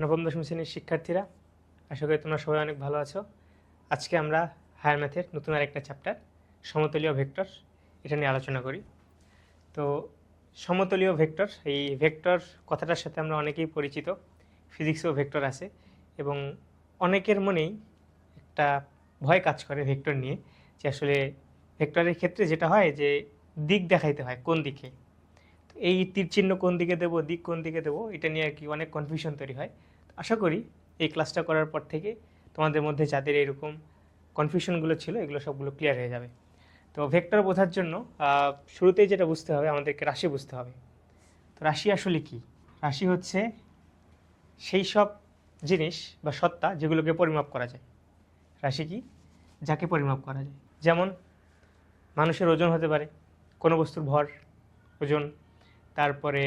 নবম দশম শ্রেণীর শিক্ষার্থীরা, আশা করি তোমরা সবাই অনেক ভালো আছো। আজকে আমরা হায়ার ম্যাথের নতুন আরেকটা চ্যাপ্টার সমতলীয় ভেক্টর এটা নিয়ে আলোচনা করি। তো সমতলীয় ভেক্টর, এই ভেক্টর কথাটার সাথে আমরা অনেকেই পরিচিত, ফিজিক্সেও ভেক্টর আছে এবং অনেকের মনেই একটা ভয় কাজ করে ভেক্টর নিয়ে, যে আসলে ভেক্টরের ক্ষেত্রে যেটা হয় যে দিক দেখাইতে হয় কোন দিকে, এই তীর চিহ্ন কোন দিকে দেবো, দিক কোন দিকে দেবো, এটা নিয়ে আর কি অনেক কনফিউশন তৈরি হয়। আশা করি এই ক্লাসটা করার পর থেকে তোমাদের মধ্যে যাদের এরকম কনফিউশনগুলো ছিল এগুলো সবগুলো ক্লিয়ার হয়ে যাবে। তো ভেক্টর বোঝার জন্য শুরুতেই যেটা বুঝতে হবে, আমাদেরকে রাশি বুঝতে হবে। তো রাশি আসলে কি? রাশি হচ্ছে সেই সব জিনিস বা সত্তা যেগুলোকে পরিমাপ করা যায়। রাশি কি? যাকে পরিমাপ করা যায়। যেমন মানুষের ওজন হতে পারে, কোনো বস্তুর ভর, ওজন, তারপরে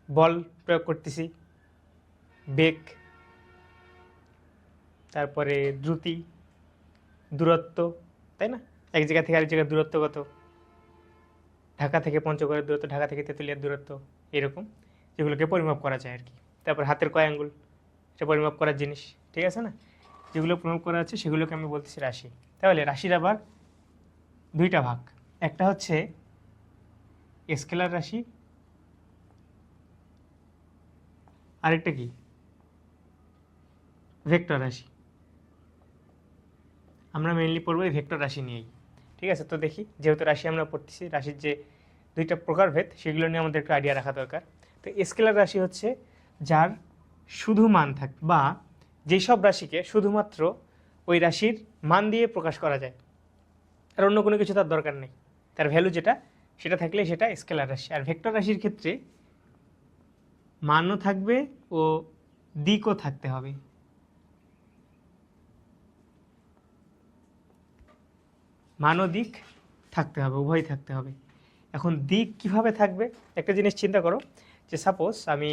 বল প্রয়োগ করতেছি, বেগ, তারপরে দ্রুতি, দূরত্ব, তাই না? এক জায়গা থেকে আরেক জায়গার দূরত্ব কত, ঢাকা থেকে পঞ্চগড়ের দূরত্ব, ঢাকা থেকে তেঁতুলিয়ার দূরত্ব, এরকম যেগুলোকে পরিমাপ করা যায় আর কি। তারপর হাতের কয় আঙ্গুল, এটা পরিমাপ করার জিনিস, ঠিক আছে না? যেগুলো পরিমাপ করা আছে সেগুলোকে আমি বলতেছি রাশি। তাহলে রাশির আবার দুইটা ভাগ, একটা হচ্ছে স্কেলার রাশি, আরেকটা কি ভেক্টর রাশি। আমরা মেইনলি পড়বো এই ভেক্টর রাশি নিয়েই, ঠিক আছে? তো দেখি, যেহেতু রাশি আমরা পড়তেছি, রাশির যে দুইটা প্রকারভেদ সেগুলো নিয়ে আমাদের একটু আইডিয়া রাখা দরকার। তো স্কেলার রাশি হচ্ছে যার শুধু মান থাকে, বা যেসব রাশিকে শুধুমাত্র ওই রাশির মান দিয়ে প্রকাশ করা যায়, আর অন্য কোনো কিছু তার দরকার নেই, তার ভ্যালু যেটা সেটা থাকলে সেটা স্কেলার রাশি। আর ভেক্টর রাশির ক্ষেত্রে মানও থাকবে ও দিকও থাকতে হবে। মান ও দিক থাকতে হবে, উভয়ই থাকতে হবে। এখন দিক কিভাবে থাকবে? একটা জিনিস চিন্তা করো, যে সাপোজ আমি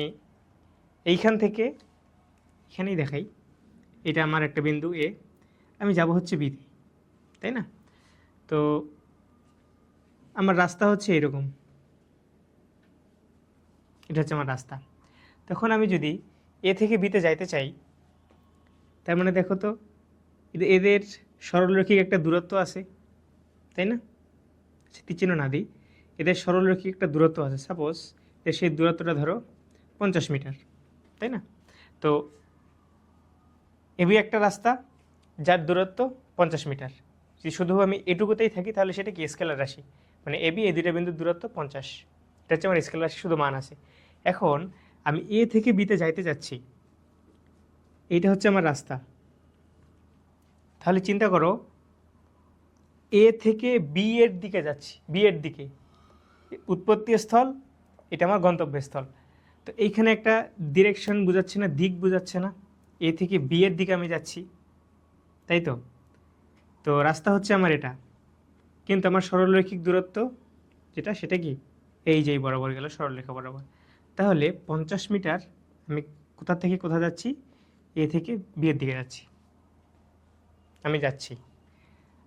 এইখান থেকে এখানেই দেখাই, এটা আমার একটা বিন্দু এ, আমি যাব হচ্ছে বিতে, তাই না? তো আমার রাস্তা হচ্ছে এরকম, এটা হচ্ছে আমার রাস্তা। তখন আমি যদি এ থেকে বিতে যাইতে চাই, তার মানে দেখো তো এদের সরলরৈখিক একটা দূরত্ব আছে, তাই না? তীরচিহ্ন না দিই, এদের সরলরৈখিক একটা দূরত্ব আছে। সাপোজ সেই দূরত্বটা ধরো 50 মিটার, তাই না? তো এবি একটা রাস্তা যার দূরত্ব 50 মিটার। যদি শুধু আমি এটুকুতেই থাকি তাহলে সেটা কি স্কেলার রাশি, মানে এবি এই দুইটা বিন্দুর দূরত্ব 50, এটা হচ্ছে আমার স্কেলার রাশি, শুধু মান আছে। এখন আমি এ থেকে বিতে যাইতে যাচ্ছি, এইটা হচ্ছে আমার রাস্তা। তাহলে চিন্তা করো, এ থেকে বি এর দিকে যাচ্ছি, বি এর দিকে, উৎপত্তি স্থল, এটা আমার গন্তব্যস্থল। তো এইখানে একটা ডিরেকশন বোঝাচ্ছে না, দিক বোঝাচ্ছে না? এ থেকে বি এর দিকে আমি যাচ্ছি, তাই তো? তো রাস্তা হচ্ছে আমার এটা, কিন্তু আমার সরলরৈখিক দূরত্ব যেটা, সেটা কি এই যেই বরাবর গেল সরলরেখা বরাবর। তাহলে 50 মিটার আমি কোথা থেকে কোথা যাচ্ছি? এ থেকে বি এর দিকে যাচ্ছি, আমি যাচ্ছি।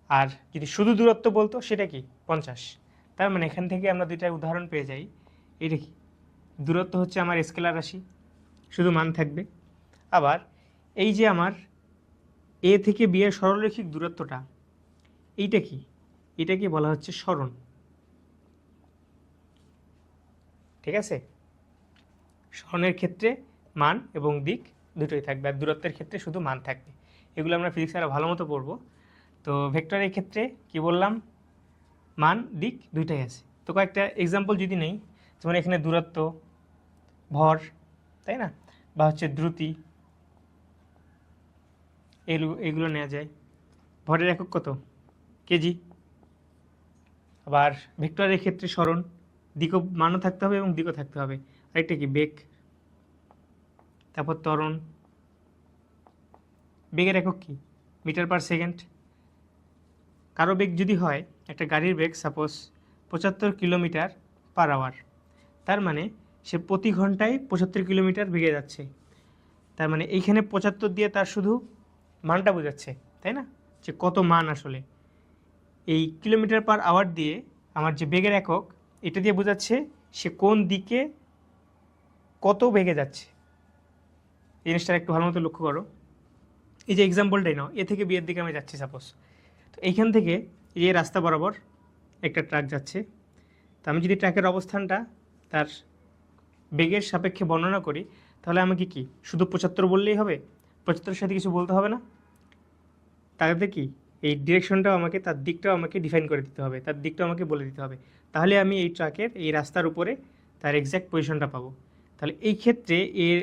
আর যদি শুধু দূরত্ব বলতো সেটা কি 50। তার মানে এখান থেকে আমরা দুইটা উদাহরণ পেয়ে যাই। এটা কি? দূরত্ব হচ্ছে আমার স্কেলার রাশি, শুধু মান থাকবে। আবার এই যে আমার এ থেকে বি এর সরলরৈখিক দূরত্বটা, এইটা কি? এটাকে বলা হচ্ছে সরণ, ঠিক আছে? সরণের ক্ষেত্রে মান এবং দিক দুটোই থাকবে, আর দূরত্বের ক্ষেত্রে শুধু মান থাকবে। এগুলো আমরা ফিজিক্সে আরও ভালো মতো পড়বো। তো ভেক্টরের ক্ষেত্রে কি বললাম? মান দিক দুইটাই আছে। তো কয়েকটা এক্সাম্পল যদি নেই, যেমন এখানে দূরত্ব, ভর, তাই না? বা হচ্ছে দ্রুতি, এগুলো নেওয়া যায়। ভরের একক কত? কেজি। আবার ভেক্টরের ক্ষেত্রে সরণ, দিকও মানও থাকতে হবে এবং দিকও থাকতে হবে। আরেকটা কি? বেগ। তারপর ত্বরণ, বেগের একক কি? Metre per second. কারো বেগ যদি হয়, একটা গাড়ির বেগ সাপোজ 75 কিলোমিটার পার আওয়ার, তার মানে সে প্রতি ঘন্টায় 75 কিলোমিটার বেগে যাচ্ছে। তার মানে এইখানে 75 দিয়ে তার শুধু মানটা বোঝাচ্ছে, তাই না? যে কত মান আসলে। এই কিলোমিটার পার আওয়ার দিয়ে আমার যে বেগের একক, এটা দিয়ে বোঝাচ্ছে সে কোন দিকে কত বেগে যাচ্ছে এই জিনিসটা একটু ভালো মতো লক্ষ্য করো। এই যে এক্সাম্পলটাই নাও, এ থেকে বিয়ের দিকে আমি যাচ্ছি সাপোজ, তো এইখান থেকে এই রাস্তা বরাবর একটা ট্রাক যাচ্ছে। তো আমি যদি ট্রাকের অবস্থানটা তার বেগের সাপেক্ষে বর্ণনা করি, তাহলে আমাকে কি শুধু 75 বললেই হবে? 75-এর সাথে কিছু বলতে হবে না? তাহলে কি এই ডিরেকশনটাও আমাকে, তার দিকটাও আমাকে ডিফাইন করে দিতে হবে, তার দিকটাও আমাকে বলে দিতে হবে। তাহলে আমি এই ট্রাকের এই রাস্তার উপরে তার এক্স্যাক্ট পজিশনটা পাবো। তাহলে এই ক্ষেত্রে এর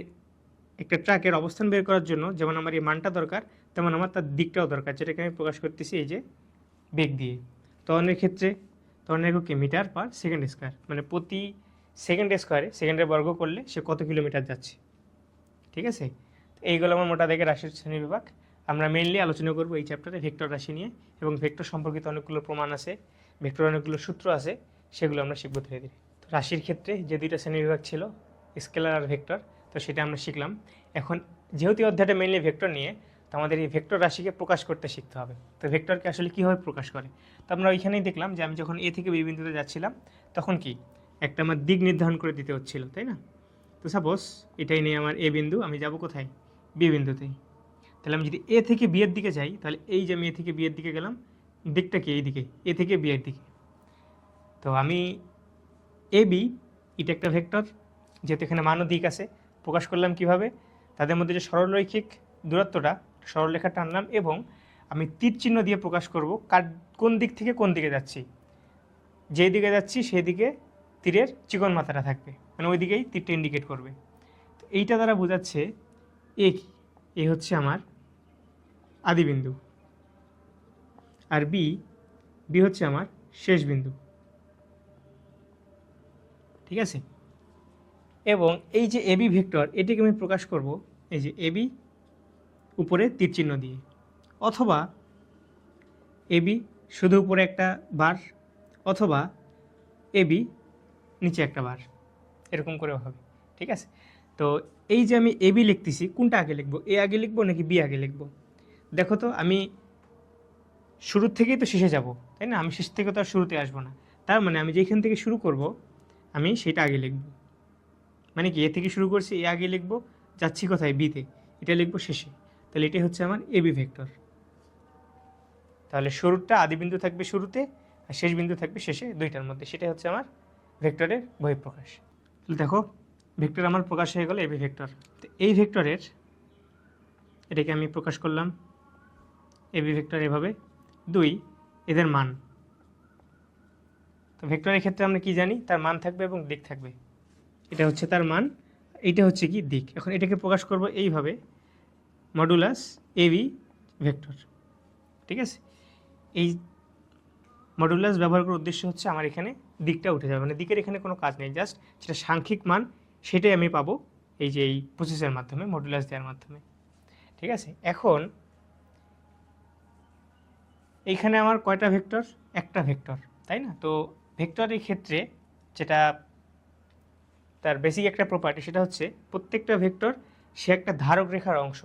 একটা ট্রাকের অবস্থান বের করার জন্য যেমন আমার এই মানটা দরকার, তেমন আমার তার দিকটাও দরকার, যেটাকে আমি প্রকাশ করতেছি এই যে বেগ দিয়ে। ত্বরণের ক্ষেত্রে ত্বরণের একক কি? মিটার পার সেকেন্ড স্কোয়ার, মানে প্রতি সেকেন্ড স্কোয়ারে সেকেন্ডের বর্গ করলে সে কত কিলোমিটার যাচ্ছে। ঠিক আছে, তো এইগুলো আমার মোটা দাগে রাশির শ্রেণীবিভাগ। আমরা মেইনলি আলোচনা করব এই চ্যাপ্টারে ভেক্টর রাশি নিয়ে, এবং ভেক্টর সম্পর্কিত অনেকগুলো প্রমাণ আছে, ভেক্টর অনেকগুলো সূত্র আছে, সেগুলো আমরা শিখবো ধীরে ধীরে। তো রাশির ক্ষেত্রে যে দুইটা শ্রেণীবিভাগ ছিল, স্কেলার আর ভেক্টর, তো সেটা আমরা শিখলাম। এখন যেহেতু এই অধ্যায়টা মেইনলি ভেক্টর নিয়ে, তো আমাদের এই ভেক্টর রাশিকে প্রকাশ করতে শিখতে হবে। তো ভেক্টরকে আসলে কীভাবে প্রকাশ করে, তো আমরা ওইখানেই দেখলাম যে আমি যখন এ থেকে বি বিন্দুতে যাচ্ছিলাম, তখন কি একটা আমার দিক নির্ধারণ করে দিতে হচ্ছিল, তাই না? তো সাপোজ এটাই নিয়ে আমার এ বিন্দু, আমি যাব কোথায়? বি বিন্দুতেই। তাহলে আমি যদি এ থেকে বিয়ের দিকে যাই, তাহলে এই যে আমি এ থেকে বিয়ের দিকে গেলাম, দিকটা কি? এই দিকে, এ থেকে বিয়ের দিকে। তো আমি এ বি, এটা একটা ভেক্টর, যেহেতু এখানে মান ও দিক আছে, প্রকাশ করলাম কিভাবে? তাদের মধ্যে যে সরলরৈখিক দূরত্বটা, সরলরেখা টানলাম, এবং আমি তীর চিহ্ন দিয়ে প্রকাশ করব কোন দিক থেকে কোন দিকে যাচ্ছি। যেই দিকে যাচ্ছি সেই দিকে তীরের চিকন মাথাটা থাকবে, মানে ওই দিকেই তীরটা ইন্ডিকেট করবে। তো এইটা দ্বারা বোঝাচ্ছে এ কি? এ হচ্ছে আমার আদিবিন্দু, আর বি হচ্ছে আমার শেষ বিন্দু। ঠিক আছে, এবং এই যে এবি ভেক্টর, এটিকে আমি প্রকাশ করব এই যে এবি উপরে তীর চিহ্ন দিয়ে, অথবা এবি শুধু উপরে একটা বার, অথবা এবি নিচে একটা বার, এরকম করেও হবে। ঠিক আছে, তো এই যে আমি এবি লিখতেছি, কোনটা আগে লিখবো? এ আগে লিখবো নাকি বি আগে লিখবো? দেখো তো, আমি শুরুর থেকেই তো শেষে যাব, তাই না? আমি শেষ থেকে তো আর শুরুতে আসবো না। তার মানে আমি যেখান থেকে শুরু করব, আমি সেটা আগে লিখব। মানে কি, এ থেকে শুরু করছি, এ আগে লিখব, যাচ্ছি কোথায়? বিতে, এটা লিখবো শেষে। তাহলে এটাই হচ্ছে আমার এবি ভেক্টর। তাহলে শুরুটা আদিবিন্দু থাকবে শুরুতে, আর শেষ বিন্দু থাকবে শেষে, দুইটার মধ্যে। সেটাই হচ্ছে আমার ভেক্টরের বহিঃপ্রকাশ। তাহলে দেখো, ভেক্টর আমার প্রকাশ হয়ে গেল এবি ভেক্টর। তো এই ভেক্টরের, এটাকে আমি প্রকাশ করলাম এবি ভেক্টর এভাবে, দুই এদের মান। তো ভেক্টরের ক্ষেত্রে আমরা কি জানি? তার মান থাকবে এবং দিক থাকবে। এটা হচ্ছে তার মান, এইটা হচ্ছে কি? দিক। এখন এটাকে প্রকাশ করব এইভাবে, মডুলাস এবি ভেক্টর। ঠিক আছে, এই মডুলাস ব্যবহার করার উদ্দেশ্য হচ্ছে আমার এখানে দিকটা উঠে যাবে, মানে দিকের এখানে কোনো কাজ নেই, জাস্ট যেটা সাংখ্যিক মান সেটাই আমি পাবো এই যে এই প্রসেসের মাধ্যমে, মডুলাস দেওয়ার মাধ্যমে। ঠিক আছে, এখন এইখানে আমার কয়টা ভেক্টর? একটা ভেক্টর, তাই না? তো ভেক্টরের ক্ষেত্রে যেটা তার বেসিক একটা প্রপার্টি, সেটা হচ্ছে প্রত্যেকটা ভেক্টর সে একটা ধারক রেখার অংশ।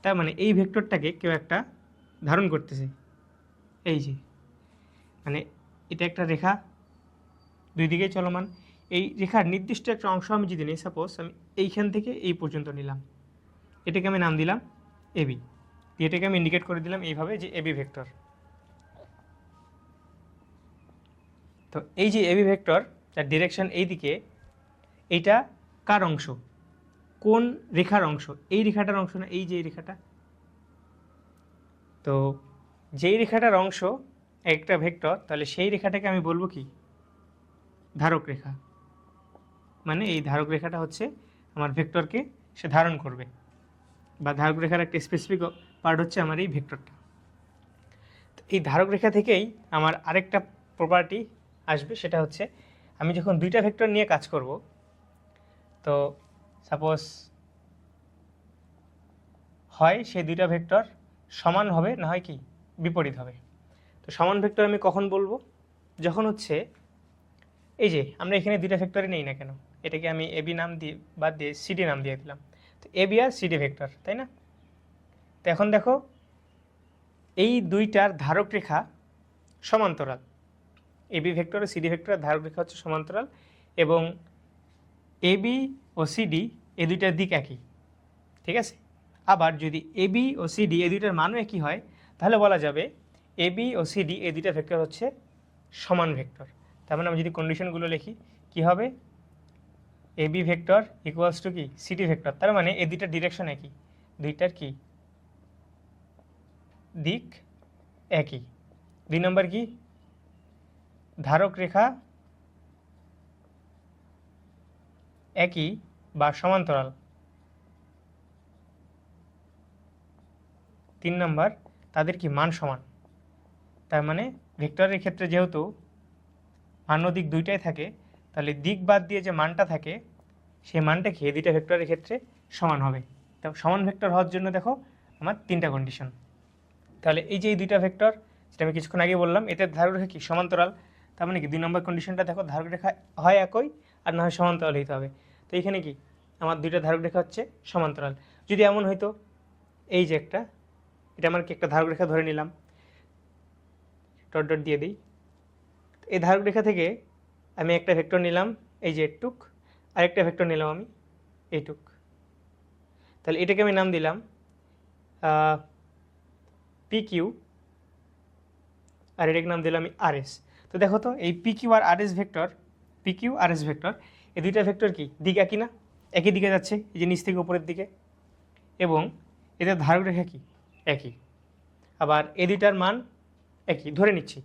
তার মানে এই ভেক্টরটাকে কেউ একটা ধারণ করতেছে, এই যে, মানে এটা একটা রেখা, দুই দিকেই চলমান। এই রেখার নির্দিষ্ট একটা অংশ আমি যদি নিই, সাপোজ আমি এইখান থেকে এই পর্যন্ত নিলাম, এটাকে আমি নাম দিলাম এবি, এটাকে আমি ইন্ডিকেট করে দিলাম এইভাবে যে এবি ভেক্টর। তো এই যে এবি ভেক্টর, যার ডিরেকশন এই দিকে, এইটা কার অংশ? কোন রেখার অংশ? এই রেখাটার অংশ না, এই যে রেখাটা। তো যেই রেখাটার অংশ একটা ভেক্টর, তাহলে সেই রেখাটাকে আমি বলবো কি? ধারক রেখা। মানে এই ধারক রেখাটা হচ্ছে আমার ভেক্টরকে সে ধারণ করবে, বা ধারক রেখার একটা স্পেসিফিক পার্ট হচ্ছে আমার এই ভেক্টরটা। তো এই ধারক রেখা থেকেই আমার আরেকটা প্রপার্টি আসবে, সেটা হচ্ছে আমি যখন দুইটা ভেক্টর নিয়ে কাজ করব, তো সাপোজ হয় সেই দুইটা ভেক্টর সমান হবে, না হয় কি বিপরীত হবে। তো সমান ভেক্টর আমি কখন বলবো? যখন হচ্ছে এই যে আমরা এখানে দুইটা ভেক্টরই নেই না কেন, এটাকে আমি এবি নাম দিয়ে বাদ দিয়ে সিডি নাম দিয়ে দিলাম। তো এবি আর সিডি ভেক্টর, তাই না? তো এখন দেখো, এই দুইটার ধারক রেখা সমান্তরাল। এবি ভেক্টর ও সিডি ভেক্টরের ধারক রেখা হচ্ছে সমান্তরাল, এবং এবি ও সিডি এই দুইটার দিক একই, ঠিক আছে। আবার যদি এবি ও সিডি এই দুইটার মানও একই হয় তাহলে বলা যাবে এবি ও সিডি এই দুইটা ভেক্টর হচ্ছে সমান ভেক্টর। তার মানে আমি যদি কন্ডিশনগুলো লিখি কি হবে, এবি ভেক্টর ইকুয়ালস টু কি সিডি ভেক্টর, তার মানে এই দুইটার ডিরেকশন একই, দুইটার কি দিক একই। 2 নম্বর কি, ধারক রেখা একই বা সমান্তরাল। 3 নম্বর তাদের কি মান সমান। তার মানে ভেক্টরের ক্ষেত্রে যেহেতু মান ও দিক দুইটাই থাকে, তাহলে দিক বাদ দিয়ে যে মানটা থাকে সেই মানটা কি এই দুইটা ভেক্টরের ক্ষেত্রে সমান হবে। তো সমান ভেক্টর হওয়ার জন্য দেখো আমার 3টা কন্ডিশন। তাহলে এই যে এই দুইটা ভেক্টর যেটা আমি কিছুক্ষণ আগে বললাম, এতে ধারক রেখা কি সমান্তরাল। তার মানে কি 2 নম্বর কন্ডিশনটা দেখো, ধারক রেখা হয় একই আর না হয় সমান্তরাল হইতে হবে। তো এইখানে কি আমার দুইটা ধারক রেখা হচ্ছে সমান্তরাল। যদি এমন হইতো এই যে এটা আমার কি একটা ধারক রেখা ধরে নিলাম, ডট ডট দিয়ে দিই, এই ধারক রেখা থেকে আমি একটা ভেক্টর নিলাম এই যে এটুক, আরেকটা ভেক্টর নিলাম আমি এইটুক, তাহলে এটাকে আমি নাম দিলাম পি কিউ, আর এটাকে নাম দিলাম আমি আর এস। তো দেখো তো এই পি কিউ আর আর S vector, P Q R S vector এই দুইটা ভেক্টর কি দিক একই না, একই দিকে যাচ্ছে এই যে নিচ থেকে উপরের দিকে, এবং এদের ধারক রেখা কি একই, আবার এই দুইটার মান একই ধরে নিচ্ছি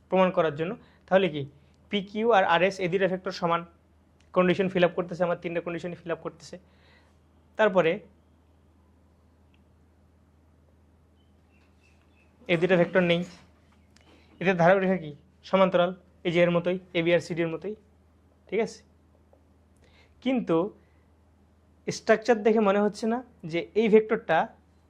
প্রমাণ করার জন্য। তাহলে কি পি কিউ আর আর এস এই দুইটা ভেক্টর সমান, কন্ডিশন ফিল আপ করতেছে, আমার 3টা কন্ডিশনই ফিল আপ করতেছে। তারপরে এই দুইটা ভেক্টর নেই, এদের ধারক রেখা কি সমান্তরাল, এই যে এর মতোই এবি আর সিডির মতোই, ঠিক আছে। কিন্তু স্ট্রাকচার দেখে মনে হচ্ছে না যে এই ভেক্টরটা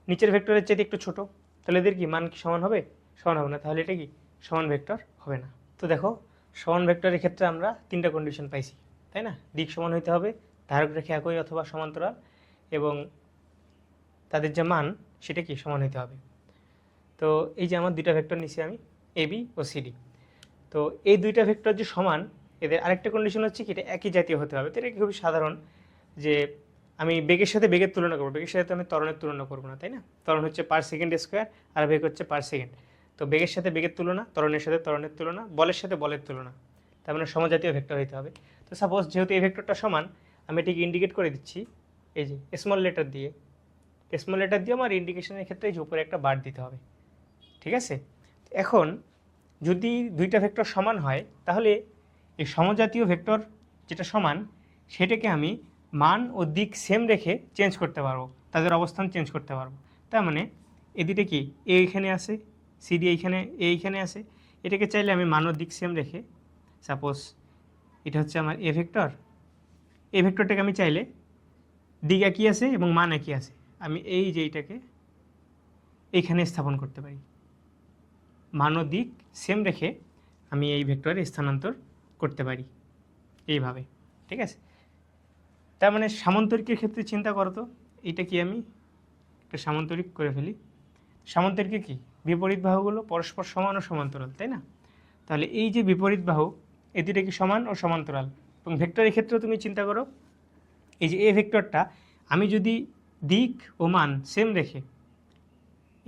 নিচের ভেক্টরের চাইতে একটু ছোট, তাহলে এদের কি মান কি সমান হবে, সমান হবে না, তাহলে এটা কি সমান ভেক্টর হবে না। তো দেখো সমান ভেক্টরের ক্ষেত্রে আমরা 3টা কন্ডিশন পাইছি, তাই না। দিক সমান হইতে হবে, ধারক রেখা একই অথবা সমান্তরাল, এবং তাদের যে মান সেটা কি সমান হইতে হবে। তো এই যে আমার দুইটা ভেক্টর নিছি আমি এবি ও সিডি, তো এই দুইটা ভেক্টর যে সমান, এদের আরেকটা কন্ডিশন হচ্ছে কি এটা একই জাতীয় হতে হবে। তো এটা খুবই সাধারণ যে আমি বেগের সাথে বেগের তুলনা করবো, বেগের সাথে আমি ত্বরণের তুলনা করবো না, তাই না। ত্বরণ হচ্ছে পার সেকেন্ড স্কোয়ার আর বেগ হচ্ছে পার সেকেন্ড। তো বেগের সাথে বেগের তুলনা, ত্বরণের সাথে ত্বরণের তুলনা, বলের সাথে বলের তুলনা, তার মানে সমজাতীয় ভেক্টর হতে হবে। তো সাপোজ যেহেতু এই ভেক্টরটা সমান, আমি এটিকে ইন্ডিকেট করে দিচ্ছি এই যে স্মল লেটার দিয়ে, স্মল লেটার দিয়ে আমার ইন্ডিকেশনের ক্ষেত্রে এই যে উপরে একটা বার দিতে হবে, ঠিক আছে। এখন যদি দুইটা ভেক্টর সমান হয় তাহলে এই সমজাতীয় ভেক্টর যেটা সমান সেটাকে আমি মান ও দিক সেম রেখে চেঞ্জ করতে পারবো, তাদের অবস্থান চেঞ্জ করতে পারবো। তার মানে এদিকে কি এ এইখানে আসে, সিডি এইখানে আসে, এটাকে চাইলে আমি মান ও দিক সেম রেখে, সাপোজ এটা হচ্ছে আমার এ ভেক্টর, এই ভেক্টরটাকে আমি চাইলে দিক একই আছে এবং মান একই আছে, আমি এই যে এইটাকে এইখানে স্থাপন করতে পারি, মান ও দিক সেম রেখে আমি এই ভেক্টরে স্থানান্তর করতে পারি এইভাবে, ঠিক আছে। তার মানে সামান্তরিকের ক্ষেত্রে চিন্তা করো তো, এইটা কি আমি একটা সামান্তরিক করে ফেলি, সামান্তরিকে কি বিপরীত বাহুগুলো পরস্পর সমান ও সমান্তরাল, তাই না। তাহলে এই যে বিপরীত বাহু এই দুটো কি সমান ও সমান্তরাল, এবং ভেক্টরের ক্ষেত্রেও তুমি চিন্তা করো এই যে এ ভেক্টরটা আমি যদি দিক ও মান সেম রেখে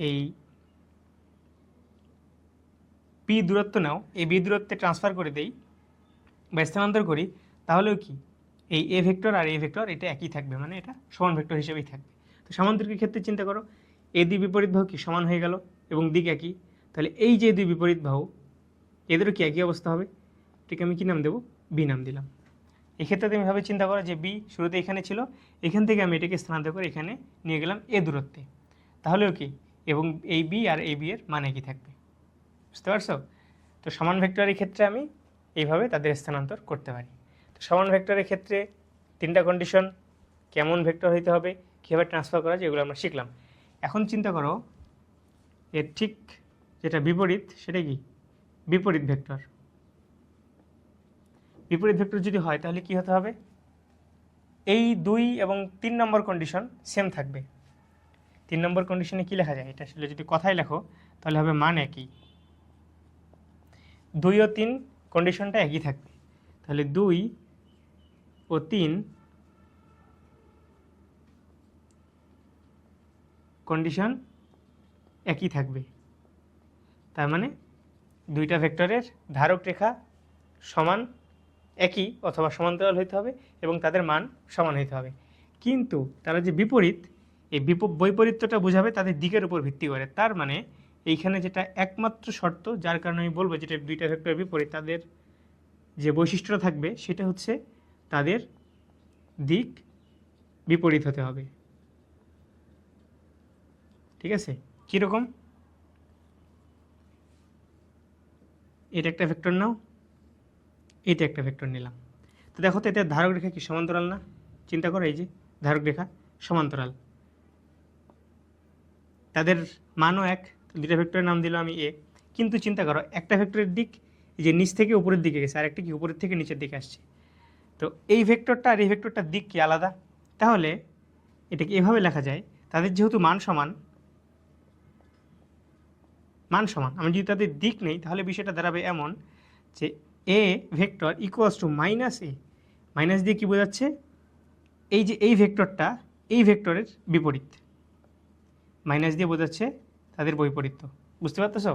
এই পি দূরত্ব নাও, এই বি দূরত্বে ট্রান্সফার করে দেই বা স্থানান্তর করি, তাহলেও কি এই এ ভেক্টর আর এ ভেক্টর এটা একই থাকবে, মানে এটা সমান ভেক্টর হিসেবেই থাকবে। তো সামান্তরিকের ক্ষেত্রে চিন্তা করো এই দুই বিপরীত বাহু কি সমান হয়ে গেল এবং দিক একই, তাহলে এই যে দুই বিপরীত বাহু এদেরও কি একই অবস্থা হবে, এটাকে আমি কী নাম দেবো, বি নাম দিলাম। এক্ষেত্রে তুমি ভাবে চিন্তা করো যে বি শুরুতে এখানে ছিল, এখান থেকে আমি এটাকে স্থানান্তর করে এখানে নিয়ে গেলাম এ দূরত্বে, তাহলেও কি এবং এই বি আর এই বি এর মান একই থাকবে, বুঝতে পারছো। তো সমান ভেক্টরের ক্ষেত্রে আমি এইভাবে তাদের স্থানান্তর করতে পারি। তো সমান ভেক্টরের ক্ষেত্রে 3টা কন্ডিশন, কেমন ভেক্টর হইতে হবে, কীভাবে ট্রান্সফার করা যায়, এগুলো আমরা শিখলাম। এখন চিন্তা করো এর ঠিক যেটা বিপরীত, সেটা কি বিপরীত ভেক্টর। বিপরীত ভেক্টর যদি হয় তাহলে কি হতে হবে, এই 2 এবং 3 নম্বর কন্ডিশন সেম থাকবে। 3 নম্বর কন্ডিশনে কি লেখা যায়, এটা আসলে যদি কথায় লেখো তাহলে হবে মান একই, 2 ও 3 কন্ডিশনটা একই থাকবে, তাহলে 2 ও 3 কন্ডিশন একই থাকবে। তার মানে দুইটা ভেক্টরের ধারক রেখা সমান একই অথবা সমান্তরাল হইতে হবে এবং তাদের মান সমান হইতে হবে। কিন্তু তারা যে বিপরীত, এই বৈপরীত্যটা বোঝাবে তাদের দিকের উপর ভিত্তি করে। তার মানে এইখানে যেটা একমাত্র শর্ত, যার কারণে আমি বলবো যেটা দুইটা ভেক্টরের বিপরীত, তাদের যে বৈশিষ্ট্যটা থাকবে সেটা হচ্ছে তাদের দিক বিপরীত হতে হবে। ঠিক আছে? কীরকম? এটা একটা ভেক্টর নাও, এটা একটা ভেক্টর নিলাম। তো দেখো তো এটা ধারক রেখা কি সমান্তরাল না? চিন্তা করো, এই যে ধারক রেখা সমান্তরাল, তাদের মানও এক, দুইটা ভেক্টরের নাম দিলাম আমি এ। কিন্তু চিন্তা করো একটা ভেক্টরের দিক এই যে নিচ থেকে উপরের দিকে গেছে, আর একটা কি উপরের থেকে নিচের দিকে আসছে। তো এই ভেক্টরটা আর এই ভেক্টরটার দিক কি আলাদা? তাহলে এটাকে এভাবে লেখা যায়, তাদের যেহেতু মান সমান, আমি যদি তাদের দিক নেই তাহলে বিষয়টা দাঁড়াবে এমন যে এ vector equals to minus A. Minus দিয়ে কী বোঝাচ্ছে? এই যে এই ভেক্টরটা এই ভেক্টরের বিপরীত, মাইনাস দিয়ে বোঝাচ্ছে তাদের বৈপরীত্য। বুঝতে পারতেছ?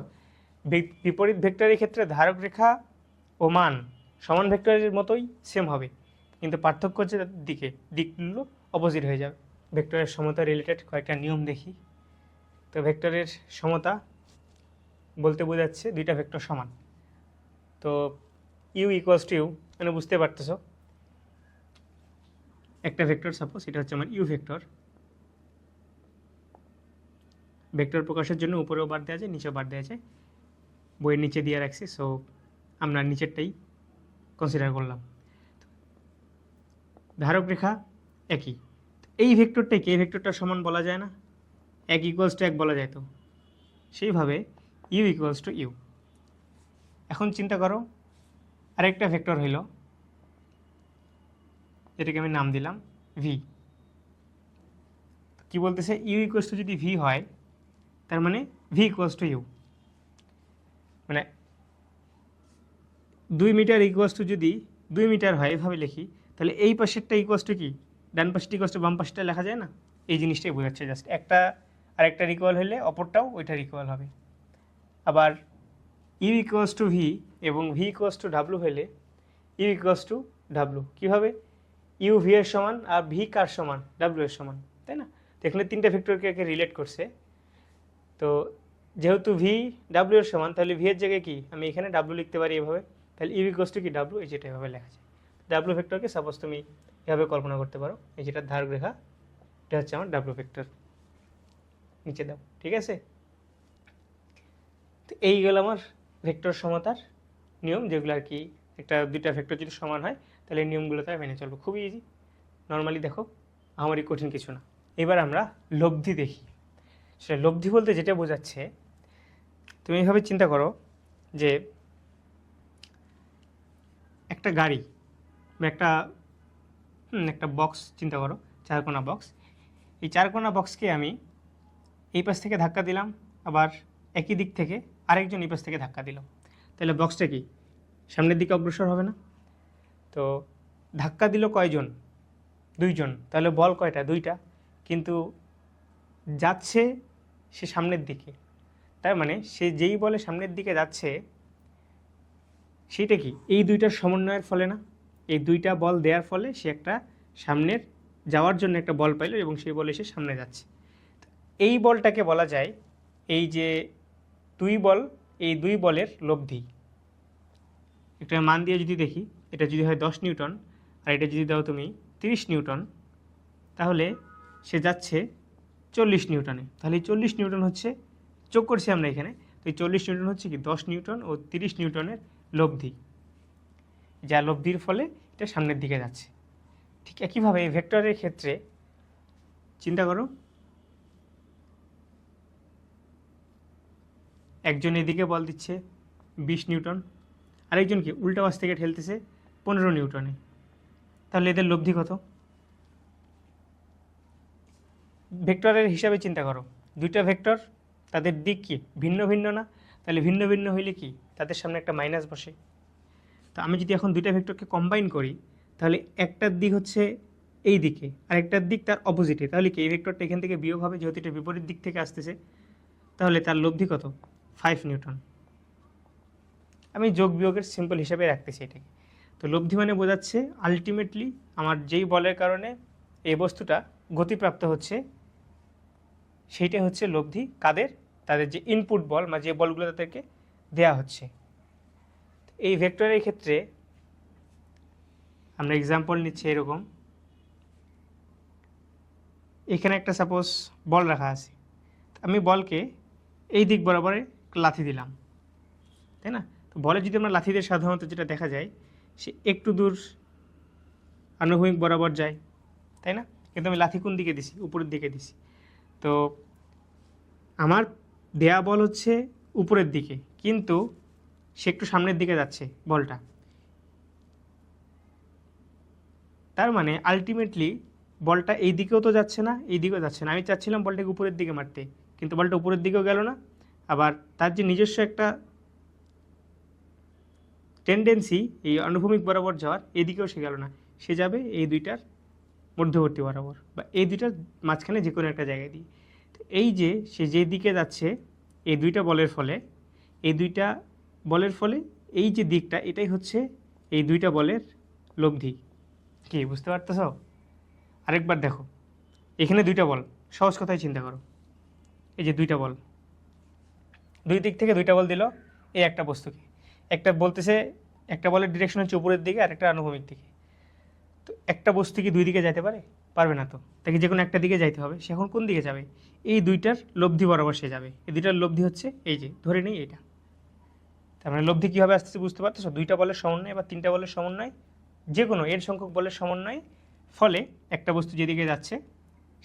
বিপরীত ভেক্টরের ক্ষেত্রে ধারক রেখা ও মান সমান ভেক্টরের মতোই সেম হবে, কিন্তু পার্থক্য হচ্ছে তাদের দিকগুলো অপোজিট হয়ে যাবে। ভেক্টরের সমতা রিলেটেড কয়েকটা নিয়ম দেখি। তো ভেক্টরের সমতা বলতে বোঝাচ্ছে দুইটা ভেক্টর সমান। তো ইউ ইকুয়ালস টু ইউ, মানে বুঝতে পারতেছ একটা ভেক্টর, সাপোজ এটা হচ্ছে আমার ইউ ভেক্টর। ভেক্টর প্রকাশের জন্য উপরেও বার দেওয়া যায়, নিচেও বার দেওয়া যায়, বইয়ের নিচে দিয়ে রাখছি, সো আমরা নিচেরটাই কনসিডার করলাম। ধারক রেখা একই, এই ভেক্টরটাকে এই ভেক্টরটার সমান বলা যায় না? এক ইকুয়ালস টু এক বলা যায়। তো সেইভাবে ইউ ইকুয়ালস টু ইউ। এখন চিন্তা করো আরেকটা ভেক্টর হইল, যেটাকে আমি নাম দিলাম ভি। কি বলতেছে? ইউ ইকুয়ালস টু যদি ভি হয় তার মানে ভি ইকুয়ালস টু ইউ, মানে 2 মিটার ইকুয়ালস টু যদি 2 মিটার হয় এভাবে লিখি, তাহলে এই পাশেরটা ইকুয়ালস টু কি, ডান পাশটা ইকুয়ালস টু বাম পাশটা লেখা যায় না? এই জিনিসটাই বোঝাচ্ছে জাস্ট। একটা আরেকটার ইকুয়াল হলে অপরটাও ওইটার ইকুয়াল হবে। আবার ইউ ইকুয়ালস টু ভি এবং ভি ইকুয়ালস টু ডাব্লু হলে ইউ ইকুয়ালস টু ডাব্লু। কীভাবে? ইউ ভি এর সমান আর ভি কার সমান? ডাব্লু এর সমান, তাই না? তো এখানে তিনটা ভেক্টরকে রিলেট করছে। তো যেহেতু ভি ডাব্লু এর সমান, তাহলে ভি এর জায়গায় কি আমি এখানে ডাব্লু লিখতে পারি এভাবে। তাহলে ইউ ইকুয়ালস টু কি ডাব্লু, এই যেটা এভাবে লেখা যায়। ডাব্লু ভেক্টরকে সাপোজ তুমি এভাবে কল্পনা করতে পারো, এই যেটা ধারক রেখা, এটা হচ্ছে আমার ডাব্লু ভেক্টর। নিচে দাও, ঠিক আছে? তো এই গেল আমার ভেক্টর সমতার নিয়ম, যেগুলো আর কি একটা দুইটা ভেক্টর যদি সমান হয় তাহলে এই নিয়মগুলো তারা মেনে চলবো। খুবই ইজি, নর্মালি দেখো, আমারই কঠিন কিছু না। এবার আমরা লব্ধি দেখি। সেটা লব্ধি বলতে যেটা বোঝাচ্ছে, তুমি এইভাবে চিন্তা করো যে একটা গাড়ি বা একটা বক্স চিন্তা করো, চারকোনা বক্স। এই চারকোনা বক্সকে আমি এই পাশ থেকে ধাক্কা দিলাম, আবার একই দিক থেকে আরেকজন এই পাশ থেকে ধাক্কা দিল, তাহলে বক্সটা কি সামনের দিকে অগ্রসর হবে না? তো ধাক্কা দিল কয়জন? দুইজন, তাহলে বল কয়টা? দুইটা, কিন্তু যাচ্ছে সে সামনের দিকে। তার মানে সে যেই বলে সামনের দিকে যাচ্ছে, সেইটা কি এই দুইটার সমন্বয়ের ফলে না? এই দুইটা বল দেওয়ার ফলে সে একটা সামনের যাওয়ার জন্য একটা বল পাইল এবং সেই বলে সে সামনে যাচ্ছে। এই বলটাকে বলা যায়, এই যে দুই বল, এই দুই বলের লব্ধি। একটা মান দিয়ে যদি দেখি, এটা যদি হয় 10 নিউটন আর এটা যদি দাও তুমি 30 নিউটন, তাহলে সে যাচ্ছে 40 নিউটনে। তাহলে এই 40 নিউটন হচ্ছে, যোগ করছি আমরা এখানে, তো এই 40 নিউটন হচ্ছে কি 10 নিউটন ও 30 নিউটনের লব্ধি, যা লব্ধির ফলে এটা সামনের দিকে যাচ্ছে। ঠিক একইভাবে এই ভেক্টরের ক্ষেত্রে চিন্তা করো, একজন এদিকে বল দিচ্ছে 20 নিউটন, আরেকজনকে উল্টা পাশ থেকে ঠেলতেছে 15 নিউটনে, তাহলে এদের লব্ধি কত? ভেক্টরের হিসাবে চিন্তা করো, দুইটা ভেক্টর, তাদের দিক কি ভিন্ন ভিন্ন না? তাহলে ভিন্ন ভিন্ন হইলে কি তাদের সামনে একটা মাইনাস বসে। তো আমি যদি এখন দুইটা ভেক্টরকে কম্বাইন করি, তাহলে একটার দিক হচ্ছে এই দিকে, আরেকটার দিক তার অপোজিটে, তাহলে কি এই ভেক্টরটা এখান থেকে বিয়োগ হবে, যেহেতু এটা বিপরীত দিক থেকে আসতেছে, তাহলে তার লব্ধি কত? 5 নিউটন। আমি যোগ বিয়োগের সিম্পল হিসাবে রাখতেছি এটাকে। তো লব্ধি মানে বোঝাচ্ছে আলটিমেটলি আমার যেই বলের কারণে এই বস্তুটা গতিপ্রাপ্ত হচ্ছে, সেইটা হচ্ছে লব্ধি। কাদের? তাদের যে ইনপুট বল বা যে বলগুলো তাদেরকে দেয়া হচ্ছে। এই ভেক্টরের ক্ষেত্রে আমরা এক্সাম্পল নিচ্ছি এরকম, এখানে একটা সাপোজ বল রাখা আছে, আমি বলকে এই দিক বরাবর লাথি দিলাম, তাই না? তো বলে যদি আমরা লাথি দিয়ে সাধারণত যেটা দেখা যায়, সে একটু দূর আনুভূমিক বরাবর যায়, তাই না? কিন্তু আমি লাথি কোন দিকে দিছি? উপরের দিকে দিছি। তো আমার দেয়া বল হচ্ছে উপরের দিকে, কিন্তু সে একটু সামনের দিকে যাচ্ছে বলটা। তার মানে আলটিমেটলি বলটা এই দিকেও তো যাচ্ছে না, এই দিকেও যাচ্ছে না। আমি চাচ্ছিলাম বলটাকে উপরের দিকে মারতে, কিন্তু বলটা উপরের দিকেও গেল না, আবার তার যে নিজস্ব একটা টেন্ডেন্সি এই অনুভূমিক বরাবর যাওয়ার, এদিকেও সে গেল না, সে যাবে এই দুইটার মধ্যবর্তী বরাবর বা এই দুইটার মাঝখানে যে কোনো একটা জায়গায় দিয়ে। এই যে সে যে দিকে যাচ্ছে এই দুইটা বলের ফলে, এই দুইটা বলের ফলে এই যে দিকটা, এটাই হচ্ছে এই দুইটা বলের লব্ধি। কি বুঝতে পারতেছ? আরেকবার দেখো, এখানে দুইটা বল, সহজ কথায় চিন্তা করো, এই যে দুইটা বল, দুই দিক থেকে দুইটা বল দিল এই একটা বস্তুকে। একটা বলতেছে, একটা বলের ডিরেকশন হচ্ছে উপরের দিকে আর একটা আনুভূমিক দিকে। তো একটা বস্তু কি দুই দিকে যাইতে পারে? পারবে না। তো তাকে যে কোনো একটা দিকে যাইতে হবে। সে এখন কোন দিকে যাবে? এই দুইটার লব্ধি বরাবর সে যাবে। এই দুইটার লব্ধি হচ্ছে এই যে ধরে নেই এইটা। তার মানে লব্ধি কীভাবে আসতেছে বুঝতে পারতেছো? দুইটা বলের সমন্বয় বা তিনটা বলের সমন্বয়, যে কোনো এর সংখ্যক বলের সমন্বয় ফলে একটা বস্তু যেদিকে যাচ্ছে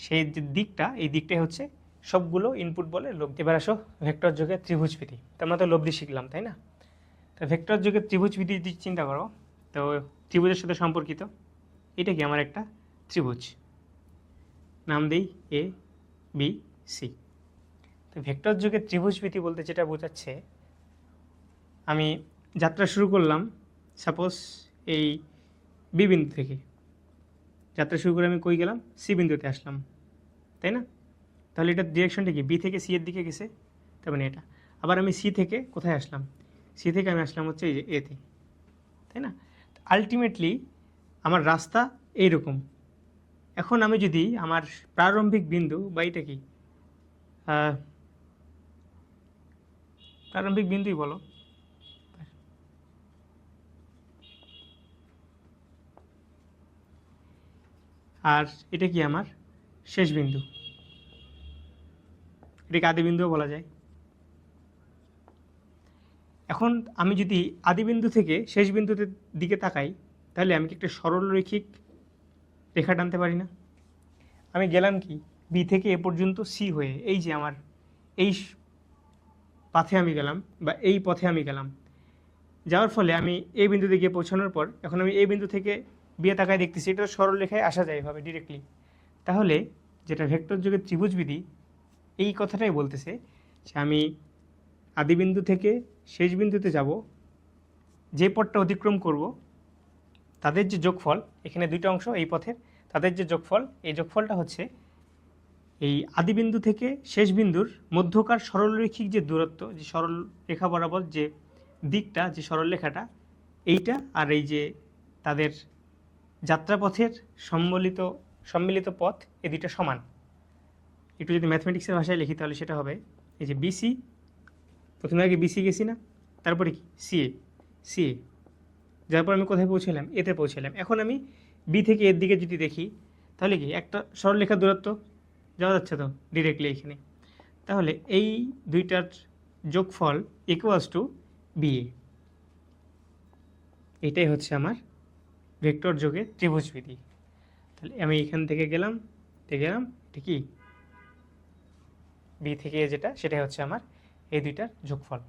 সেই যে দিকটা, এই দিকটাই হচ্ছে সবগুলো ইনপুট বলে লব্ধি। এবার আসো ভেক্টর যোগে ত্রিভুজবিধি। তো আমরা তো লব্ধি শিখলাম, তাই না? তো ভেক্টর যোগে ত্রিভুজবিধি যদি চিন্তা করো, তো ত্রিভুজের সাথে সম্পর্কিত এটা কি? আমার একটা ত্রিভুজ, নাম দেই এ বি সি। তো ভেক্টর যোগে ত্রিভুজবিধি বলতে যেটা বোঝাচ্ছে, আমি যাত্রা শুরু করলাম সাপোজ এই বি বিন্দু থেকে, যাত্রা শুরু করে আমি কই গেলাম? সি বিন্দুতে আসলাম, তাই না? তাহলে এটার ডিরেকশনটা কি? বি থেকে সি এর দিকে গেছে, তার মানে এটা। আবার আমি সি থেকে কোথায় আসলাম? সি থেকে আমি আসলাম হচ্ছে এই যে এতে, তাই না? আলটিমেটলি আমার রাস্তা এইরকম। এখন আমি যদি আমার প্রারম্ভিক বিন্দু বা এটা কি প্রারম্ভিক বিন্দুই বলো, আর এটা কি আমার শেষ বিন্দু, এটাকে আদি বিন্দুও বলা যায়। এখন আমি যদি আদি বিন্দু থেকে শেষ বিন্দুতে দিকে তাকাই, তাহলে আমি কি একটা সরলরৈখিক রেখা টানতে পারি না? আমি গেলাম কি বি থেকে এ পর্যন্ত সি হয়ে, এই যে আমার এই পাথে আমি গেলাম বা এই পথে আমি গেলাম, যাওয়ার ফলে আমি এই বিন্দুতে গিয়ে পৌঁছানোর পর এখন আমি এই বিন্দু থেকে বিয়ে তাকায় দেখতেছি, এটা সরল রেখায় আসা যায় এভাবে ডিরেক্টলি। তাহলে যেটা ভেক্টর যুগের ত্রিভুজবিধি এই কথাটাই বলতেছে যে আমি আদি বিন্দু থেকে শেষ বিন্দুতে যাব, যে পথটা অতিক্রম করব তাদের যে যোগফল, এখানে দুইটা অংশ এই পথের, তাদের যে যোগফল, এই যোগফলটা হচ্ছে এই আদি বিন্দু থেকে শেষ বিন্দুর মধ্যকার সরলরৈখিক যে দূরত্ব, যে সরল রেখা বরাবর যে দিকটা, যে সরল রেখাটা, এইটা আর এই যে তাদের যাত্রাপথের সম্মিলিত পথ, এই দুইটা সমান। একটু যদি ম্যাথমেটিক্সের ভাষায় লিখি তাহলে সেটা হবে এই যে বিসি, প্রথমে আগে বিসি গেছি না, তারপরে কি সিএ, যার পর আমি কোথায় পৌঁছলাম? এতে পৌঁছলাম। এখন আমি বি থেকে এর দিকে যদি দেখি, তাহলে কি একটা সরলরেখার দূরত্ব যাওয়া যাচ্ছে তো ডিরেক্টলি এখানে। তাহলে এই দুইটার যোগফল ইকুয়ালস টু বিএ। এটাই হচ্ছে আমার ভেক্টর যোগের ত্রিভুজবিধি। তাহলে আমি এখান থেকে গেলাম, এটা কি বি থেকে যেটা, সেটাই হচ্ছে আমার এই দুইটার যোগফল।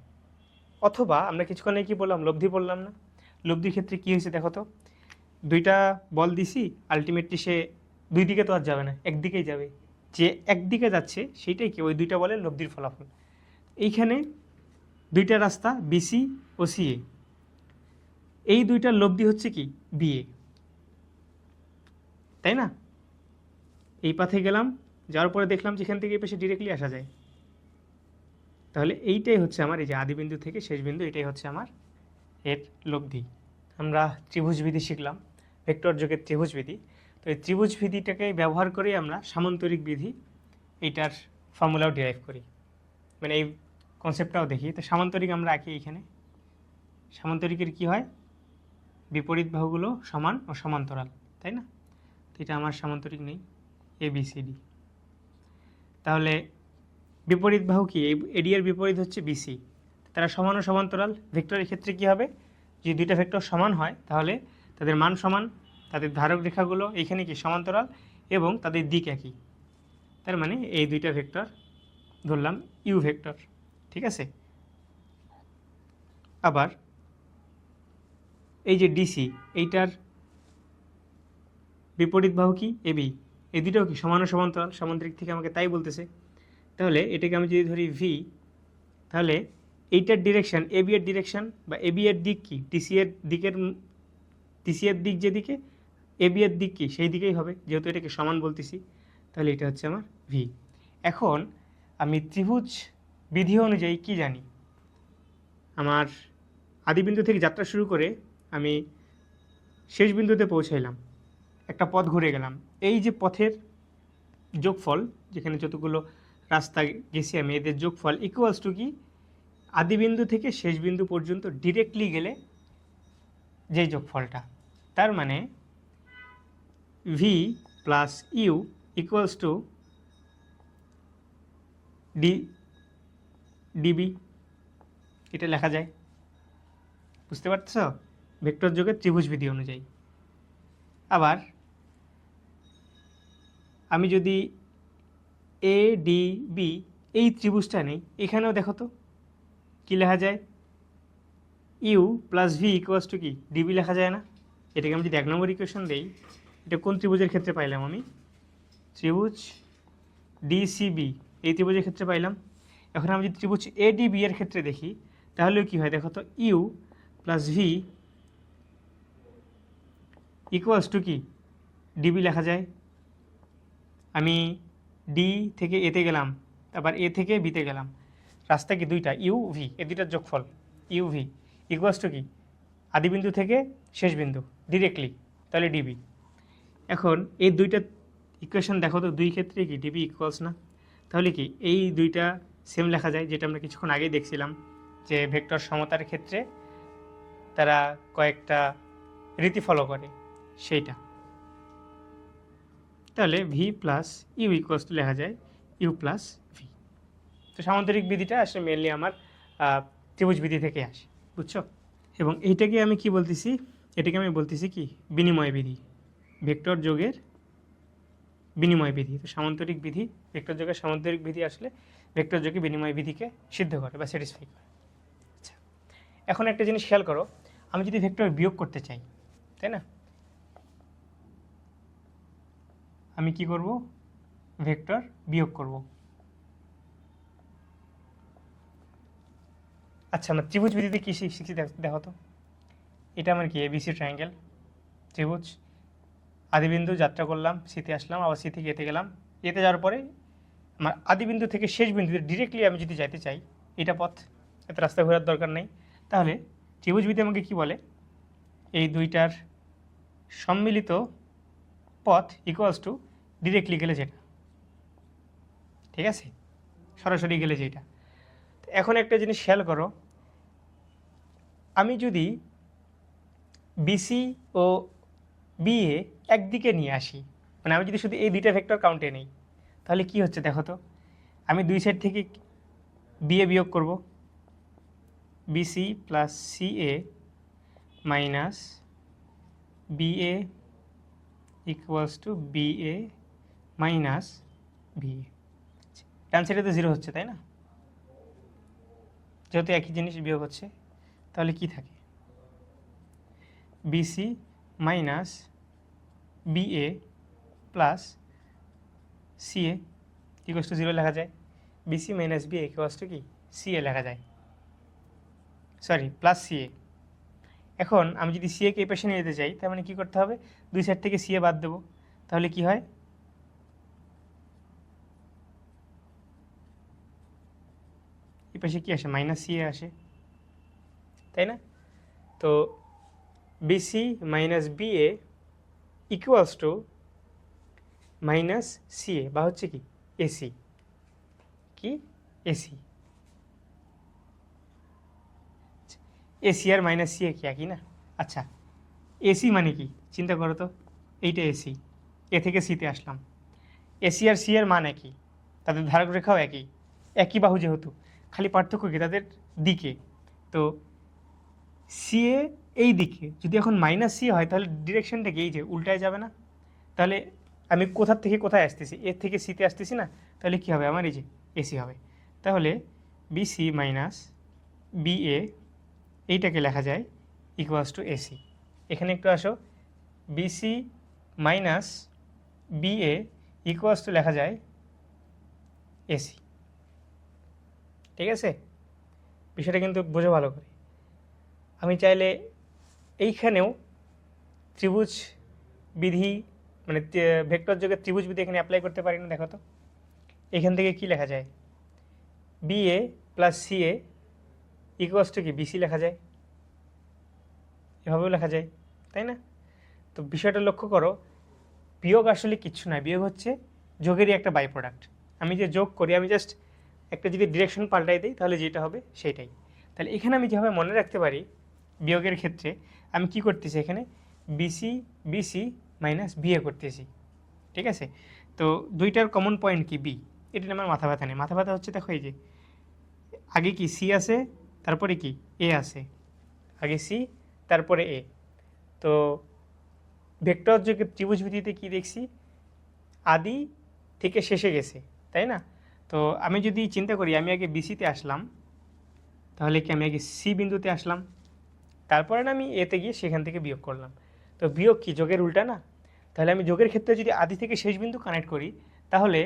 অথবা আমরা কিছুক্ষণ কি বললাম? লব্ধি বললাম না? লব্ধির ক্ষেত্রে কী হয়েছে দেখো তো, দুইটা বল দিছি, আলটিমেটলি সে দুই দিকে তো আর যাবে না, একদিকেই যাবে। যে একদিকে যাচ্ছে সেইটাই কি ওই দুইটা বলের লব্ধির ফলাফল। এইখানে দুইটা রাস্তা বিসি ও সিএ, এই দুইটার লব্ধি হচ্ছে কি? বিএ, তাই না? এই পাথে গেলাম, যাওয়ার পরে দেখলাম যে এখান থেকে এই পাশে ডিরেক্টলি আসা যায়। তাহলে এইটাই হচ্ছে আমার এই যে আদিবিন্দু থেকে শেষ বিন্দু, এটাই হচ্ছে আমার এর লব্ধি। আমরা ত্রিভুজ বিধি শিখলাম, ভেক্টর যোগের ত্রিভুজ বিধি। তো এই ত্রিভুজ বিধিটাকে ব্যবহার করেই আমরা সামান্তরিক বিধি এইটার ফর্মুলাও ডিরাইভ করি, মানে এই কনসেপ্টটাও দেখি। তো সামান্তরিক আমরা আঁকি এইখানে। সামান্তরিকের কি হয়, বিপরীত বাহুগুলো সমান ও সমান্তরাল, তাই না? তো এটা আমার সামান্তরিক নেই, ABCD। তাহলে বিপরীত বাহু কি, এডি এর বিপরীত হচ্ছে BC, তারা সমান ও সমান্তরাল। ভেক্টরের ক্ষেত্রে কি হবে, যদি দুইটা ভেক্টর সমান হয় তাহলে তাদের মান সমান, তাদের ধারক রেখাগুলো এইখানে কি সমান্তরাল এবং তাদের দিক একই। তার মানে এই দুইটা ভেক্টর ধরলাম ইউ ভেক্টর, ঠিক আছে। আবার এই যে DC, এইটার বিপরীত বাহু কি AB, এই দুটাও কি সমান ও সমান্তরাল, সামান্তরিক থেকে আমাকে তাই বলতেছে। তাহলে এটাকে আমি যদি ধরি V, তাহলে এইটার ডিরেকশন AB এর ডিরেকশন বা AB এর দিক কি DC এর দিকের, DC এর দিক যেদিকে AB এর দিক কি সেই দিকেই হবে, যেহেতু এটাকে সমান বলতেছি। তাহলে এটা হচ্ছে আমার V। এখন আমি ত্রিভুজ বিধি অনুযায়ী কি জানি, আমার আদিবিন্দু থেকে যাত্রা শুরু করে আমি শেষ বিন্দুতে পৌঁছাইলাম, একটা পথ ঘুরে গেলাম। এই যে পথের যোগফল, যেখানে যতগুলো রাস্তা গেছি আমি, এদের যোগফল ইকুয়ালস টু কি, আদিবিন্দু থেকে শেষ বিন্দু পর্যন্ত ডিরেক্টলি গেলে যেই যোগফলটা। তার মানে V plus U equals to DB, এটা লেখা যায়। বুঝতে পারছ, ভেক্টর যোগের ত্রিভুজ বিধি অনুযায়ী। আবার আমি যদি ADB এই ত্রিভুজটা নেই, এখানেও দেখো তো কী লেখা যায়, U plus V equals to কি DB লেখা যায় না? এটাকে আমি যদি 1 নম্বর ইকুয়েশন দেই, এটা কোন ত্রিভুজের ক্ষেত্রে পাইলাম আমি, ত্রিভুজ DCB এই ত্রিভুজের ক্ষেত্রে পাইলাম। এখন আমি যদি ত্রিভুজ ADB এর ক্ষেত্রে দেখি, তাহলেও কি হয় দেখো তো, U plus V equals to কি DB লেখা যায়। আমি D থেকে A তে গেলাম, আবার A থেকে B তে গেলাম, রাস্তা কি দুইটা, UV, এ দুইটার যোগফল UV ইকুয়ালস টু কি আদিবিন্দু থেকে শেষ বিন্দু ডিরেক্টলি, তাহলে DB। এখন এই দুইটা ইকুয়েশন দেখো তো, দুই ক্ষেত্রে কি DB ইকুয়ালস না? তাহলে কি এই দুইটা সেম লেখা যায়, যেটা আমরা কিছুক্ষণ আগেই দেখছিলাম যে ভেক্টর সমতার ক্ষেত্রে তারা কয়েকটা রীতি ফলো করে, সেইটা। তাহলে V plus U equals to লেখা যায় ইউ প্লাস V। তো সামান্তরিক বিধিটা আসলে মেনলি আমার ত্রিভুজ বিধি থেকে আসে, বুঝছো? এবং এইটাকে আমি কি বলতেছি, এটাকে আমি বলতেছি কি বিনিময় বিধি, ভেক্টর যোগের বিনিময় বিধি। তো সামান্তরিক বিধি, ভেক্টর যোগের সামান্তরিক বিধি আসলে ভেক্টর যোগে বিনিময় বিধিকে সিদ্ধ করে বা স্যাটিসফাই করে। আচ্ছা, এখন একটা জিনিস খেয়াল করো, আমি যদি ভেক্টর বিয়োগ করতে চাই, তাই না, আমি কি করব, ভেক্টর বিয়োগ করব। আচ্ছা, আমরা ত্রিভুজ বিধিতে কী শিখছি দেখো তো, এটা আমার কি ABC ট্রায়াঙ্গেল ত্রিভুজ, আদিবিন্দু যাত্রা করলাম, সিতে আসলাম, আবার সি থেকে এতে গেলাম, এতে যাওয়ার পরে আমার আদিবিন্দু থেকে শেষ বিন্দুতে ডিরেক্টলি আমি যদি যাইতে চাই, এটা পথ, এত রাস্তা ঘোরার দরকার নেই। তাহলে ত্রিভুজ বিধি আমাকে কি বলে, এই দুইটার সম্মিলিত পথ ইকুয়ালস টু ডিরেক্টলি গেলে যেটা, ঠিক আছে, সরাসরি গেলে যেটা। এখন একটা জিনিস খেয়াল করো, আমি যদি BC ও BA একদিকে নিয়ে আসি, মানে আমি যদি শুধু এই দুইটা ভেক্টর কাউন্টে নেই, তাহলে কি হচ্ছে দেখো তো, আমি দুই সাইড থেকে BA বিয়োগ করব, BC plus CA minus BA equals to BA minus BA। ডান সাইডে তো 0 হচ্ছে, তাই না, যেহেতু একই জিনিস বিয়োগ হচ্ছে। তাহলে কি থাকে, BC minus BA plus CA equals to 0 লেখা যায়। BC minus BA equals to কি CA লেখা যায়, সরি প্লাস CA। এখন আমি যদি CA কে এই পাশে নিয়ে যেতে চাই, তার মানে কী করতে হবে, দুই সাইড থেকে CA বাদ দেবো। তাহলে কি হয়, পাশে কী আসে, মাইনাস সি এ আসে, তাই না? তো BC minus BA equals to minus CA, বা হচ্ছে কি এসি, কি এসি। এসি আর মাইনাস সিএ কি একই না? আচ্ছা, এসি মানে কি চিন্তা করো তো, এইটা এসি, এ থেকে সিতে আসলাম, এসি আর সি এর মান একই, তাদের ধারক রেখাও একই, একই বাহু যেহেতু, খালি পার্থক্য কি তাদের দিকে। তো সিএ এই দিকে যদি এখন মাইনাস সি হয় তাহলে ডিরেকশনটা কি এই যে উল্টায় যাবে না? তাহলে আমি কোথার থেকে কোথায় আসতেছি, এর থেকে সিতে আসতেছি না, তাহলে কি হবে আমার এই যে এসি হবে। তাহলে বিসি মাইনাস বিএ এইটাকে লেখা যায় ইকুয়ালস টু এসি। এখানে একটু আসো, BC minus BA equals to লেখা যায় এসি। ঠিক আছে, বিষয়টা কিন্তু বোঝো ভালো করে। আমি চাইলে এইখানেও ত্রিভুজ বিধি মানে ভেক্টর যোগে ত্রিভুজ বিধি এখানে অ্যাপ্লাই করতে পারি না। দেখো তো এখান থেকে কি লেখা যায়, BA plus CA equals to কি বিসি লেখা যায়, এভাবেও লেখা যায়, তাই না? তো বিষয়টা লক্ষ্য করো, বিয়োগ আসলে কিচ্ছু নয়, বিয়োগ হচ্ছে যোগেরই একটা বাই প্রোডাক্ট। আমি যে যোগ করি, আমি জাস্ট একটা যদি ডিরেকশন পাল্টাই দিই তাহলে যেটা হবে সেটাই। তাহলে এখানে আমি যেভাবে মনে রাখতে পারি বিয়োগের ক্ষেত্রে, আমি কি করতেছি এখানে বিসি বিসি মাইনাস বিএ করতেছি। ঠিক আছে, তো দুইটার কমন পয়েন্ট কি বি, এটা আমার মাথা ব্যথা নেই। মাথা ব্যথা হচ্ছে দেখো এই যে আগে কি সি আছে, তারপরে কি এ আছে, আগে সি তারপরে এ। তো ভেক্টর যোগে ত্রিভুজ ভিত্তিতে কী দেখছি, আদি থেকে শেষে গেছে, তাই না? তো আমি যদি চিন্তা করি আমি আগে বিসিতে আসলাম, তাহলে কি আমি আগে সি বিন্দুতে আসলাম, তারপরে না আমি এতে গিয়ে সেখান থেকে বিয়োগ করলাম। তো বিয়োগ কি যোগের উল্টা না? তাহলে আমি যোগের ক্ষেত্রে যদি আদি থেকে শেষ বিন্দু কানেক্ট করি, তাহলে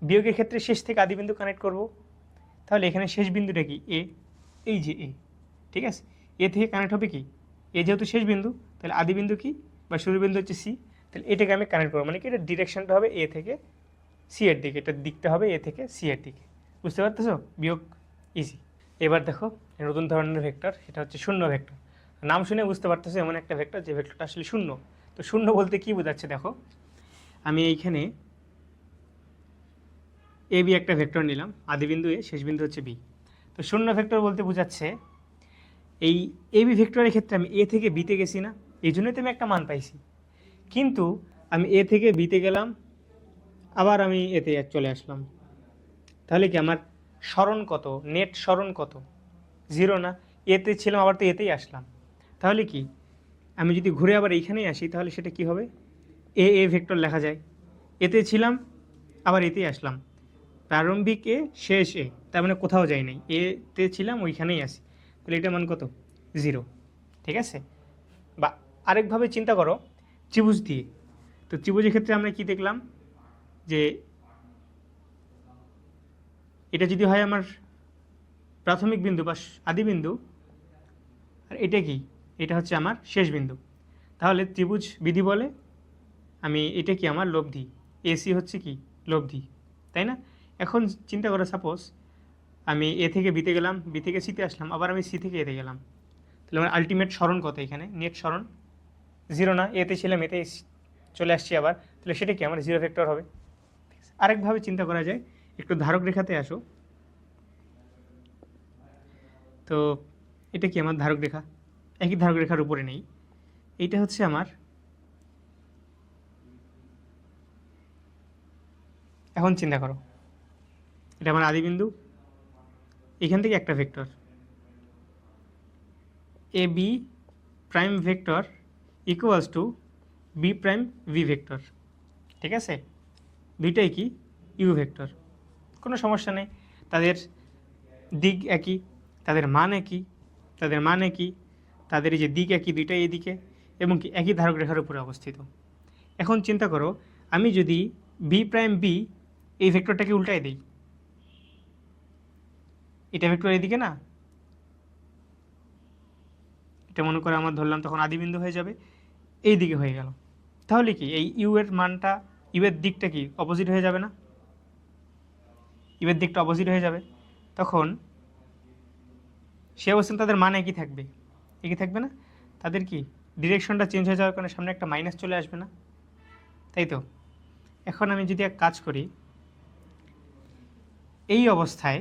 বিয়োগের ক্ষেত্রে শেষ থেকে আদি বিন্দু কানেক্ট করব। তাহলে এখানে শেষ বিন্দুটা কি এ, এই যে এ, ঠিক আছে, এ থেকে কানেক্ট হবে কি এ, যেহেতু শেষ বিন্দু তাহলে আদি বিন্দু কি বা শুরু বিন্দু হচ্ছে সি, তাহলে এটাকে আমি কানেক্ট করবো, মানে কি এটা ডিরেকশনটা হবে এ থেকে সি এর দিকে, এটা দিকটা হবে এ থেকে সি এর দিকে। বুঝতে পারতেছো? বিয়োগ ইজি। এবার দেখো নতুন ধরনের ভেক্টর, সেটা হচ্ছে শূন্য ভেক্টর। নাম শুনে বুঝতে পারতেছো এমন একটা ভেক্টর যে ভেক্টরটা আসলে শূন্য। তো শূন্য বলতে কি বোঝাচ্ছে দেখো, আমি এইখানে এ বি একটা ভেক্টর নিলাম, আদি বিন্দু এ, শেষ বিন্দু হচ্ছে বি। তো শূন্য ভেক্টর বলতে বোঝাচ্ছে এই এ বি ভেক্টরের ক্ষেত্রে আমি এ থেকে বিতে গেছি না, এই জন্যই তো আমি একটা মান পাইছি। কিন্তু আমি এ থেকে বিতে গেলাম, আবার আমি এতে চলে আসলাম, তাহলে কি আমার সরণ কত, নেট সরণ কত, জিরো না? এতে ছিলাম আবার তো এতেই আসলাম, তাহলে কি আমি যদি ঘুরে আবার এইখানেই আসি তাহলে সেটা কি হবে, এ এ ভেক্টর লেখা যায়। এতে ছিলাম আবার এতেই আসলাম, প্রারম্ভিক এ শেষ এ, তার মানে কোথাও যাই নাই, এতে ছিলাম ওইখানেই আসি, তাহলে এটা মান কত, জিরো। ঠিক আছে, বা আরেকভাবে চিন্তা করো ত্রিভুজ দিয়ে। তো ত্রিভুজের ক্ষেত্রে আমরা কি দেখলাম যে এটা যদি হয় আমার প্রাথমিক বিন্দু বা আদি বিন্দু, আর এটা কি, এটা হচ্ছে আমার শেষ বিন্দু, তাহলে ত্রিভুজ বিধি বলে আমি এটা কি আমার লব্ধি, এসি হচ্ছে কি লব্ধি, তাই না? এখন চিন্তা করো সাপোজ আমি এ থেকে বিতে গেলাম, বি থেকে সিতে আসলাম, আবার আমি সি থেকে এতে গেলাম, তাহলে আমার আলটিমেট সরণ কত, এখানে নেট সরণ জিরো না? এতে ছিলাম এতে চলে আসছি আবার, তাহলে সেটা কি আমার জিরো ভেক্টর হবে। আরেকভাবে চিন্তা করা যায়, একটু ধারক রেখাতে আসো। তো এটা কি আমার ধারক রেখা, একই ধারক রেখার উপরে নেই, এইটা হচ্ছে আমার, এখন চিন্তা করো এটা আমার আদি বিন্দু, এখান থেকে একটা vector A B prime vector equals to B prime V vector. ঠিক আছে, দুইটাই কি ইউ ভেক্টর, কোনো সমস্যা নেই, তাদের দিক একই, তাদের মান একই, তাদের মান একই, তাদের এই যে দিক একই, দুইটাই এদিকে এবং কি একই ধারক রেখার উপরে অবস্থিত। এখন চিন্তা করো আমি যদি বি প্রাইম বি এই ভেক্টরটাকে উল্টাই দিই, এটা ভেক্টর এদিকে না, এটা মনে করে আমার ধরলাম তখন আদিবিন্দু হয়ে যাবে, এই দিকে হয়ে গেল, তাহলে কি এই ইউ এর মানটা, ইউ এর দিকটা কি অপোজিট হয়ে যাবে না? ইউ এর দিকটা অপোজিট হয়ে যাবে, তখন সেই অবস্থায় তাদের মান একই থাকবে, একই থাকবে না? তাদের কি ডিরেকশনটা চেঞ্জ হয়ে যাওয়ার কারণে সামনে একটা মাইনাস চলে আসবে না, তাই তো? এখন আমি যদি এক কাজ করি, এই অবস্থায়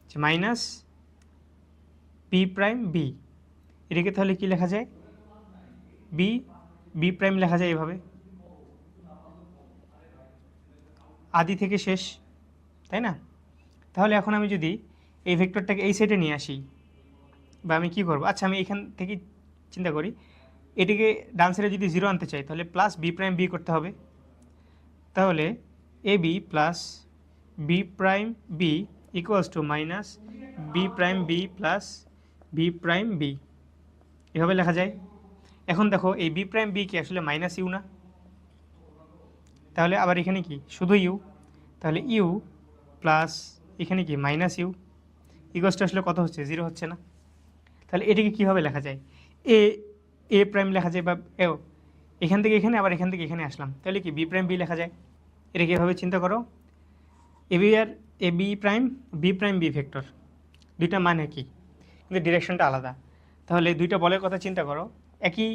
যে মাইনাস বি প্রাইম বি, এটাকে তাহলে কি লেখা যায়? বি বি প্রাইম লেখা যায় এভাবে, আদি থেকে শেষ, তাই না? তাহলে এখন আমি যদি এই ভেক্টরটাকে এই সাইডে নিয়ে আসি, বা আমি কি করব, আচ্ছা আমি এখান থেকে চিন্তা করি, এটিকে ডান সাইডে যদি জিরো আনতে চাই তাহলে প্লাস বি প্রাইম বি করতে হবে। তাহলে A B plus B prime B equals to minus B prime B plus B prime B, এভাবে লেখা যায়। এখন দেখো এই বি প্রাইম বি কি আসলে মাইনাস ইউ না? তাহলে আবার এখানে কি শুধু ইউ, তাহলে ইউ প্লাস এখানে কি মাইনাস ইউ ইকুয়ালস টু আসলে কত হচ্ছে? জিরো হচ্ছে না? তাহলে এটিকে কীভাবে লেখা যায়? এ এ প্রাইম লেখা যায়, বা এও এখান থেকে এখানে আবার এখান থেকে এখানে আসলাম, তাহলে কি বি প্রাইম বি লেখা যায়। এটাকে এভাবে চিন্তা করো, A B R A B prime B vector, দুইটা মান একই কিন্তু ডিরেকশনটা আলাদা। তাহলে দুইটা বলের কথা চিন্তা করো, একই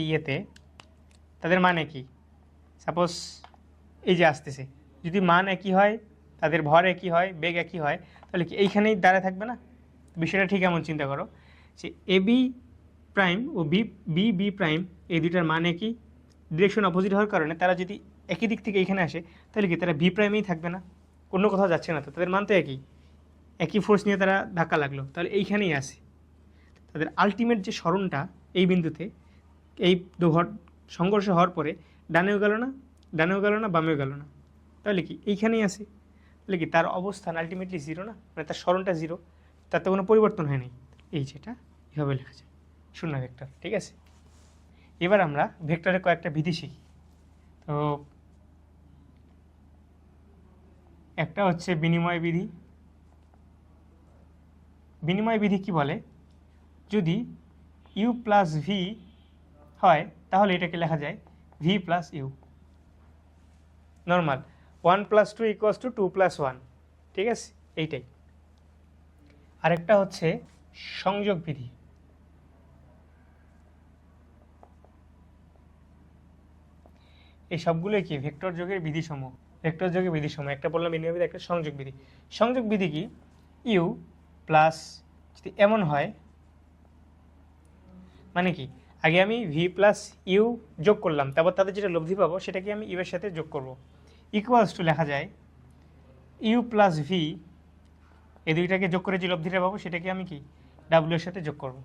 ইয়েতে তাদের মান একই। সাপোজ এই যে আসতেছে, যদি মান একই হয়, তাদের ভর একই হয়, বেগ একই হয়, তাহলে কি এইখানেই দাঁড়ায় থাকবে না? বিষয়টা ঠিক এমন চিন্তা করো যে এ বি প্রাইম ও বি প্রাইম এই দুইটার মান একই, ডিরেকশন অপোজিট হওয়ার কারণে তারা যদি একই দিক থেকে এইখানে আসে তাহলে কি তারা বি প্রাইমেই থাকবে না? অন্য কোথাও যাচ্ছে না তো, তাদের মান তো একই, একই ফোর্স নিয়ে তারা ধাক্কা লাগলো, তাহলে এইখানেই আসে। তাদের আলটিমেট যে সরণটা এই বিন্দুতে, এই দুঘর সংঘর্ষ হওয়ার পরে ডানেও গেল না, বামেও গেল না, তাহলে কি এইখানেই আসে। তাহলে কি তার অবস্থান আলটিমেটলি জিরো না? মানে তার সরণটা জিরো, তার তো কোনো পরিবর্তন হয়নি। এই যেটা এভাবে লেখা যায় শূন্য ভেক্টর, ঠিক আছে? এবার আমরা ভেক্টরের কয়েকটা বিধি শিখি। তো একটা হচ্ছে বিনিময় বিধি। বিনিময় বিধি কি বলে? যদি ইউ প্লাস ভি হয় তাহলে এটাকে লেখা যায় ভি প্লাস ইউ। নর্মাল 1 + 2 = 2 + 1, ঠিক আছে? এইটাই। আরেকটা হচ্ছে সংযোগ বিধি। এই সবগুলোই কি ভেক্টর যোগের বিধিসমূহ। ভেক্টর যোগের বিধিসমূহ, একটা বললাম বিনিময় বিধি, একটা সংযোগ বিধি। সংযোগ বিধি কি? ইউ প্লাস যদি এমন হয়, মানে কি আগে আমি ভি প্লাস ইউ যোগ করলাম, তারপর তাদের যেটা লব্ধি পাবো সেটাকে আমি ইউ এর সাথে যোগ করব, ইকুয়ালস টু লেখা যায় ইউ প্লাস ভি, এই দুইটাকে যোগ করে যে লব্ধিটা পাবো সেটাকে আমি কি ডাব্লিউ এর সাথে যোগ করব।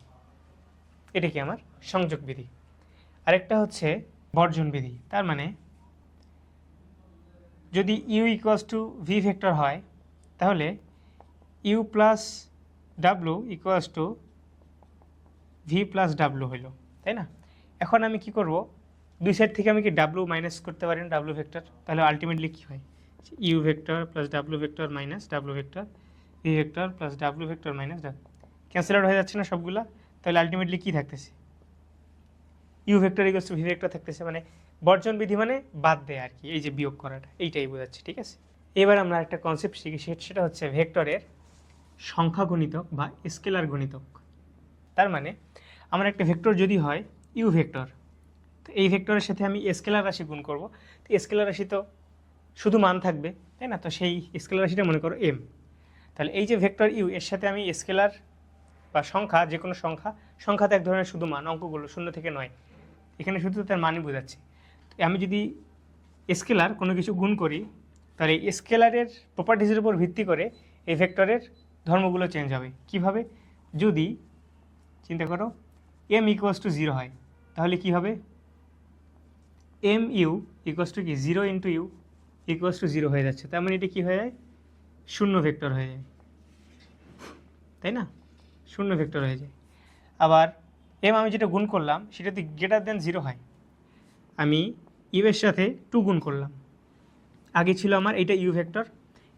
এটা কি আমার সংযোগ বিধি। আরেকটা হচ্ছে বর্জন বিধি। তার মানে যদি U equals to V vector হয় তাহলে U plus W equals to V plus W হইল, তাই না? এখন আমি কি করব, দুই সাইড থেকে আমি কি ডাব্লু মাইনাস করতে পারি না, ডাব্লু ভেক্টর, তাহলে আলটিমেটলি কী হয়? U vector plus W vector minus W vector, V vector plus W vector minus cancel out হয়ে যাচ্ছে না সবগুলা? তাহলে আলটিমেটলি কী থাকতেছে? U vector equals to V vector থাকতেছে। মানে বর্জন বিধি মানে বাদ দেয় আর কি, এই যে বিয়োগ করাটা, এইটাই বোঝাচ্ছে, ঠিক আছে? এবার আমরা একটা কনসেপ্ট শিখি, সেটা হচ্ছে ভেক্টরের সংখ্যা গণিতক বা স্কেলার গণিতক। তার মানে আমার একটা ভেক্টর যদি হয় ইউ ভেক্টর, তো এই ভেক্টরের সাথে আমি স্কেলার রাশি গুণ করব, তো স্কেলার রাশি তো শুধু মান থাকবে, তাই না? তো সেই স্কেলার রাশিটা মনে করো এম। তাহলে এই যে ভেক্টর ইউ, এর সাথে আমি স্কেলার বা সংখ্যা, যে কোনো সংখ্যাতে এক ধরনের শুধু মান, অঙ্কগুলো 0 থেকে 9, এখানে শুধু তার মানই বোঝাচ্ছি। আমি যদি স্কেলার কোনো কিছু গুণ করি তাহলে এই স্কেলারের প্রপার্টিজের উপর ভিত্তি করে এই ভেক্টরের ধর্মগুলো চেঞ্জ হবে। কিভাবে? যদি চিন্তা করো এম ইকুয়ালস টু 0 হয় তাহলে কি হবে? এম ইউ ইকুয়ালস টু কি 0 ইন্টু ইউ ইকুয়ালস টু 0 হয়ে যাচ্ছে, তার মানে এটা কী হয়ে যায়? শূন্য ভেক্টর হয়ে যায়, তাই না? শূন্য ভেক্টর হয়ে যায়। আবার এম আমি যেটা গুণ করলাম সেটা যদি গ্রেটার দেন 0 হয়, আমি ইউ এর সাথে 2 গুণ করলাম, আগে ছিল আমার এইটা ইউ ভেক্টর,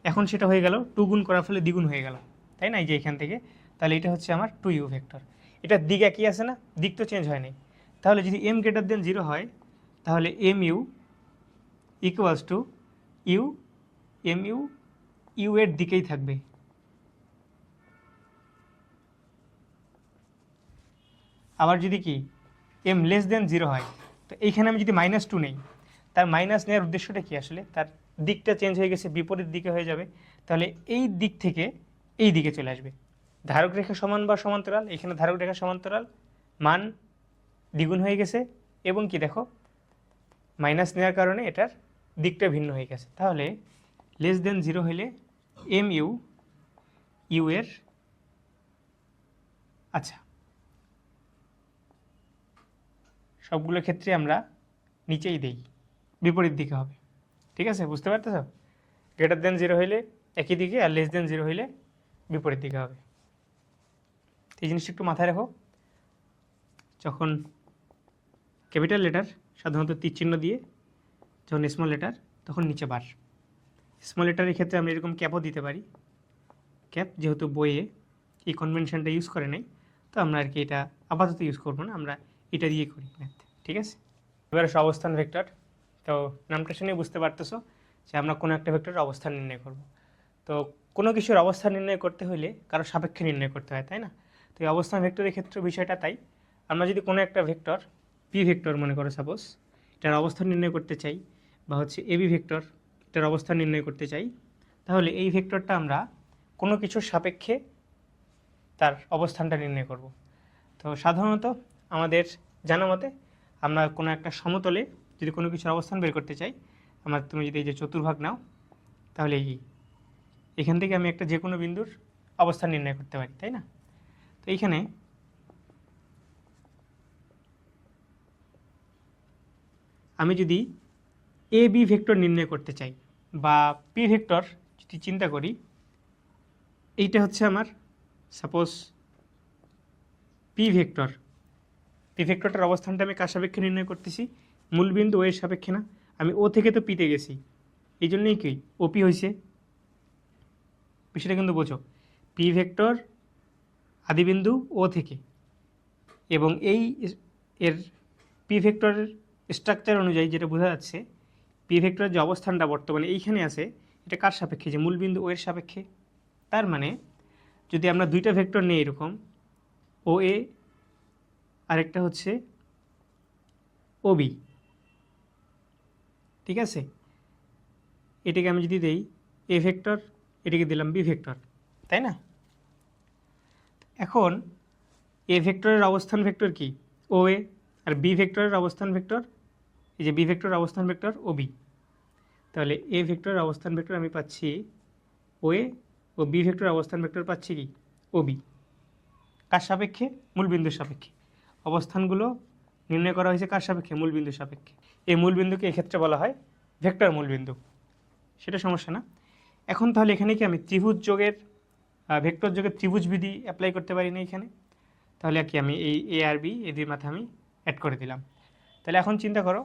এখন সেটা হয়ে গেল 2 গুণ করার ফলে দ্বিগুণ হয়ে গেল, তাই না? এই যে এখান থেকে, তাহলে এটা হচ্ছে আমার 2u ভেক্টর। এটার দিক একই আছে না, দিক তো চেঞ্জ হয়নি। তাহলে যদি এম গ্রেটার দেন 0 হয় তাহলে M U equals to U, M U U এর দিকেই থাকবে, আবার যদি কি এম লেস দেন 0 হয়, তো এইখানে আমি যদি -2 নেই, তার মাইনাস নেওয়ার উদ্দেশ্যটা কি আসলে, তার দিকটা চেঞ্জ হয়ে গেছে, বিপরীত দিকে হয়ে যাবে, তাহলে এই দিক থেকে এই দিকে চলে আসবে। ধারক রেখা সমান বা সমান্তরাল, এখানে ধারক রেখা সমান্তরাল, মান দ্বিগুণ হয়ে গেছে, এবং কি দেখো মাইনাস নেওয়ার কারণে এটার দিকটা ভিন্ন হয়ে গেছে। তাহলে লেস দেন 0 হলে এম ইউ ইউ এর, আচ্ছা সবগুলো ক্ষেত্রে আমরা নিচেই দেই, বিপরীত দিকে হবে, ঠিক আছে, বুঝতে পারতেছ? গ্রেটার দেন 0 হইলে একই দিকে, আর লেস দেন 0 হইলে বিপরীত দিকে হবে। এই জিনিসটা একটু মাথায় রাখো। যখন ক্যাপিটাল লেটার সাধারণত তীর চিহ্ন দিয়ে, যখন স্মল লেটার তখন নিচে বার। স্মল লেটারের ক্ষেত্রে আমরা এরকম ক্যাপও দিতে পারি, ক্যাপ যেহেতু বইয়ে এই কনভেনশনটা ইউজ করে নেই, তো আমরা আর কি এটা আপাতত ইউজ করবো না, আমরা এটা দিয়ে করি ম্যাথ, ঠিক আছে। এবার আসো অবস্থান ভেক্টর। তো নামটা শুনে বুঝতে পারতেছো যে আমরা কোনো একটা ভেক্টরের অবস্থান নির্ণয় করব। তো কোনো কিছুর অবস্থান নির্ণয় করতে হলে কারো সাপেক্ষে নির্ণয় করতে হয়, তাই না? তো এই অবস্থান ভেক্টরের ক্ষেত্রে বিষয়টা তাই। আমরা যদি কোনো একটা ভেক্টর পি ভেক্টর মনে করো সাপোজ, এটার অবস্থান নির্ণয় করতে চাই, বা হচ্ছে এবি ভেক্টর এটার অবস্থান নির্ণয় করতে চাই, তাহলে এই ভেক্টরটা আমরা কোনো কিছুর সাপেক্ষে তার অবস্থানটা নির্ণয় করব। তো সাধারণত আমাদের জানা মতে আমরা কোনো একটা সমতলে যদি কোনো কিছুর অবস্থান বের করতে চাই, তুমি যদি এই যে চতুর্ভাগ নাও, তাহলে এখান থেকে আমি একটা যে কোনো বিন্দুর অবস্থান নির্ণয় করতে পারি, তাই না? তো এইখানে আমি যদি এ বি ভেক্টর নির্ণয় করতে চাই, বা পি ভেক্টর যদি চিন্তা করি, এইটা হচ্ছে আমার সাপোজ পি ভেক্টর। পি ভেক্টরটার অবস্থানটা আমি কার সাপেক্ষে নির্ণয় করতেছি? মূলবিন্দু ও এর সাপেক্ষে না? আমি ও থেকে তো পিতে গেছি, এই জন্যই কি ওপি হয়েছে। বিষয়টা কিন্তু বোঝো, পি ভেক্টর আদিবিন্দু ও থেকে, এবং এর পি ভেক্টরের স্ট্রাকচার অনুযায়ী যেটা বোঝা যাচ্ছে, পি ভেক্টরের যে অবস্থানটা বর্তমানে এইখানে আছে, এটা কার সাপেক্ষে? যে মূলবিন্দু ও এর সাপেক্ষে। তার মানে যদি আমরা দুইটা ভেক্টর নিই এরকম, ও এ আরেকটা হচ্ছে ও বি, ঠিক আছে, এটাকে আমি যদি দেই এ ভেক্টর, এটাকে দিলাম বি ভেক্টর, তাই না? এখন এ ভেক্টরের অবস্থান ভেক্টর কি? ও এ, আর বি ভেক্টরের অবস্থান ভেক্টর, এই যে বি ভেক্টরের অবস্থান ভেক্টর ও বি। তাহলে এ ভেক্টরের অবস্থান ভেক্টর আমি পাচ্ছি ও এ, ও বি ভেক্টরের অবস্থান ভেক্টর পাচ্ছি কি? ও বি। কার সাপেক্ষে? মূলবিন্দুর সাপেক্ষে। অবস্থানগুলো নির্ণয় করা হয়েছে কার সাপেক্ষে? মূলবিন্দুর সাপেক্ষে। এই মূলবিন্দুকে এক্ষেত্রে বলা হয় ভেক্টর মূলবিন্দু, সেটা সমস্যা না। এখন তাহলে এখানে কি আমি ত্রিভুজ যোগের ভেক্টর যোগের ত্রিভুজ বিধি অ্যাপ্লাই করতে পারি না এখানে? তাহলে কি আমি এই এ আর বি এদের মাথা আমি অ্যাড করে দিলাম। তাহলে এখন চিন্তা করো,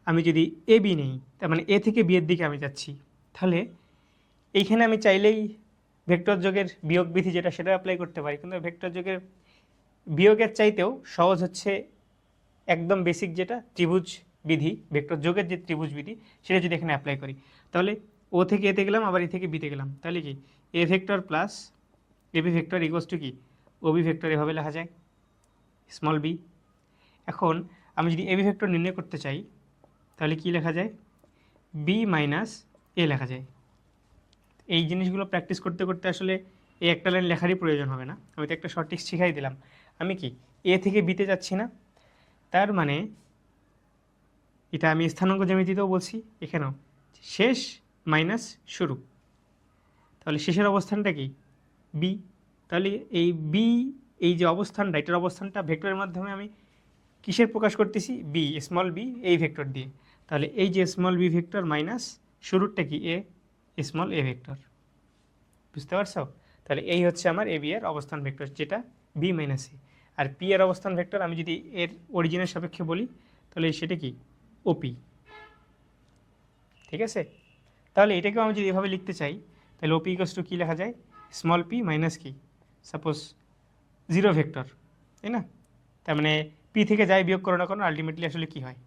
আমি যদি এ বি নেই, তার মানে এ থেকে বি এর দিকে আমি যাচ্ছি, তাহলে এইখানে আমি চাইলেই ভেক্টর যোগের বিয়োগ বিধি যেটা, সেটা অ্যাপ্লাই করতে পারি, কিন্তু ভেক্টর যোগের বিয়োগের চাইতেও সহজ হচ্ছে একদম বেসিক যেটা ত্রিভুজ বিধি, ভেক্টর যোগের যে ত্রিভুজ বিধি, সেটা যদি এখানে অ্যাপ্লাই করি, তাহলে ও থেকে এতে গেলাম, আবার এ থেকে বিতে গেলাম, তাহলে কি A vector plus AB vector equals to কি ওবি ভেক্টর, এভাবে লেখা যায় স্মল বি। এখন আমি যদি এবি ভেক্টর নির্ণয় করতে চাই, তাহলে কি লেখা যায়? বি মাইনাস এ লেখা যায়। এই জিনিসগুলো প্র্যাকটিস করতে করতে আসলে এই একটা লাইন লেখারই প্রয়োজন হবে না, আমি তো একটা শর্ট ট্রিক্স শিখাই দিলাম। আমি কি এ থেকে বিতে যাচ্ছি না, তার মানে এটা আমি স্থানাঙ্ক জ্যামিতিতেও বলছি, এখানেও শেষ মাইনাস শুরু, তাহলে শেষের অবস্থানটা কি? বি। তাহলে এই বি, এই যে অবস্থানটা, এটার অবস্থানটা ভেক্টরের মাধ্যমে আমি কিসের প্রকাশ করতেছি? বি, স্মল বি, এই ভেক্টর দিয়ে। তাহলে এই যে স্মল বি ভেক্টর মাইনাস শুরুরটা কি? এ, স্মল এ ভেক্টর। বুঝতে পারছো? তাহলে এই হচ্ছে আমার এ বি এর অবস্থান ভেক্টর, যেটা বি মাইনাস এ। আর পি এর অবস্থান ভেক্টর আমি যদি এর অরিজিনের সাপেক্ষে বলি, তাহলে সেটা কি? ওপি। ঠিক আছে, তাহলে এটাকেও আমি যদি এভাবে লিখতে চাই, তাহলে ওপি ইকুয়ালস টু কী লেখা যায়? স্মল পি মাইনাস কি সাপোজ 0 ভেক্টর, তাই না? তার মানে পি থেকে যাই বিয়োগ করো না কোনো, আলটিমেটলি আসলে কী হয়?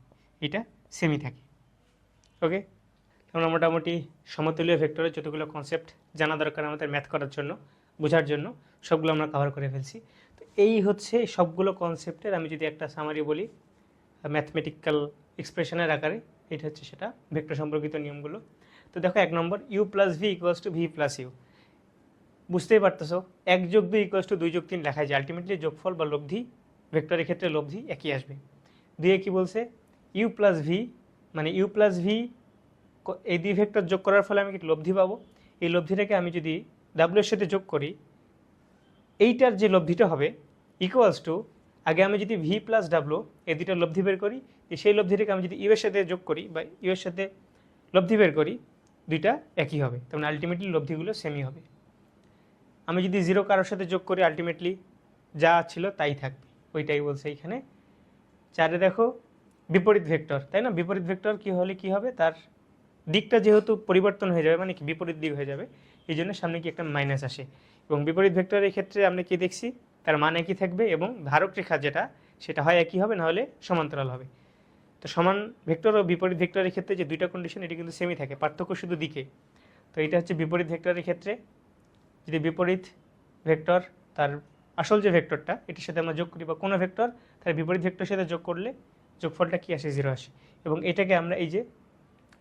এটা সেমই থাকে। ওকে, আমরা মোটামুটি সমতুল্য ভেক্টরের যতগুলো কনসেপ্ট জানা দরকার আমাদের ম্যাথ করার জন্য, বোঝার জন্য, সবগুলো আমরা কভার করে ফেলছি। তো এই হচ্ছে সবগুলো কনসেপ্টের আমি যদি একটা সামারি বলি ম্যাথমেটিক্যাল এক্সপ্রেশনের আকারে, এটা হচ্ছে সেটা ভেক্টর সম্পর্কিত নিয়মগুলো। তো দেখো 1 নম্বর U plus V equals to V plus U. বুঝতেই পারতেছো 1+2 ইকুয়ালস টু 2+3 লেখা যায়, আলটিমেটলি যোগফল বা লব্ধি ভেক্টরের ক্ষেত্রে লব্ধি একই আসবে। দিয়ে কি বলছে ইউ প্লাস ভি মানে ইউ প্লাস ভি, এই দুই ভেক্টর যোগ করার ফলে আমি কি লব্ধি পাবো, এই লব্ধিটাকে আমি যদি ডাব্লিউ এর সাথে যোগ করি, এইটার যে লব্ধিটা হবে ইকুয়ালস টু, আগে আমি যদি ভি প্লাস ডাব্লিউ এই দুইটার লব্ধি বের করি, সেই লব্ধিটাকে আমি যদি ইউ এর সাথে যোগ করি বা ইউ এর সাথে লব্ধি বের করি, দুইটা একই হবে, তার মানে আলটিমেটলি লব্ধিগুলো সেমই হবে। আমি যদি জিরো কারোর সাথে যোগ করি আলটিমেটলি যা ছিল তাই থাকবে, ওইটাই বলছে এইখানে। 4 দেখো বিপরীত ভেক্টর, তাই না? বিপরীত ভেক্টর কি হলে কি হবে, তার দিকটা যেহেতু পরিবর্তন হয়ে যাবে, মানে কি বিপরীত দিক হয়ে যাবে, এই জন্য সামনে কি একটা মাইনাস আসে। এবং বিপরীত ভেক্টরের ক্ষেত্রে আমরা কি দেখছি, তার মান একই থাকবে এবং ধারক রেখা যেটা সেটা হয় একই হবে, না হলে সমান্তরাল হবে। তো সমান ভেক্টর ও বিপরীত ভেক্টরের ক্ষেত্রে যে দুইটা কন্ডিশন এটি কিন্তু সেমই থাকে, পার্থক্য শুধু দিকে। তো এটা হচ্ছে বিপরীত ভেক্টরের ক্ষেত্রে, যদি বিপরীত ভেক্টর তার আসল যে ভেক্টরটা এটির সাথে আমরা যোগ করি বা কোনো ভেক্টর তার বিপরীত ভেক্টরের সাথে যোগ করলে যোগফলটা কি আসে, 0 আসে। এবং এটাকে আমরা এই যে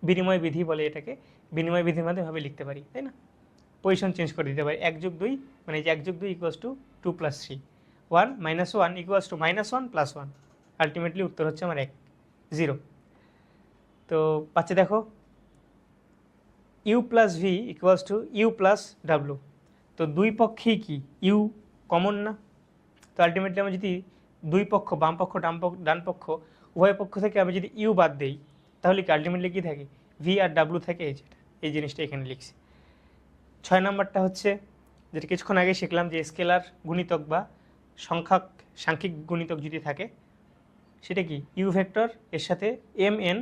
বিনিময় বিধি বলে, এটাকে বিনিময় বিধির মাধ্যমে লিখতে পারি, তাই না? পজিশন চেঞ্জ করে দিতে পারি, 1+2 মানে এই যে 1+2 equals to 2 + 3, 1 - 1 equals to -1 + 1, ultimately উত্তর হচ্ছে আমার 1, 0। তো পাচ্ছে দেখো U plus V equals to U plus W. তো দুই পক্ষেই কি ইউ কমন না? তো আলটিমেটলি আমি যদি দুই পক্ষ বাম পক্ষ ডান পক্ষ উভয় পক্ষ থেকে আমি যদি ইউ বাদ দেই, তাহলে কি আলটিমেটলি কী থাকে, ভি আর ডাব্লু থাকে, এই যেটা এই জিনিসটা এখানে লিখছি। 6 নম্বরটা হচ্ছে যেটা কিছুক্ষণ আগে শিখলাম, যে স্কেলার গুণিতক বা সাংখ্যিক গুণিতক যদি থাকে, সেটা কি ইউ ভেক্টর এর সাথে এম এন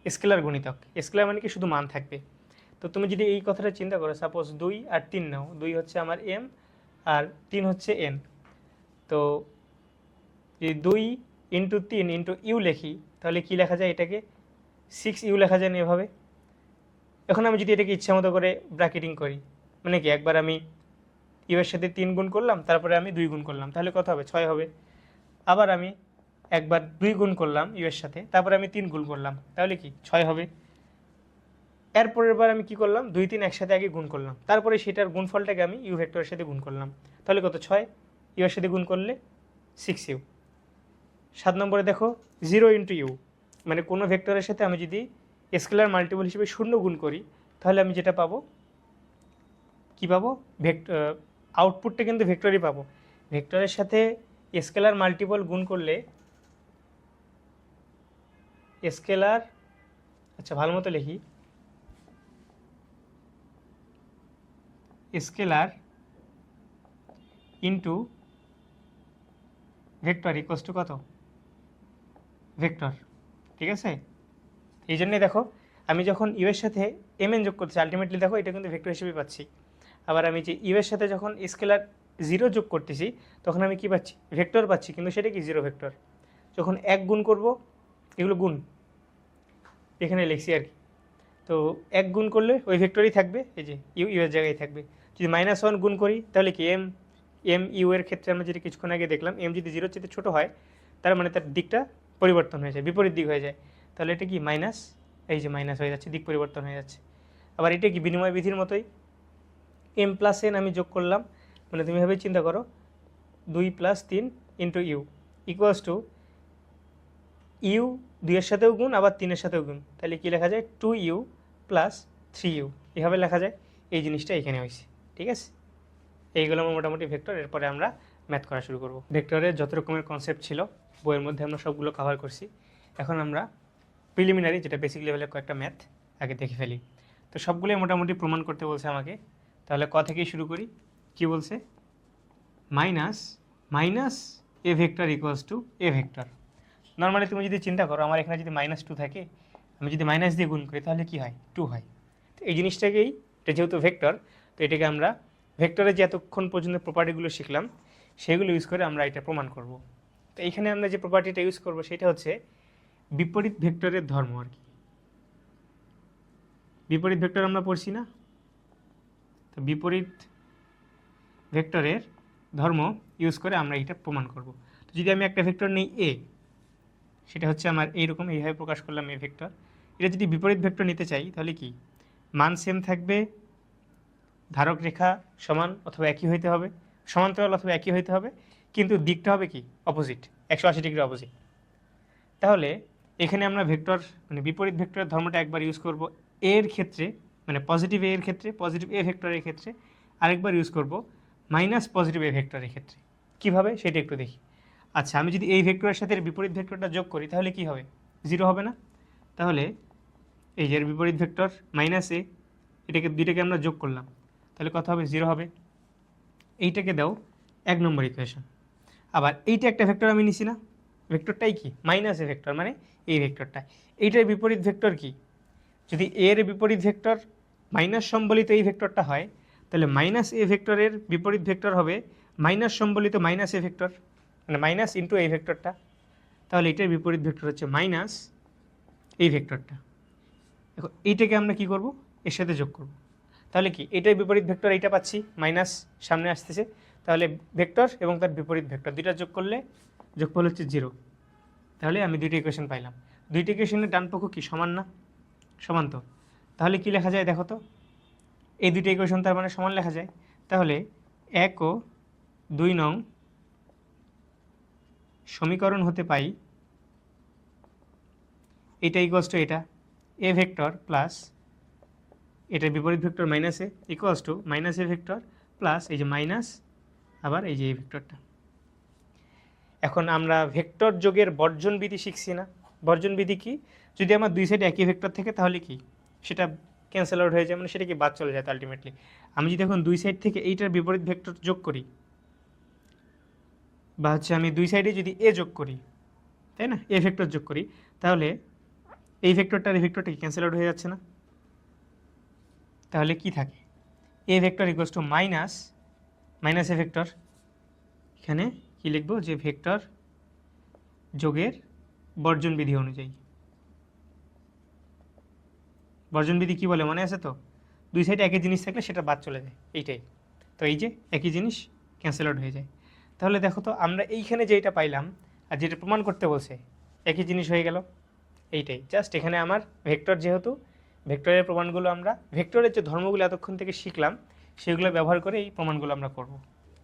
স্কেলার গুণিতক। স্কেলার মানে কি শুধু মান থাকবে। তো তুমি যদি এই কথাটা চিন্তা করো, সাপোজ 2 আর 3 নাও, 2 হচ্ছে আমার এম আর 3 হচ্ছে এন। তো যদি 2 × 3 × ইউ লিখি, তাহলে কি লেখা যায়, এটাকে 6u লেখা যায় না এভাবে। এখন আমি যদি এটাকে ইচ্ছা মতো করে ব্র্যাকেটিং করি, মানে কি একবার আমি ইউ এর সাথে 3 গুণ করলাম, তারপরে আমি 2 গুণ করলাম, তাহলে কত হবে, 6 হবে। আবার আমি একবার 2 গুণ করলাম ইউ এর সাথে, তারপরে আমি 3 গুণ করলাম, তাহলে কি 6 হবে। এরপরের বার আমি কি করলাম, 2 3 একসাথে আগে গুণ করলাম, তারপরে সেটার গুণফলটাকে আমি ইউ ভেক্টরের সাথে গুণ করলাম, তাহলে কত, 6, ইউ এর সাথে গুণ করলে 6u। 7 নম্বরে দেখো 0 × ইউ, মানে কোনো ভেক্টরের সাথে আমি যদি স্কেলার মাল্টিপল হিসেবে 0 গুণ করি, তাহলে আমি যেটা পাবো কি পাবো, আউটপুটটা কিন্তু ভেক্টরই পাবো। ভেক্টরের সাথে স্কেলার মাল্টিপল গুণ করলে স্কেলার, আচ্ছা ভালো মতো লিখি, scalar into vector equals two কত, ভেক্টর, ঠিক আছে। এই জন্যই দেখো আমি যখন ইউ এর সাথে এম এন যোগ করছি, আলটিমেটলি দেখো এটা কিন্তু ভেক্টর হিসেবে পাচ্ছি। আবার আমি যে ইউ এর সাথে যখন স্কেলার 0 যোগ করতেছি, তখন আমি কি পাচ্ছি, ভেক্টর পাচ্ছি, কিন্তু সেটা কি 0 ভেক্টর। যখন 1 গুণ করব, এগুলো গুণ এখানে লিখছি আর কি, তো 1 গুণ করলে ওই ভেক্টরই থাকবে, এই যে ইউ ইউ এর জায়গায় থাকবে। যদি -1 গুণ করি, তাহলে কি এম ইউ এর ক্ষেত্রে আমরা যেটা কিছুক্ষণ আগে দেখলাম, এম যদি 0-র চেয়ে ছোটো হয়, তার মানে তার দিকটা পরিবর্তন হয়ে যায়, বিপরীত দিক হয়ে যায়, তাহলে এটা কি মাইনাস, এই যে মাইনাস হয়ে যাচ্ছে, দিক পরিবর্তন হয়ে যাচ্ছে। আবার এটা কি বিনিময় বিধির মতোই, m + n আমি যোগ করলাম, মানে তুমি এভাবে চিন্তা করো 2 + 3 × ইউ ইকুয়ালস টু ইউ 2 এর সাথেও গুণ, আবার 3 এর সাথেও গুণ, তাহলে কি লেখা যায়, 2u + 3u, এভাবে লেখা যায়। এই জিনিসটা এখানে হয়েছে, ঠিক আছে। এইগুলো আমার মোটামুটি ভেক্টর। এরপরে আমরা ম্যাথ করা শুরু করব। ভেক্টরের যত রকমের কনসেপ্ট ছিল বইয়ের মধ্যে আমরা সবগুলো কভার করছি। এখন আমরা প্রিলিমিনারি, যেটা বেসিক লেভেলের কয়েকটা ম্যাথ আগে দেখে ফেলি। তো সবগুলোই মোটামুটি প্রমাণ করতে বলছে আমাকে, তাহলে ক থেকেই শুরু করি। কি বলছে, minus A vector equals two A vector. Normally তুমি যদি চিন্তা করো, আমার এখানে যদি -2 থাকে, আমি যদি মাইনাস দিয়ে গুণ করি, তাহলে কি হয়, 2 হয়। তো এই জিনিসটাকেই, এটা যেহেতু ভেক্টর, তো এটাকে আমরা ভেক্টরের যে এতক্ষণ পর্যন্ত প্রপার্টিগুলো শিখলাম, সেগুলো ইউজ করে আমরা এটা প্রমাণ করব। তো এইখানে আমরা যে প্রপার্টিটা ইউজ করব, সেটা হচ্ছে বিপরীত ভেক্টরের ধর্ম আর কি। বিপরীত ভেক্টর আমরা পড়ছি না, তো বিপরীত ভেক্টরের ধর্ম ইউজ করে আমরা এটা প্রমাণ করব। তো যদি আমি একটা ভেক্টর নিই এ, সেটা হচ্ছে আমার এইরকম, এইভাবে প্রকাশ করলাম এ ভেক্টর। এটা যদি বিপরীত ভেক্টর নিতে চাই তাহলে কি, মান সেম থাকবে, ধারক রেখা সমান অথবা একই হইতে হবে, সমান্তরাল অথবা একই হইতে হবে, কিন্তু দিকটা হবে কি অপোজিট, 180 ডিগ্রি অপোজিট। তাহলে এখানে আমরা ভেক্টর মানে বিপরীত ভেক্টরের ধর্মটা একবার ইউজ করব এর ক্ষেত্রে, মানে পজিটিভ এ এর ক্ষেত্রে, পজিটিভ এ ভেক্টরের ক্ষেত্রে, আরেকবার ইউজ করব মাইনাস পজিটিভ এ ভেক্টরের ক্ষেত্রে। কীভাবে সেটা একটু দেখি। আচ্ছা, আমি যদি এই ভেক্টরের সাথে এর বিপরীত ভেক্টরটা যোগ করি তাহলে কি হবে, জিরো হবে না? তাহলে এই যে এর বিপরীত ভেক্টর মাইনাস এ, এটাকে দুইটাকে আমরা যোগ করলাম, তাহলে কত হবে, জিরো হবে। এইটাকে দাও 1 নম্বর ইকুয়েশন। আবার এইটা একটা ভেক্টর আমি নিছি না, ভেক্টরটাই কি মাইনাস এ ভেক্টর, মানে এই ভেক্টরটা। এইটার বিপরীত ভেক্টর কি, যদি এর বিপরীত ভেক্টর মাইনাস সম্বলিত এই ভেক্টরটা হয়, তাহলে মাইনাস এ ভেক্টরের বিপরীত ভেক্টর হবে মাইনাস সম্বলিত মাইনাস এ ভেক্টর, মানে মাইনাস ইন্টু এই ভেক্টরটা। তাহলে এটার বিপরীত ভেক্টর হচ্ছে মাইনাস এই ভেক্টরটা। দেখো এইটাকে আমরা কি করব, এর সাথে যোগ করব। তাহলে কি, এটার বিপরীত ভেক্টর এইটা পাচ্ছি, মাইনাস সামনে আসতেছে, তাহলে ভেক্টর এবং তার বিপরীত ভেক্টর দুইটা যোগ করলে যোগফল হচ্ছে জিরো। তাহলে আমি দুইটা ইকুয়েশন পাইলাম। দুইটা ইকুয়েশনের ডান পক্ষ কি সমান না, সমান তো। তাহলে কি লেখা যায় দেখো তো, এই দুইটা ইকুয়েশন তার মানে সমান লেখা যায়। তাহলে 1 ও 2 নং সমীকরণ হতে পাই এটা ইকুয়ালস টু এটা এ ভেক্টর প্লাস এটার বিপরীত vector minus A equals to minus A vector plus এই যে মাইনাস আবার এই যে এই ভেক্টরটা। এখন আমরা ভেক্টর যোগের বর্জন বিধি শিখছি না। বর্জন বিধি কি, যদি আমার দুই সাইডে একই ভেক্টর থাকে তাহলে কি সেটা ক্যান্সেল আউট হয়ে যায়, মানে সেটা কি বাদ চলে যায় আলটিমেটলি। আমি যদি এখন দুই সাইড থেকে এইটার বিপরীত ভেক্টর যোগ করি, বা হচ্ছে আমি দুই সাইডে যদি এ যোগ করি, তাই না, এ ভেক্টর যোগ করি, তাহলে এই ভেক্টরটা আর এই ভেক্টরটা কি ক্যান্সেল আউট হয়ে যাচ্ছে না? তাহলে কি থাকে, এ vector equals to minus minus A vector. এখানে কি লিখবো, যে ভেক্টর যোগের বর্জন বিধি অনুযায়ী। বর্জন বিধি কি বলে মনে আছে তো, দুই সাইডে একই জিনিস থাকলে সেটা বাদ চলে যায়, এইটাই তো। এই যে একই জিনিস ক্যান্সেল আউট হয়ে যায়। তাহলে দেখো তো আমরা এইখানে যেটা পাইলাম আর যেটা প্রমাণ করতে বলছে একই জিনিস হয়ে গেল, এইটাই। জাস্ট এখানে আমার ভেক্টর, যেহেতু ভেক্টরের প্রমাণগুলো আমরা ভেক্টরের যে ধর্মগুলো এতক্ষণ থেকে শিখলাম সেগুলো ব্যবহার করে এই প্রমাণগুলো আমরা করব।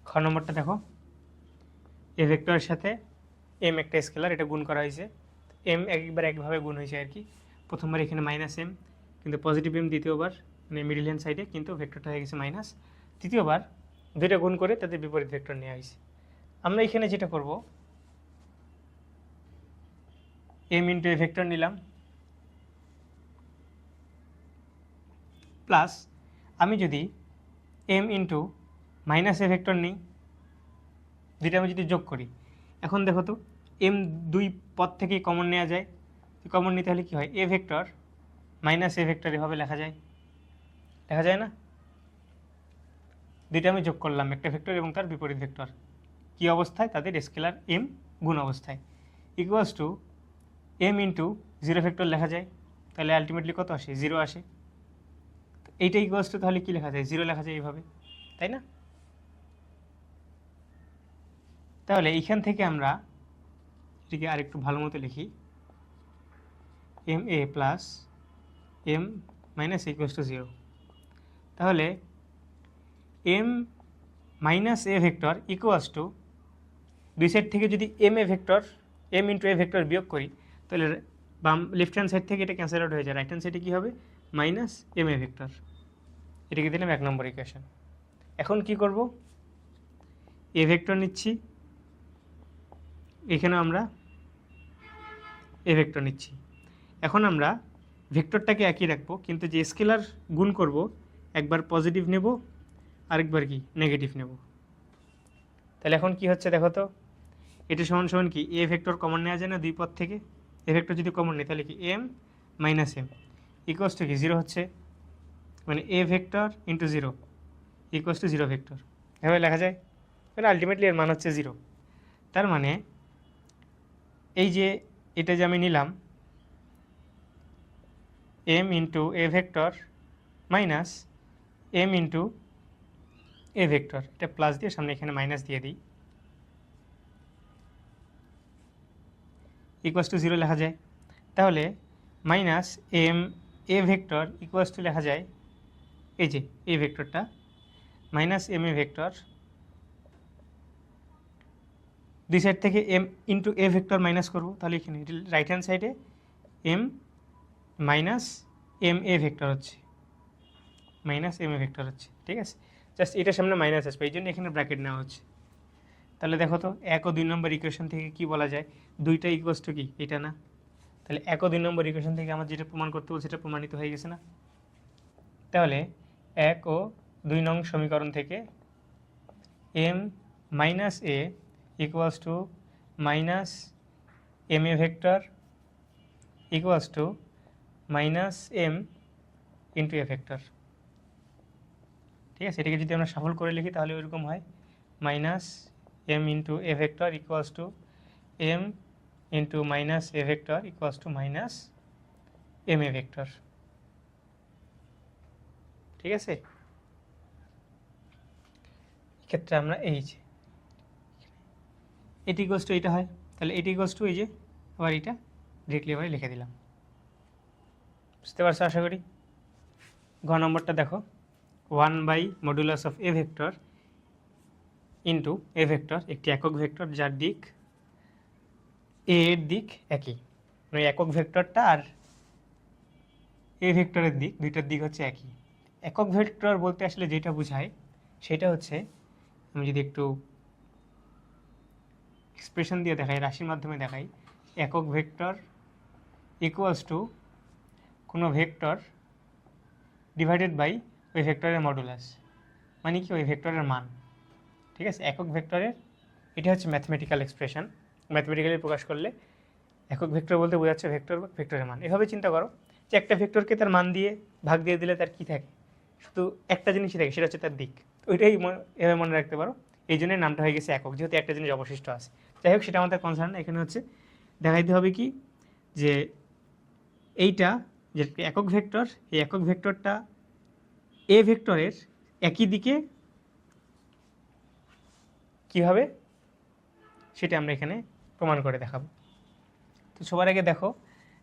খ নম্বরটা দেখো, এ ভেক্টরের সাথে এম একটা স্কেলার, এটা গুণ করা হয়েছে। এম একবার একভাবে গুণ হয়েছে আর কি। প্রথমবার এখানে মাইনাস এম, কিন্তু পজিটিভ এম দ্বিতীয়বার, মানে মিডিল হ্যান্ড সাইডে, কিন্তু ভেক্টরটা হয়ে গেছে মাইনাস। তৃতীয়বার দুইটা গুণ করে তাদের বিপরীত ভেক্টর নেওয়া হয়েছে। আমরা এখানে যেটা করব, এম ইন্টু এ ভেক্টর নিলাম, প্লাস আমি যদি M into minus A vector নিই, দুইটা আমি যদি যোগ করি, এখন দেখো তো এম দুই পদ থেকেই কমন নেওয়া যায়। কমন নিতে হলে কী হয়, এ ভেক্টর মাইনাস এ ভেক্টর এভাবে লেখা যায়, লেখা যায় না? দুইটা আমি যোগ করলাম, একটা ভেক্টর এবং তার বিপরীত ভেক্টর, কী অবস্থায়, তাদের স্কেলার এম গুণ অবস্থায়, equals to M into zero vector লেখা যায়। তাহলে আলটিমেটলি কত আসে, জিরো আসে। এইটা ইকুয়ালস টু তাহলে কী লেখা যায়, জিরো লেখা যায় এইভাবে, তাই না? তাহলে এইখান থেকে আমরা এটিকে আরেকটু ভালো মতো লিখি, M A plus M minus equals to zero. তাহলে M minus A vector equals to, দুই সাইড থেকে যদি M A vector M into A vector বিয়োগ করি, তাহলে বাম লেফট হ্যান্ড সাইড থেকে এটা ক্যান্সেল আউট হয়ে যায়, রাইট হ্যান্ড সাইডে কী হবে, মাইনাস এম এ ভেক্টর। এটাকে দিলাম 1 নম্বর ইকুয়েশন। এখন কি করব, এ ভেক্টর নিচ্ছি, এখানে আমরা এ ভেক্টর নিচ্ছি। এখন আমরা ভেক্টরটাকে একই রাখবো, কিন্তু যে স্কেলার গুণ করব একবার পজিটিভ নেব আরেকবার কি নেগেটিভ নেব। তাহলে এখন কি হচ্ছে দেখো তো, এটা সমান সমান কি, এ ভেক্টর কমন নেওয়া যায় না দুই পদ থেকে, এ ভেক্টর যদি কমন নেই তাহলে কি M minus M equals to কি জিরো হচ্ছে, মানে A vector into zero equals to zero vector, এভাবে লেখা যায়। মানে আলটিমেটলি এর মান হচ্ছে জিরো। তার মানে এই যে এটা যে আমি নিলাম M into A vector minus M into A vector, এটা প্লাস দিয়ে সামনে এখানে মাইনাস দিয়ে দিই, ইকুয়াস টু 0 লেখা যায়। তাহলে minus M A vector equals to লেখা যায় এই যে এই ভেক্টরটা মাইনাস এম এ ভেক্টর, দুই সাইড থেকে M into A vector minus করবো, তাহলে এখানে রাইট হ্যান্ড সাইডে M minus M A vector হচ্ছে, মাইনাস এম এ ভেক্টর হচ্ছে, ঠিক আছে। জাস্ট এটার সামনে মাইনাস আসবে, এই জন্য এখানে ব্র্যাকেট নেওয়া হচ্ছে। তাহলে দেখো তো 1 ও 2 নম্বর ইকুয়েশন থেকে কি বলা যায়, দুইটা ইকুয়াস টু কি এটা না, তাহলে 1 ও 2 নম্বর ইকুয়েশন থেকে আমার যেটা প্রমাণ করতে বলছে সেটা প্রমাণিত হয়ে গেছে না। তাহলে 1 ও 2 নং সমীকরণ থেকে M minus A equals to minus M A vector equals to minus M into A vector, ঠিক আছে। এটাকে যদি আমরা সফল করে লিখি তাহলে ওইরকম হয় minus M into A vector equals to M into minus A vector equals to minus M A vector, ঠিক আছে। এক্ষেত্রে আমরা এই যে এটি ইকুয়ালস টু এইটা হয়, তাহলে এটি ইকুয়ালস টু এই যে আবার এইটা ডিরেক্টলি আবার লিখে দিলাম, বুঝতে পারছো আশা করি। ঘ নম্বরটা দেখো 1 by modulus of A vector into A vector, একটি একক ভেক্টর যার দিক এ এর দিক একই, মানে একক ভেক্টরটা আর এ ভেক্টরের দিক দুইটার দিক হচ্ছে একই। একক ভেক্টর বলতে আসলে যেটা বোঝায় সেটা হচ্ছে, আমি যদি একটু এক্সপ্রেশন দিয়ে দেখাই, রাশির মাধ্যমে দেখাই, একক ভেক্টর ইকুয়ালস টু কোনো ভেক্টর ডিভাইডেড বাই ওই ভেক্টরের মডুলাস, মানে কি ওই ভেক্টরের মান, ঠিক আছে। একক ভেক্টরের এটা হচ্ছে ম্যাথমেটিক্যাল এক্সপ্রেশন, ম্যাথমেটিক্যালি প্রকাশ করলে একক ভেক্টর বলতে বোঝাচ্ছে ভেক্টর বা ভেক্টরের মান। এভাবে চিন্তা করো যে একটা ভেক্টরকে তার মান দিয়ে ভাগ দিয়ে দিলে তার কী থাকে, শুধু একটা জিনিসই থাকে, সেটা হচ্ছে তার দিক, ওইটাই এভাবে মনে রাখতে পারো। এই জন্যই নামটা হয়ে গেছে একক, যেহেতু একটা জিনিস অবশিষ্ট আছে। যাই হোক, সেটা আমাদের কনসার্ন না, এখানে হচ্ছে দেখাইতে হবে কি যে এইটা যে একক ভেক্টর, এই একক ভেক্টরটা এ ভেক্টরের একই দিকে কীভাবে সেটা আমরা এখানে প্রমাণ করে দেখাবো। তো সবার আগে দেখো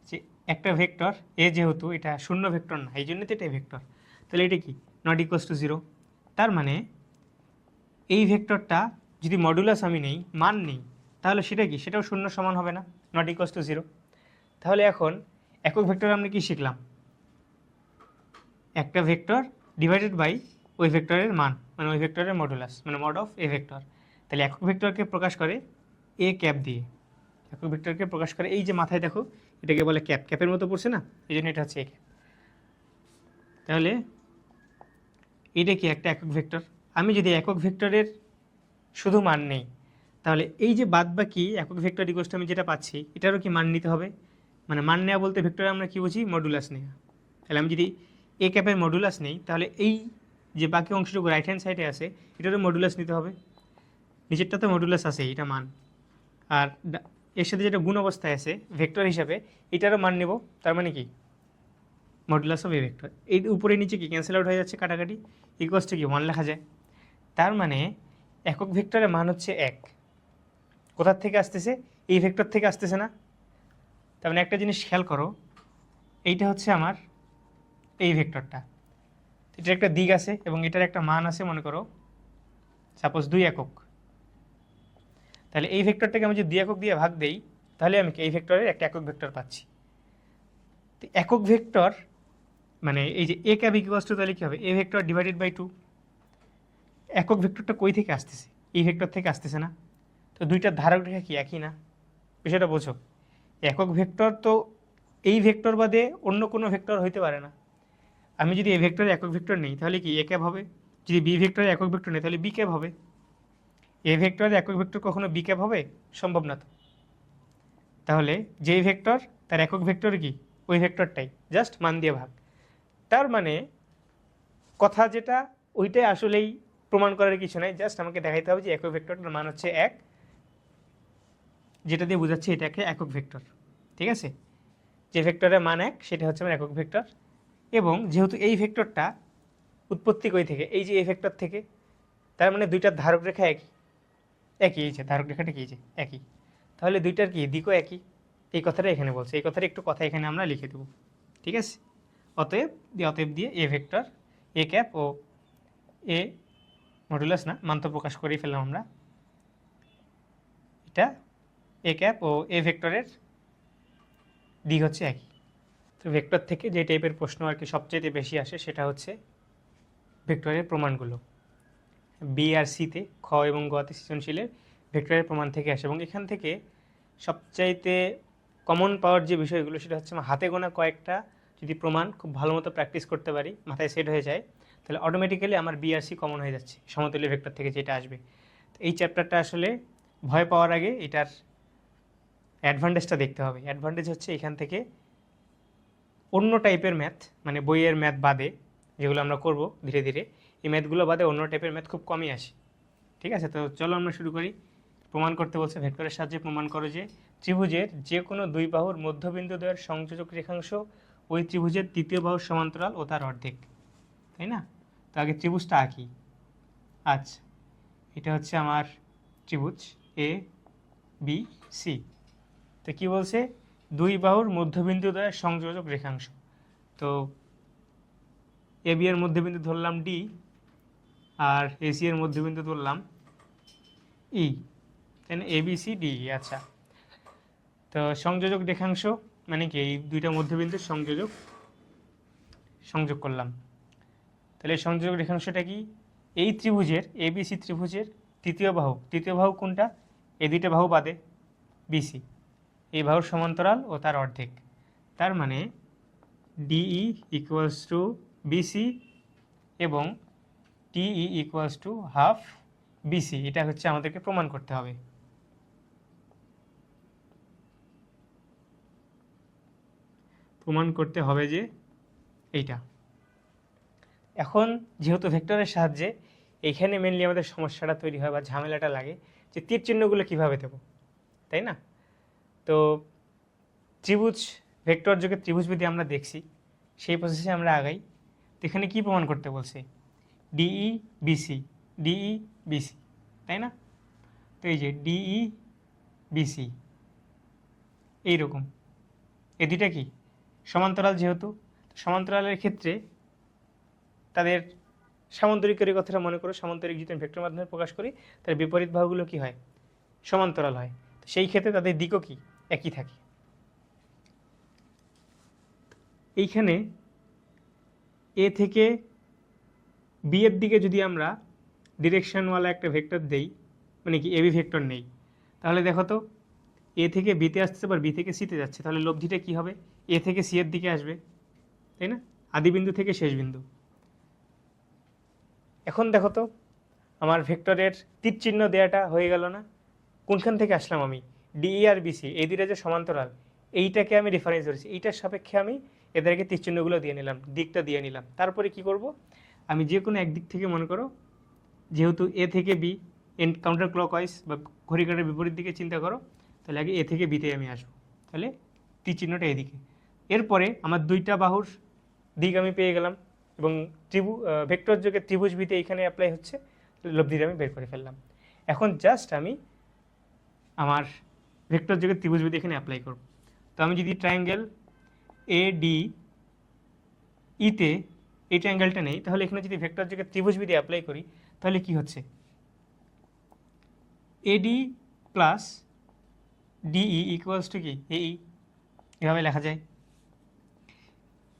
যে একটা ভেক্টর এ যেহেতু এটা শূন্য ভেক্টর না, এই জন্য তো এটা ভেক্টর, তাহলে এটা কি নট ইকুয়ালস টু 0, তার মানে এই ভেক্টরটা যদি মডুলাস আমি নেই, মান নেই, তাহলে সেটা কি সেটাও শূন্য সমান হবে না, নট ইকুয়ালস টু 0। তাহলে এখন একক ভেক্টর আমরা কি শিখলাম, একটা ভেক্টর ডিভাইডেড বাই ওই ভেক্টরের মান, মানে ওই ভেক্টরের মডুলাস, মানে মড অফ এ ভেক্টর। তাহলে একক ভেক্টরকে প্রকাশ করে এ ক্যাপ দিয়ে, একক ভেক্টরকে প্রকাশ করে এই যে মাথায় দেখো এটাকে বলে ক্যাপ, ক্যাপের মতো পড়ছে না, এই জন্য এটা হচ্ছে এ ক্যাপ। তাহলে এটা কি একটা একক ভেক্টর, আমি যদি একক ভেক্টরের শুধু মান নেই, তাহলে এই যে বাদ বাকি একক ভেক্টর ইকুয়ালস টু আমি যেটা পাচ্ছি এটারও কি মান নিতে হবে, মানে মান নেওয়া বলতে ভেক্টরে আমরা কি বুঝি, মডুলাস নেওয়া। তাহলে আমি যদি এ ক্যাপের মডুলাস নেই, তাহলে এই যে বাকি অংশটুকু রাইট হ্যান্ড সাইডে আছে এটারও মডুলাস নিতে হবে, নিচেরটা তো মডুলাস আছে এটা মান, আর এর সাথে যেটা গুণ অবস্থায় আছে ভেক্টর হিসাবে এটারও মান নেব, তার মানে কি মডুলাস অফ এ ভেক্টর। এই উপরে নিচে কি ক্যান্সেল আউট হয়ে যাচ্ছে, কাটাকাটি, ইকুয়ালস টু কি 1 লেখা যায়। তার মানে একক ভেক্টরের মান হচ্ছে 1, কোথার থেকে আসতেছে, এই ভেক্টর থেকে আসতেছে না। তার মানে একটা জিনিস খেয়াল করো, এইটা হচ্ছে আমার এই ভেক্টরটা, এটার একটা দিক আছে এবং এটার একটা মান আছে, মনে করো সাপোজ 2 একক। তাহলে এই ভেক্টরটাকে আমি যদি 2 একক দিয়ে ভাগ দেই, তাহলে আমি এই ভেক্টরের একটা একক ভেক্টর পাচ্ছি। তো একক ভেক্টর মানে এই যে এ ক্যাপ ইকুয়ালস টু, তাহলে কী হবে, এ ভেক্টর ডিভাইডেড বাই 2। একক ভেক্টরটা কই থেকে আসতেছে, এই ভেক্টর থেকে আসতেছে না, তো দুইটার ধারক রেখা কি একই না, বিষয়টা বোঝো। একক ভেক্টর তো এই ভেক্টর বাদে অন্য কোনো ভেক্টর হইতে পারে না। আমি যদি এ ভেক্টরে একক ভেক্টর নেই তাহলে কি এ ক্যাপ হবে, যদি বি ভেক্টরে একক ভেক্টর নেই তাহলে বি ক্যাপ হবে। এ ভেক্টরে একক ভেক্টর কখনো বি ক্যাপ হবে, সম্ভব না তো। তাহলে যেই ভেক্টর তার একক ভেক্টর কি ওই ভেক্টরটাই, জাস্ট মান দিয়ে ভাগ। তার মানে কথা যেটা ওইটাই আসলেই প্রমাণ করার কিছু নাই, জাস্ট আমাকে দেখাইতে হবে যে একক ভেক্টরটার মান হচ্ছে 1, যেটা দিয়ে বোঝাচ্ছে এটাকে একক ভেক্টর, ঠিক আছে। যে ভেক্টরের মান 1 সেটা হচ্ছে আমার একক ভেক্টর। এবং যেহেতু এই ভেক্টরটা উৎপত্তি কই থেকে, এই যে এই ভেক্টর থেকে, তার মানে দুইটার ধারক রেখা একই, একই এই যে ধারক রেখাটা কি যে একই, তাহলে দুইটার কি দিকও একই, এই কথাটা এখানে বলছে, এই কথাটা একটু কথা এখানে আমরা লিখে দেবো, ঠিক আছে। অতএব দিয়ে এ ভেক্টর এ ক্যাপ ও এ মডুলাস না, মান তো প্রকাশ করেই ফেললাম আমরা, এটা এ ক্যাপ ও এ ভেক্টরের দিক হচ্ছে একই। তো ভেক্টর থেকে যে টাইপের প্রশ্ন আর কি সবচেয়ে বেশি আসে সেটা হচ্ছে ভেক্টরের প্রমাণগুলো। বি আর সিতে, খ এবং গতে সৃজনশীলের ভেক্টরের প্রমাণ থেকে আসে, এবং এখান থেকে সবচাইতে কমন পাওয়ার যে বিষয়গুলো সেটা হচ্ছে হাতে গোনা কয়েকটা যদি প্রমাণ খুব ভালো মতো প্র্যাকটিস করতে পারি, মাথায় সেট হয়ে যায়, তাহলে অটোমেটিক্যালি আমার বি আর সি কমন হয়ে যাচ্ছে সমতুল্য ভেক্টর থেকে যেটা আসবে। তো এই চ্যাপ্টারটা আসলে ভয় পাওয়ার আগে এটার অ্যাডভান্টেজটা দেখতে হবে। অ্যাডভান্টেজ হচ্ছে এখান থেকে অন্য টাইপের ম্যাথ, মানে বইয়ের ম্যাথ বাদে যেগুলো আমরা করব ধীরে ধীরে, এই ম্যাথগুলো বাদে অন্য টাইপের ম্যাথ খুব কমই আসে, ঠিক আছে। তো চলো আমরা শুরু করি। প্রমাণ করতে বলছে, ভেক্টরের সাহায্যে প্রমাণ করো যে ত্রিভুজের যে কোনো দুই বাহুর মধ্যবিন্দু দ্বয়ের সংযোজক রেখাংশ ওই ত্রিভুজের তৃতীয় বাহুর সমান্তরাল ও তার অর্ধেক, তাই না? তো আগে ত্রিভুজটা আঁকি। আচ্ছা, এটা হচ্ছে আমার ত্রিভুজ এ বি সি। তো কি বলছে, দুই বাহুর মধ্যবিন্দু দ্বয়ের সংযোজক রেখাংশ। তো এ বি এর মধ্যবিন্দু ধরলাম ডি, আর এসি এর মধ্যবিন্দু ধরলাম ই, তাই না? ABC D. আচ্ছা, তো সংযোজক রেখাংশ মানে কি, এই দুইটা মধ্যবিন্দুর সংযোগ করলাম। তাহলে এই সংযোজক রেখাংশটা কি, এই ত্রিভুজের এবিসি ত্রিভুজের তৃতীয় বাহু কোনটা, এই দুইটা বাহু বাদে বিসি, এই বাহুর সমান্তরাল ও তার অর্ধেক। তার মানে ডিই ইকুয়ালস টু বিসি এবং টিই ইকুয়ালস টু হাফ বিসি। এটা হচ্ছে আমাদেরকে প্রমাণ করতে হবে। প্রমাণ করতে হবে যে এইটা। এখন যেহেতু ভেক্টরের সাহায্যে এইখানে মেনলি আমাদের সমস্যাটা তৈরি হয় বা ঝামেলাটা লাগে যে তীর চিহ্নগুলো কীভাবে দেবো, তাই না? তো ত্রিভুজ ভেক্টর যুগে ত্রিভুজবিধি আমরা দেখছি, সেই প্রসেসে আমরা আগাই। তো এখানে কী প্রমাণ করতে বলছে, ডিই বিসি, ডিই বিসি, তাই না? তো এই যে ডিই বিসি এইরকম, এই দুইটা কি সমান্তরাল, যেহেতু সমান্তরালের ক্ষেত্রে তাদের সামান্তরিকের কথাটা মনে করো, সামান্তরিক যদি ভেক্টর মাধ্যমে প্রকাশ করি তার বিপরীত বাহুগুলো কি হয়, সমান্তরাল হয়। তো সেই ক্ষেত্রে তাদের দিকও কি একই থাকে। এইখানে এ থেকে বি এর দিকে যদি আমরা ডিরেকশনওয়ালা একটা ভেক্টর দেই, মানে কি এবি ভেক্টর নেই, তাহলে দেখো তো এ থেকে বিতে আসছে আবার বি থেকে সিতে যাচ্ছে, তাহলে লব্ধিটা কি হবে, এ থেকে সি এর দিকে আসবে, তাই না? আদি বিন্দু থেকে শেষ বিন্দু। এখন দেখো তো আমার ভেক্টরের তীর চিহ্ন দেওয়াটা হয়ে গেল না? কোনখান থেকে আসলাম আমি, ডিই আর বিসি এই দুইটা যে সমান্তরাল, এইটাকে আমি রেফারেন্স ধরেছি, এইটার সাপেক্ষে আমি এদেরকে তীর চিহ্নগুলো দিয়ে নিলাম, দিকটা দিয়ে নিলাম। তারপরে কি করব, আমি যে কোনো একদিক থেকে মনে করো, যেহেতু এ থেকে বি কাউন্টার ক্লকওয়াইজ বা ঘড়িকাঁটার বিপরীত দিকে চিন্তা করো, তাহলে আগে এ থেকে বিতে আমি আসবো, তাহলে তীর চিহ্নটা এদিকে। এরপরে আমার দুইটা বাহুর দিক আমি পেয়ে গেলাম, এবং ভেক্টর যোগে ত্রিভুজ ভিতে এইখানে অ্যাপ্লাই হচ্ছে, লব্ধিটা আমি বের করে ফেললাম। এখন জাস্ট আমি আমার ভেক্টর যোগে ত্রিভুজ ভিতে এখানে অ্যাপ্লাই করব। তো আমি যদি ট্রায়াঙ্গেল এ ডি ইতে এই ট্রায়াঙ্গেলটা নেই, তাহলে এখানে যদি ভেক্টর যোগে ত্রিভুজ ভিতে অ্যাপ্লাই করি, তাহলে কি হচ্ছে, AD plus DE equals to কি এই, এভাবে লেখা যায়।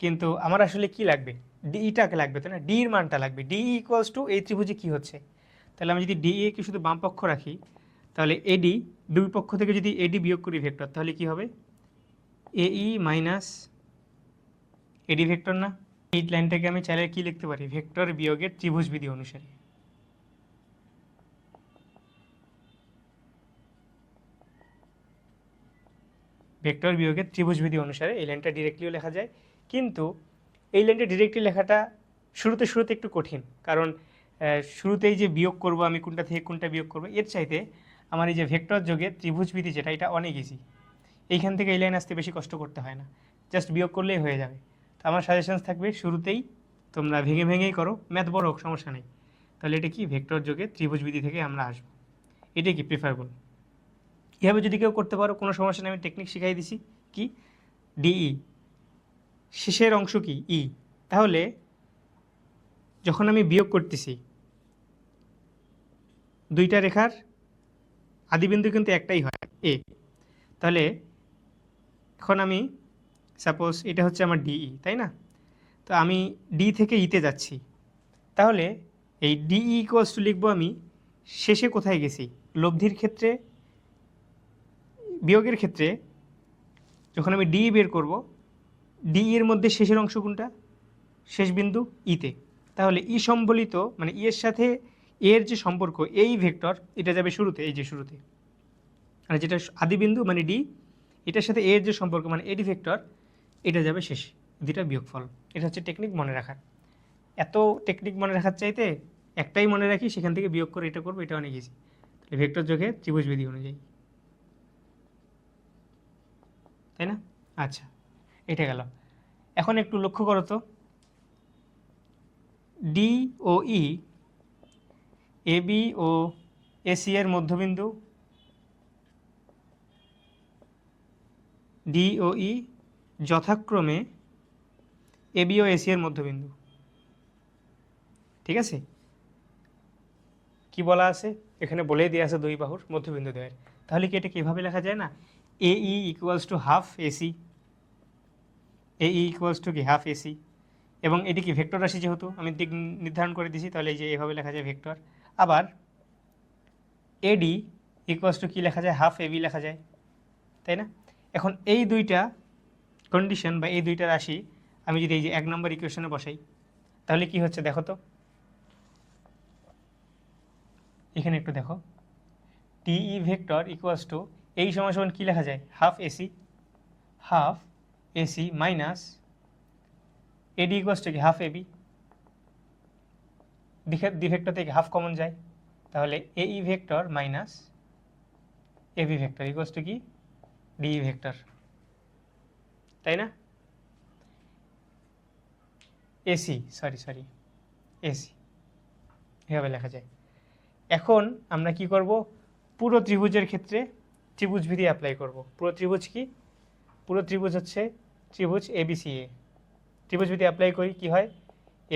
কিন্তু আমার আসলে কি লাগবে, ডিইটাকে লাগবে, তাই না? ডির মানটা লাগবে, ডিই ইকুয়ালস টু এই ত্রিভুজে কি হচ্ছে। তাহলে আমি যদি ডিই কে শুধু বাম পক্ষ রাখি, তাহলে এডি দুই পক্ষ থেকে যদি এডি বিয়োগ করি ভেক্টর, তাহলে কি হবে, এই মাইনাস এডি ভেক্টর না? এই লাইনটাকে আমি চাইলে কি লিখতে পারি, ভেক্টর বিয়োগের ত্রিভুজ বিধি অনুসারে। ভেক্টর বিয়োগের ত্রিভুজ বিধি অনুসারে এই লাইনটা ডিরেক্টলিও লেখা যায়, কিন্তু এই লাইনটা ডিরেক্টলি লেখাটা শুরুতে একটু কঠিন, কারণ শুরুতেই যে বিয়োগ করব আমি কোনটা থেকে কোনটা বিয়োগ করব, এর চাইতে আমার এই যে ভেক্টর যোগের ত্রিভুজ বিধি যেটা, এটা অনেক ইজি। এইখান থেকে এই লাইন আসতে বেশি কষ্ট করতে হয় না, জাস্ট বিয়োগ করলেই হয়ে যাবে। তো আমার সাজেশনস থাকবে শুরুতেই তোমরা ভেঙেই করো, ম্যাথ বড় হোক সমস্যা নেই, তো তাহলে এটা কি ভেক্টর যোগে ত্রিভুজ বিধি থেকে আমরা আসবো, এটা কি প্রিফারেবল। এভাবে যদি কেউ করতে পারো কোনো সমস্যা নেই, আমি টেকনিক শিখাই দিছি। কি ডিই শেষের অংশ কি ই, তাহলে যখন আমি বিয়োগ করতেছি দুইটা রেখার আদিবিন্দু কিন্তু একটাই হয় এ, তাহলে এখন আমি সাপোজ এটা হচ্ছে আমার ডিই, তাই না? তো আমি ডি থেকে ইতে যাচ্ছি, তাহলে এই ডিই ইকুয়ালস টু লিখবো আমি শেষে কোথায় গেছি, লব্ধির ক্ষেত্রে বিয়োগের ক্ষেত্রে যখন আমি ডি বের করব, ডি এর মধ্যে শেষের অংশ কোনটা, শেষ বিন্দু ইতে, তাহলে ই সম্বলিত মানে ই এর সাথে এর যে সম্পর্ক এই ভেক্টর এটা যাবে শুরুতে, এই যে শুরুতে, আর যেটা আদি বিন্দু মানে ডি এটার সাথে এর যে সম্পর্ক মানে এডি ভেক্টর এটা যাবে শেষে, দুটা বিয়োগফল। এটা হচ্ছে টেকনিক মনে রাখার। এত টেকনিক মনে রাখার চাইতে একটাই মনে রাখি, সেখান থেকে বিয়োগ করে এটা করবো, এটা অনেক ইজি। তাহলে ভেক্টর যোগে ত্রিভুজ বিধি অনুযায়ী, তাই না? আচ্ছা, এটা গেল। এখন একটু লক্ষ্য করো তো, D O E A B O AC এর মধ্যবিন্দু, ডি ও ই যথাক্রমে এ বি ও এসি এর মধ্যবিন্দু, ঠিক আছে? কি বলা আছে এখানে, বলেই দিয়ে আছে দুই বাহুর মধ্যবিন্দু দ্বয়ের। তাহলে কি এটা কীভাবে লেখা যায় না, A E equals to half AC, A E equals to কি হাফ এসি, এবং এটি কি ভেক্টর রাশি, যেহেতু আমি দিক নির্ধারণ করে দিছি, তাহলে এই যে এভাবে লেখা যায় ভেক্টর। আবার এডি ইকুয়ালস টু কী লেখা যায়, হাফ এবি লেখা যায়, তাই না? এখন এই দুইটা কন্ডিশন বা এই দুইটা রাশি আমি যদি এই যে 1 নম্বর ইকুয়েশনে বসাই, তাহলে কি হচ্ছে দেখো তো, এখানে একটু দেখো, টিই ভেক্টর ইকুয়ালস টু এই সমান কী লেখা যায়, half AC minus AD equals to কি হাফ এবি, ডি ভেক্টর থেকে হাফ কমন যায়, তাহলে এই vector minus AB vector equals to কি ডিই ভেক্টর, তাই না? এসি এসি এভাবে লেখা যায়। এখন আমরা কি করব, পুরো ত্রিভুজের ক্ষেত্রে ত্রিভুজ বিধি অ্যাপ্লাই করব। পুরো ত্রিভুজ কি, পুরো ত্রিভুজ হচ্ছে ত্রিভুজ এবিসিএ, ত্রিভুজ বিধি অ্যাপ্লাই করি, কি হয়,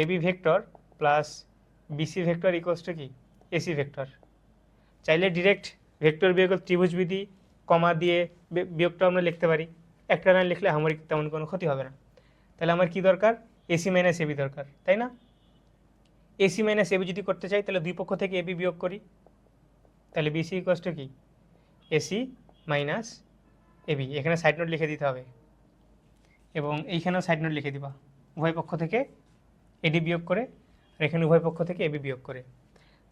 AB vector plus BC vector equals to কি এসি ভেক্টর। চাইলে ডিরেক্ট ভেক্টর বিয়োগ ত্রিভুজ বিধি কমা দিয়ে বিয়োগটা আমরা লিখতে পারি, একটা লাইন লিখলে আমার তেমন কোনো ক্ষতি হবে না। তাহলে আমার কি দরকার, এসি মাইনাস এবি দরকার, তাই না? এসি মাইনাস এবি যদি করতে চাই, তাহলে দুই পক্ষ থেকে এবি বিয়োগ করি, তাহলে বিসি ইকুয়ালস টু কি এসি মাইনাস এবি, এখানে সাইড নোট লিখে দিতে হবে এবং এইখানেও সাইড নোট লিখে দিবা, উভয় পক্ষ থেকে এডি বিয়োগ করে, আর এখানে উভয় পক্ষ থেকে এবি বিয়োগ করে।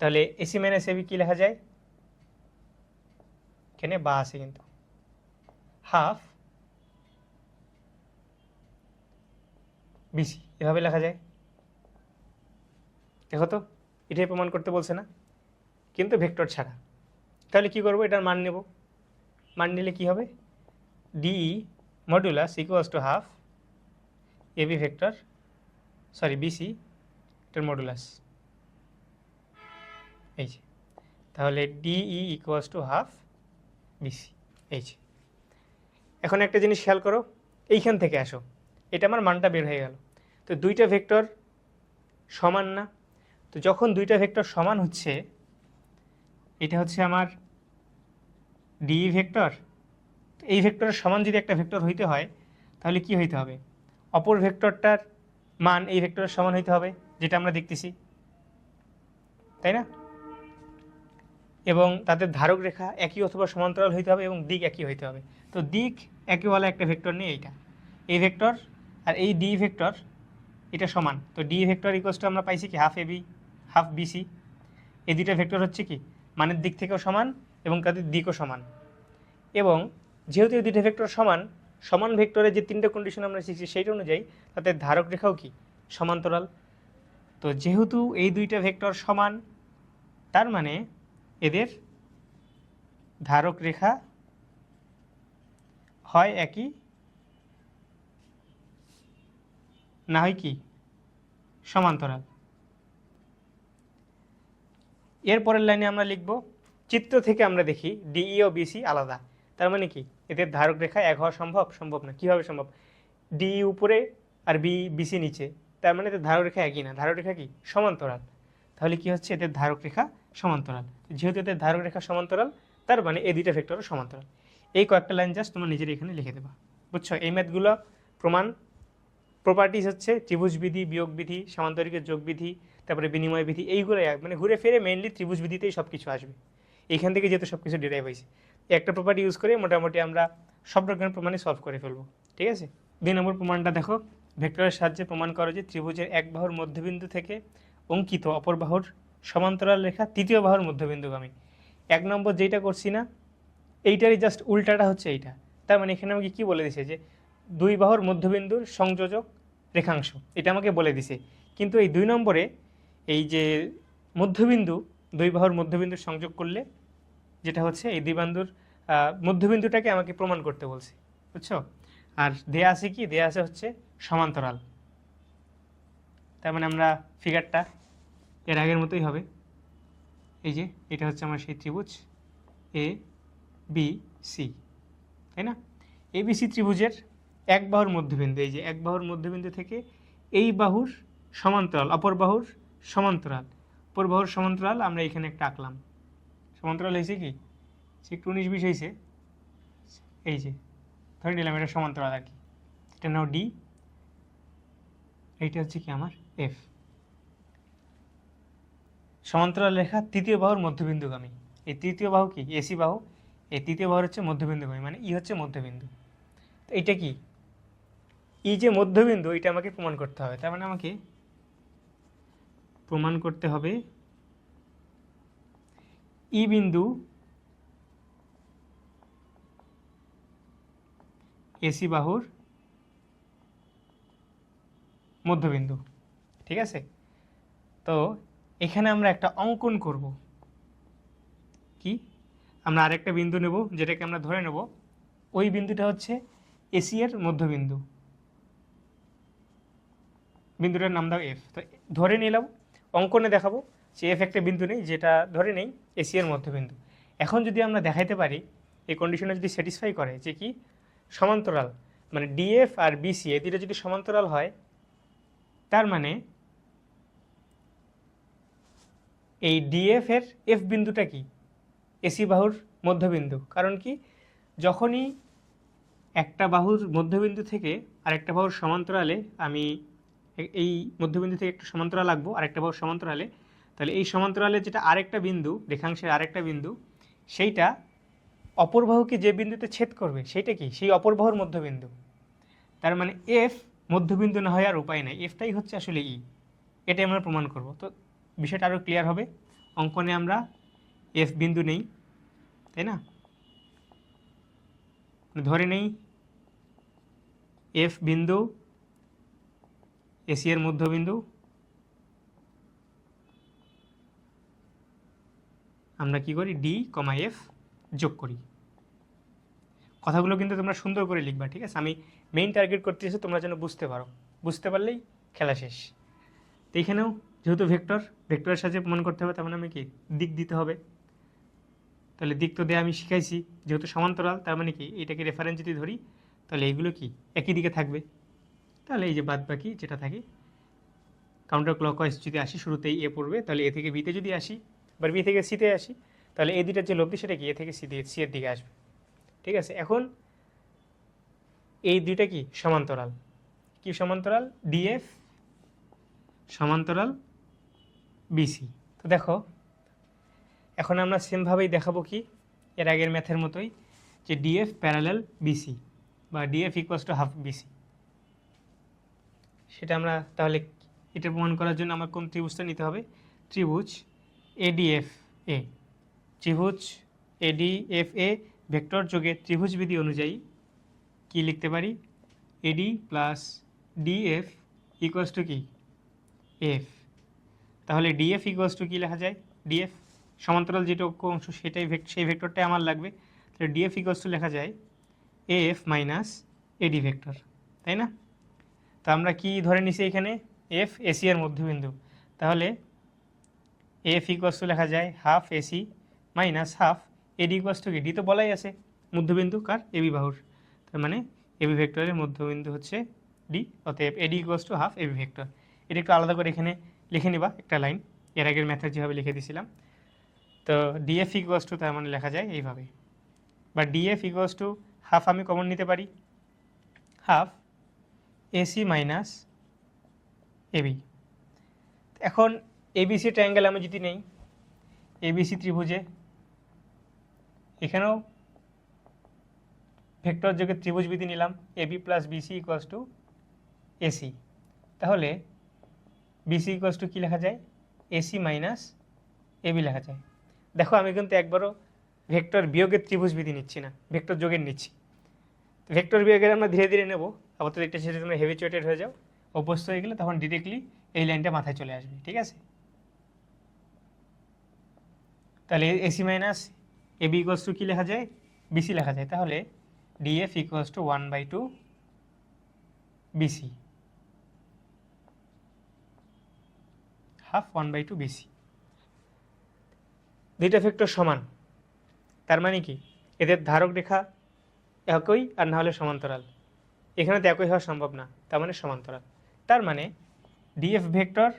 তাহলে এসি মাইনাস এবি কী লেখা যায়, এখানে বা আছে কিন্তু, হাফ বিসি এভাবে লেখা যায়। দেখো তো, এটাই প্রমাণ করতে বলছে না, কিন্তু ভেক্টর ছাড়া। তাহলে কি করব, এটার মান নেব, মান নিলে কি হবে, DE modulus equals to half AB vector BC এটার মডুলাস, এই যে, তাহলে DE equals to half BC, এই যে। এখন একটা জিনিস খেয়াল করো, এইখান থেকে আসো, এটা আমার মানটা বের হয়ে গেল। তো দুইটা ভেক্টর সমান না, তো যখন দুইটা ভেক্টর সমান হচ্ছে, এটা হচ্ছে আমার ডিই ভেক্টর, তো এই ভেক্টরের সমান যদি একটা ভেক্টর হইতে হয়, তাহলে কি হইতে হবে, অপর ভেক্টরটার মান এই ভেক্টরের সমান হইতে হবে, যেটা আমরা দেখতেছি, তাই না? এবং তাদের ধারক রেখা একই অথবা সমান্তরাল হইতে হবে এবং দিক একই হইতে হবে। তো দিক একইওয়ালা একটা ভেক্টর নিয়ে এইটা, এই ভেক্টর আর এই ডি ভেক্টর এটা সমান, তো ডি ভেক্টর ইকুয়ালস টু আমরা পাইছি কি হাফ এবি হাফ বিসি, এই দুইটা ভেক্টর হচ্ছে কি মানের দিক থেকেও সমান এবং তাদের দিকও সমান। এবং যেহেতু এই দুইটা ভেক্টর সমান, সমান ভেক্টরের যে তিনটে কন্ডিশন আমরা শিখছি সেইটা অনুযায়ী তাদের ধারক রেখাও কি সমান্তরাল। তো যেহেতু এই দুইটা ভেক্টর সমান, তার মানে এদের ধারক রেখা হয় একই, না হয় কি সমান্তরাল। এর পরের লাইনে আমরা লিখব চিত্র থেকে আমরা দেখি ডিই ও বিসি আলাদা, তার মানে কি এদের ধারক রেখা এক হওয়া সম্ভব? সম্ভব না। কীভাবে সম্ভব? ডিই উপরে আর বিসি নিচে, তার মানে এদের ধারক রেখা একই না। ধারক রেখা কি? সমান্তরাল। তাহলে কি হচ্ছে? এদের ধারক রেখা সমান্তরাল। যেহেতু এদের ধারক রেখা সমান্তরাল, তার মানে এই দুইটা ভেক্টরও সমান্তরাল। এই কয়েকটা লাইন জাস্ট তোমরা নিজের এখানে লিখে দেবা, বুঝছো? এই ম্যাথগুলো প্রমাণ প্রপার্টিস হচ্ছে ত্রিভুজ বিধি, বিয়োগ বিধি, সামান্তরিকের যোগ বিধি, তারপরে বিনিময় বিধি, এইগুলো মানে ঘুরে ফিরে মেইনলি ত্রিভুজ বিধিতেই সব কিছু আসবে। এইখান থেকে যেহেতু সব কিছু ডিরাইভ হয়েছে, একটা প্রপার্টি ইউজ করে মোটামুটি আমরা সব রকমের প্রমাণই সলভ করে ফেলবো, ঠিক আছে? 2 নম্বর প্রমাণটা দেখো, ভেক্টরের সাহায্যে প্রমাণ করো যে ত্রিভুজের এক বাহুর মধ্যবিন্দু থেকে অঙ্কিত অপর বাহুর সমান্তরাল রেখা তৃতীয় বাহুর মধ্যবিন্দুগামী। 1 নম্বর যেটা করছি না, এইটারই জাস্ট উল্টাটা হচ্ছে এইটা। তার মানে এখানে আমাকে কী বলে দিছে? যে দুই বাহুর মধ্যবিন্দুর সংযোজক রেখাংশ, এটা আমাকে বলে দিছে। কিন্তু এই 2 নম্বরে এই যে মধ্যবিন্দু, দুই বাহুর মধ্যবিন্দুর সংযোগ করলে যেটা হচ্ছে এই দুই বিন্দুর মধ্যবিন্দুটাকে আমাকে প্রমাণ করতে বলছে, বুঝছো? আর দেয়া আছে কি? দেয়া আছে হচ্ছে সমান্তরাল। তার মানে আমরা ফিগারটা এর আগের মতোই হবে। এই যে এটা হচ্ছে আমার সেই ত্রিভুজ এ বি সি, তাই না? এবিসি ত্রিভুজের এক বাহুর মধ্যবিন্দু, এই যে এক বাহুর মধ্যবিন্দু থেকে এই বাহুর সমান্তরাল অপর বাহুর সমান্তরাল, অপর বাহুর সমান্তরাল আমরা এখানে একটা আঁকলাম। সমান্তরাল হয়েছে কি? সে একটু 19-20 হয়েছে। এই যে ধরে নিলাম এটা সমান্তরাল আর কি, এটা নাও ডি, এইটা হচ্ছে কি আমার এফ। সমান্তরাল রেখা তৃতীয় বাহুর মধ্যবিন্দুগামী। এই তৃতীয় বাহু কি? এসি বাহু। এই তৃতীয় বাহুর হচ্ছে মধ্যবিন্দুগামী, মানে ই হচ্ছে মধ্যবিন্দু। তো এটা কি? ই যে মধ্যবিন্দু, এটা আমাকে প্রমাণ করতে হবে। তার মানে আমাকে প্রমাণ করতে হবে ই বিন্দু এসি বাহুর মধ্যবিন্দু, ঠিক আছে? তো এখানে আমরা একটা অঙ্কন করব। কি? আমরা আরেকটা বিন্দু নেব, যেটাকে আমরা ধরে নেব ওই বিন্দুটা হচ্ছে এসি এর মধ্যবিন্দু। বিন্দুটার নাম দাও এফ। তো ধরে নিলাম, অঙ্কনে দেখাবো যে এফ একটা বিন্দু নেই, যেটা ধরে নেই এসি এর মধ্যবিন্দু। এখন যদি আমরা দেখাইতে পারি, এই কন্ডিশনে যদি স্যাটিসফাই করে যে কি সমান্তরাল, মানে ডিএফ আর বিসি এই দুটো যদি সমান্তরাল হয়, তার মানে এই ডিএফ এর এফ বিন্দুটা কি? এসি বাহুর মধ্যবিন্দু। কারণ কি? যখনই একটা বাহুর মধ্যবিন্দু থেকে আরেকটা বাহুর সমান্তরালে আমি এই মধ্যবিন্দু থেকে একটা সমান্তরাল আঁকবো আরেকটা বাহুর সমান্তরালে, তাহলে এই সমান্তরালে যেটা আরেকটা বিন্দু, রেখাংশের আরেকটা বিন্দু, সেইটা অপর বাহুকে যে বিন্দুতে ছেদ করবে সেইটা কি? সেই অপর বাহুর মধ্যবিন্দু। তার মানে এফ মধ্যবিন্দু না হয় আর উপায় নাই, এফটাই হচ্ছে আসলে ই। এটাই আমরা প্রমাণ করব। তো বিষয়টা আরও ক্লিয়ার হবে। অঙ্কনে আমরা এফ বিন্দু নেই, তাই না? ধরে নেই এফ বিন্দু এসি এর মধ্যবিন্দু, আমরা কি করি? ডি কমা এফ যোগ করি। কথাগুলো কিন্তু তোমরা সুন্দর করে লিখবা, ঠিক আছে? আমি মেইন টার্গেট করতেছি তোমরা যেন বুঝতে পারো, বুঝতে পারলেই খেলা শেষ। তো এখানেও যেহেতু ভেক্টরের সাথে প্রমাণ করতে হবে, তার মানে আমি কি দিক দিতে হবে। তাহলে দিক তো দেয়া আমি শিখাইছি, যেহেতু সমান্তরাল, তার মানে কি এটাকে রেফারেন্স যদি ধরি তাহলে এইগুলো কি একই দিকে থাকবে। তাহলে এই যে বাদ বাকি যেটা থাকে, কাউন্টার ক্লকওয়াইজ যদি আসি, শুরুতেই এ পড়বে, তাহলে এ থেকে বিতে যদি আসি, বা বি থেকে সিতে আসি, তাহলে এই দুইটার যে লব্ধি সেটা কি এ থেকে সি এর দিকে আসবে, ঠিক আছে? এখন এই দুইটা কি সমান্তরাল। কি সমান্তরাল? ডিএফ সমান্তরাল বিসি। তো দেখো এখন আমরা সেমভাবেই দেখাবো কি এর আগের ম্যাথের মতোই, যে ডিএফ প্যারালেল বিসি বা DF equals to half BC. সেটা আমরা তাহলে এটা প্রমাণ করার জন্য আমার কোন ত্রিভুজটা নিতে হবে? ত্রিভুজ এডিএফ এ। ত্রিভুজ এডিএফ এ ভেক্টর যোগে ত্রিভুজ বিধি অনুযায়ী কি লিখতে পারি? এডি প্লাস ডিএফ ইকুয়ালস টু কি এফ। তাহলে ডিএফ ইকুয়ালস টু কী লেখা যায়? ডিএফ সমান্তরাল যেটা অংশ সেটাই সেই ভেক্টরটাই আমার লাগবে। তাহলে ডিএফ ইকুয়ালস টু লেখা যায় এফ মাইনাস এডি ভেক্টর, তাই না? তো আমরা কি ধরে নিছি এখানে? এফ এসি এর মধ্যবিন্দু। তাহলে এফ ইকুয়াস টু লেখা যায় half AC minus half AD equals to কি, ডি তো বলাই আছে মধ্যবিন্দু কার, এবি বাহুর, তার মানে এবি ভেক্টরের মধ্যবিন্দু হচ্ছে ডি, অতএব AD equals to half AB vector. এটা একটু আলাদা করে এখানে লিখে নিবা একটা লাইন, এর আগের ম্যাথড যেভাবে লিখে দিয়েছিলাম। তো ডিএফ ইকুয়াস টু তার মানে লেখা যায় এইভাবে, বা ডিএফ ইকুয়াস টু হাফ আমি কমন নিতে পারি, হাফ এসি মাইনাস এবি। এখন এবিসি ট্রায়াঙ্গেল আমি যদি নেই, এবিসি ত্রিভুজে এখানেও ভেক্টর যোগে ত্রিভুজ বিধি নিলাম, AB plus BC equals to AC, তাহলে বিসি ইকুয়াস টু কী লেখা যায়, এসি মাইনাস এবি লেখা যায়। দেখো আমি কিন্তু একবারও ভেক্টর বিয়োগের ত্রিভুজ বিধি নিচ্ছি না, ভেক্টর যোগের নিচ্ছি। ভেক্টর বিয়োগের আমরা ধীরে ধীরে নেব, আপাতত একটা সেটা তোমরা হেভিচুয়েটেড হয়ে যাও, অভ্যস্ত হয়ে গেলে তখন ডিরেক্টলি এই লাইনটা মাথায় চলে আসবে, ঠিক আছে। তাহলে AC minus AB equals to কী লেখা যায়, বিসি লেখা যায়, তাহলে DF equals to 1/2 BC, half 1/2 BC. দুইটা ভেক্টর সমান, তার মানে কি এদের ধারক রেখা একই আর না হলে সমান্তরাল, এখানে তো একই হওয়া সম্ভব না, তার মানে সমান্তরাল। তার মানে ডিএফ ভেক্টর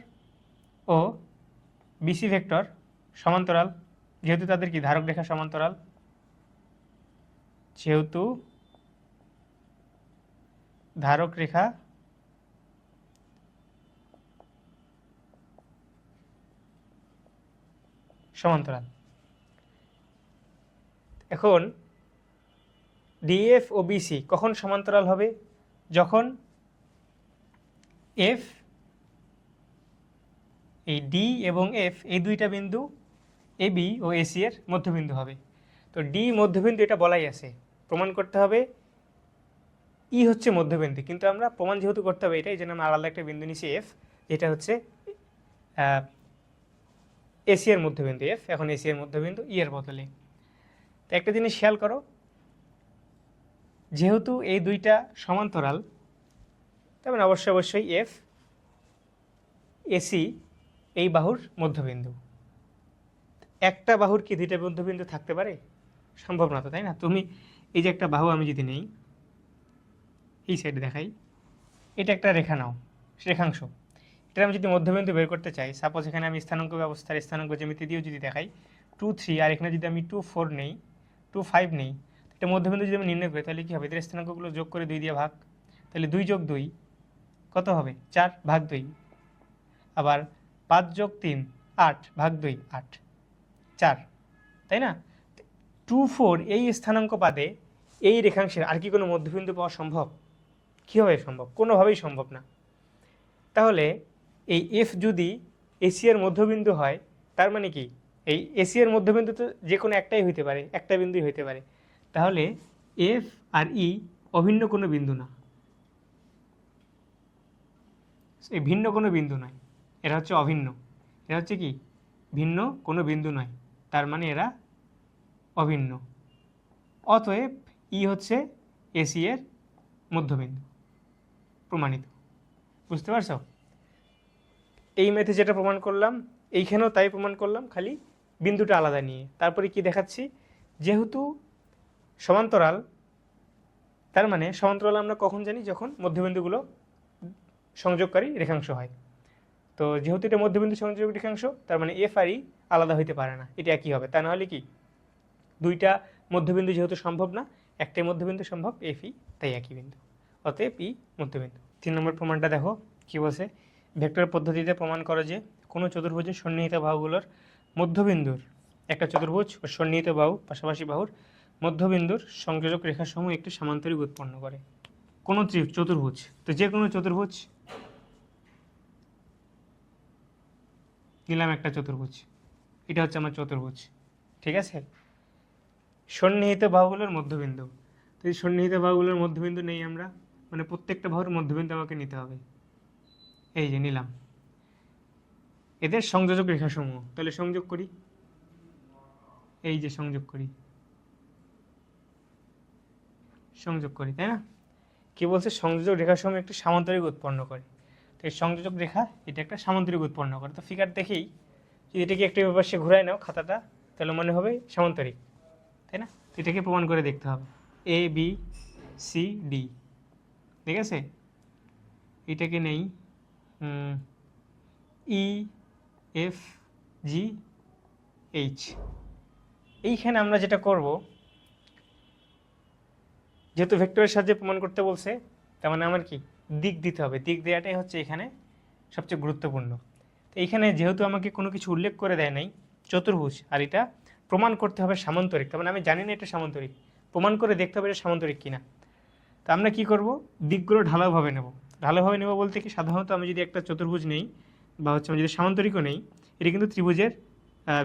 ও বিসি ভেক্টর সমান্তরাল, যেহেতু তাদের কি ধারক রেখা সমান্তরাল, যেহেতু ধারক রেখা সমান্তরাল। এখন ডিএফ ও বিসি কখন সমান্তরাল হবে, যখন এফ, এই ডি এবং এফ এই দুইটা বিন্দু এবি ও এসি এর মধ্যবিন্দু হবে। তো ডি মধ্যবিন্দু এটা বলাই আছে, প্রমাণ করতে হবে ই হচ্ছে মধ্যবিন্দু, কিন্তু আমরা প্রমাণ যেহেতু করতে হবে এটাই, জন্য আমরা আলাদা একটা বিন্দু নিচ্ছি এফ, যেটা হচ্ছে এসি এর মধ্যবিন্দু এফ, এখন এসি এর মধ্যবিন্দু ই এর বদলে। তো একটা জিনিস খেয়াল করো, যেহেতু এই দুইটা সমান্তরাল, তার মানে অবশ্যই এফ এসি এই বাহুর মধ্যবিন্দু। একটা বাহুর কি দুইটা মধ্যবিন্দু থাকতে পারে, সম্ভব না তো, তাই না। তুমি এই যে একটা বাহু আমি যদি নেই, এই সাইডে দেখাই, এটা একটা রেখা নাও, রেখাংশ, এটা আমি যদি মধ্যবিন্দু বের করতে চাই, সাপোজ এখানে আমি স্থানাঙ্ক ব্যবস্থার স্থানাঙ্ক জ্যামিতি দিয়েও যদি দেখাই 2, 3, আর এখানে যদি আমি 2, 4 নেই, 2, 5 নেই, এটা মধ্যবিন্দু যদি আমি নির্ণয় করি তাহলে কী হবে, এদের স্থানাঙ্কগুলো যোগ করে 2 দিয়ে ভাগ, তাহলে 2 যোগ 2 কত হবে, 4 ভাগ 2, আবার 5 যোগ 3 8 ভাগ 2 8 4, তাই না। 2, 4 এই স্থানাঙ্ক বাদে এই রেখাংশের আর কি কোনো মধ্যবিন্দু পাওয়া সম্ভব, কীভাবে সম্ভব, কোনোভাবেই সম্ভব না। তাহলে এই এফ যদি এসি এর মধ্যবিন্দু হয়, তার মানে কি এই এসি এর মধ্যবিন্দু তো যে কোনো একটাই হইতে পারে, একটা বিন্দুই হইতে পারে, তাহলে এফ আর ই অভিন্ন কোনো বিন্দু না, এই ভিন্ন কোনো বিন্দু নয়, এরা হচ্ছে অভিন্ন, এরা হচ্ছে কি ভিন্ন কোনো বিন্দু নয়, তার মানে এরা অভিন্ন। অতএব ই হচ্ছে এসি এর মধ্যবিন্দু, প্রমাণিত। বুঝতে পারছো, এই ম্যাথে যেটা প্রমাণ করলাম এইখানেও তাই প্রমাণ করলাম, খালি বিন্দুটা আলাদা নিয়ে। তারপরে কি দেখাচ্ছি, যেহেতু সমান্তরাল, তার মানে সমান্তরাল আমরা কখন জানি, যখন মধ্যবিন্দুগুলো সংযোগকারী রেখাংশ হয়। তো যেহেতু এটা মধ্যবিন্দু সংযোগ রেখাংশ, তার মানে এফ আর ই আলাদা হইতে পারে না, এটা একই হবে। তা নাহলে কি দুইটা মধ্যবিন্দু যেহেতু সম্ভব না, একটাই মধ্যবিন্দু সম্ভব, এফ ই, তাই একই বিন্দু, অতএব ই মধ্যবিন্দু। 3 নম্বর প্রমাণটা দেখো কি বলছে, ভেক্টর পদ্ধতিতে প্রমাণ করো যে কোনো চতুর্ভুজের সন্নিহিত বাহুগুলোর মধ্যবিন্দুর, একটা চতুর্ভুজ ও সন্নিহিত বাহু পাশাপাশি বাহুর মধ্যবিন্দুর সংযোজক রেখাসমূহ একটি সামান্তরিক উৎপন্ন করে। কোনো চতুর্ভুজ, তো যে কোনো চতুর্ভুজ নিলাম, একটা চতুর্ভুজ, এটা হচ্ছে আমার চতুর্ভুজ, ঠিক আছে। সন্নিহিত বাহুগুলোর মধ্যবিন্দু, তো এই সন্নিহিত বাহুগুলোর মধ্যবিন্দু নেই আমরা, মানে প্রত্যেকটা বাহুর মধ্যবিন্দু আমাকে নিতে হবে, এই যে নিলাম। এদের সংযোজক রেখাসমূহ, তাহলে সংযোগ করি, এই যে সংযোগ করি, তাই না। কি বলছে, সংযোজক রেখাসমূহ একটি সামান্তরিক উৎপন্ন করে, তো এই সংযোজক রেখা এটা একটা সামান্তরিক উৎপন্ন করে। তো ফিগার দেখেই যদি এটাকে একটু পাশে ঘুরায় নাও খাতাটা, তাহলে মনে হবে সামান্তরিক, তাই না? তো এটাকে প্রমাণ করে দেখতে হবে। এ বি সি ডি, ঠিক আছে? এটাকে নেই ই এফ জি এইচ। এইখানে আমরা যেটা করব, যেহেতু ভেক্টরের সাহায্যে প্রমাণ করতে বলছে, তার মানে আমার কি দিক দিতে হবে। দিক দেওয়াটাই হচ্ছে এখানে সবচেয়ে গুরুত্বপূর্ণ। তো এইখানে যেহেতু আমাকে কোনো কিছু উল্লেখ করে দেয় নাই, চতুর্ভুজ, আর এটা প্রমাণ করতে হবে সামান্তরিক, তার মানে আমি জানি না এটা সামান্তরিক, প্রমাণ করে দেখতে হবে এটা সামান্তরিক কিনা। তো আমরা কি করব, দিকগুলো ঢালাওভাবে নেব। ঢালাওভাবে নেব বলতে কি, সাধারণত আমি যদি একটা চতুর্ভুজ নেই বা হচ্ছে আমি যদি সামান্তরিকও নেই, এটা কিন্তু ত্রিভুজের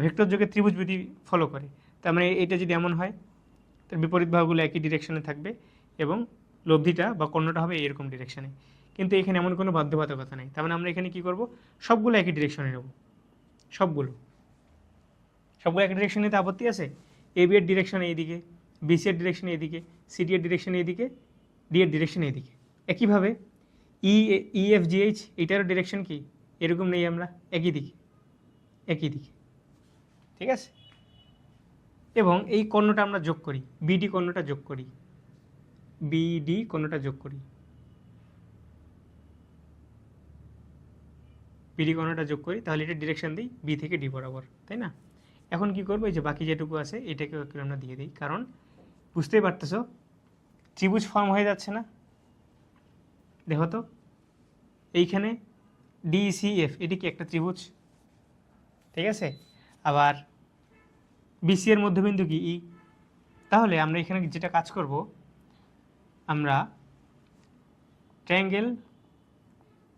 ভেক্টর যোগে ত্রিভুজ বিধি ফলো করে। তার মানে এটা যদি এমন হয়, তার বিপরীত বাহুগুলো একই ডিরেকশনে থাকবে এবং লব্ধিটা বা কর্ণটা হবে এরকম ডিরেকশনে। কিন্তু এখানে এমন কোনো বাধ্যবাধকতা নেই। তার মানে আমরা এখানে কি করব, সবগুলো একই ডিরেকশনে নেব। সবগুলো একই ডিরেকশনে নিতে আপত্তি আছে? এ বি এর ডিরেকশন এইদিকে, বিসি এর ডিরেকশন এইদিকে, সিডি এর ডিরেকশন এইদিকে, ডি এর ডিরেকশন এইদিকে। একইভাবে ই এফ জি এইচ, এইটারও ডিরেকশন কি এরকম নেই, আমরা একই দিকে, ঠিক আছে? এবং এই কর্ণটা আমরা যোগ করি, বিডি কর্ণটা যোগ করি, বিডি কর্ণটা যোগ করি, বিডি কর্ণটা যোগ করি, তাহলে এটা ডিরেকশন দিই বি থেকে ডি বরাবর, তাই না? এখন কি করবো, এই যে বাকি যেটুকু আছে এটাকেও একটু আমরা দিয়ে দিই, কারণ বুঝতেই পারতেছো ত্রিভুজ ফর্ম হয়ে যাচ্ছে না। দেখো তো এইখানে ডিসিএফ, এটি কি একটা ত্রিভুজ, ঠিক আছে? আবার বিসি এর মধ্যবিন্দু কি ই। তাহলে আমরা এখানে যেটা কাজ করব, আমরা ট্রায়াঙ্গেল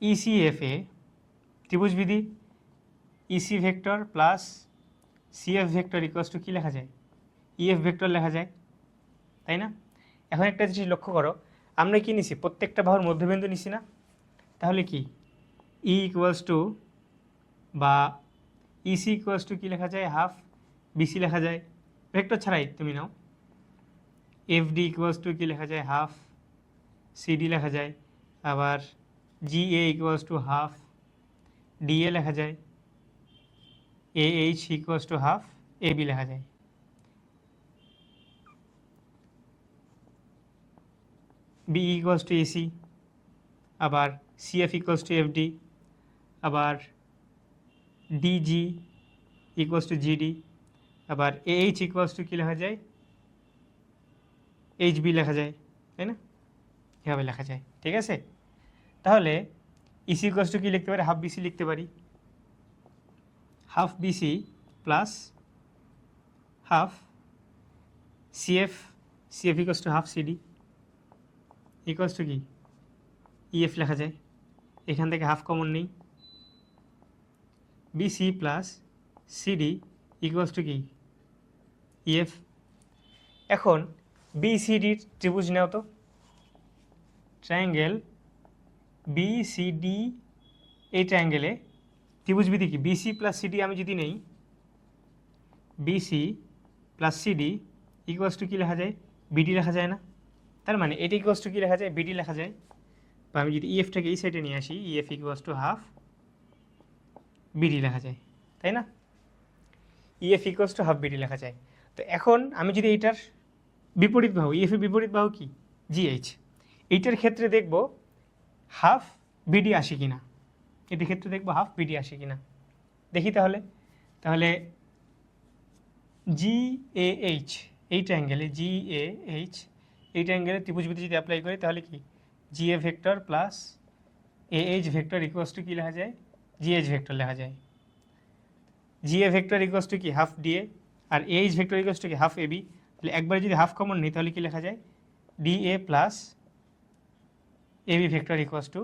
ইসিএফ এ ত্রিভুজ বিধি EC vector plus CF vector equals to কী লেখা যায়, ইএফ ভেক্টর লেখা যায়, তাই না? এখন একটা জিনিস লক্ষ্য করো, আমরা কি নিছি, প্রত্যেকটা বাহুর মধ্যবিন্দু নিছি না? তাহলে কি ই ইকুয়ালস টু বা ইসি ইকুয়ালস টু কী লেখা যায়, হাফ বিসি লেখা যায়, ভেক্টর ছাড়াই তুমি নাও। এফ ডি ইকুয়ালস টু কী লেখা যায়, হাফ সিডি লেখা যায়। আবার G A equals to half DA লেখা যায়। A H equals to half A B লেখা যায়। বি ইকুয়ালস টু এসি, আবার CF equals to F D, আবার ডিজি ইকুয়ালস টু জিডি, আবার এ এইচ ইকুয়ালস টু কী লেখা যায়, এইচ বি লেখা যায়, তাই না? এভাবে লেখা যায়, ঠিক আছে? তাহলে ইসি ইকুয়ালস টু কী লিখতে পারি, হাফ বিসি লিখতে পারি, half BC plus half CF, CF equals to half CD equals to কি ইএফ লেখা যায়। এখান থেকে হাফ কমন নেই, BC plus CD equals to কি ইএফ। এখন বিসিডির ত্রিভুজ নেও তো, ট্রায়াঙ্গেল বিসিডি, এই ট্রায়াঙ্গেলে ত্রিভুজ বিধি কি, বিসি প্লাস সিডি আমি যদি নেই, BC plus CD equals to কী লেখা যায়, বিডি লেখা যায় না? তার মানে এটা ইকুয়ালস টু কী লেখা যায়, বিডি লেখা যায়। বা আমি যদি ইএফটাকে এই সাইডে নিয়ে আসি, EF equals to half BD লেখা যায়, তাই না? EF equals to half BD লেখা যায়। তো এখন আমি যদি এইটার বিপরীত বাহু, ইএফের বিপরীত বাহু কি জিএইচ, এইটার ক্ষেত্রে দেখব হাফ বিডি আসে কিনা, এটার ক্ষেত্রে দেখব হাফ বিডি আসে কিনা, দেখি তাহলে। তাহলে জিএএইচ, এই ট্রায়াঙ্গেলে জিএএইচ, এই ট্রায়াঙ্গেলে ত্রিভুজবিধি যদি অ্যাপ্লাই করি, তাহলে কি GA vector plus AH vector equals to কী লেখা যায়, জিএইচ ভেক্টর লেখা যায়। জিএ ভেক্টর ইকুয়ালস টু কি হাফ ডিএ, আর এইচ ভেক্টর ইকুয়ালস টু কি হাফ এবি। তাহলে একবার যদি হাফ কমন নিই, তাহলে কি লেখা যায়, DA plus AB vector equals to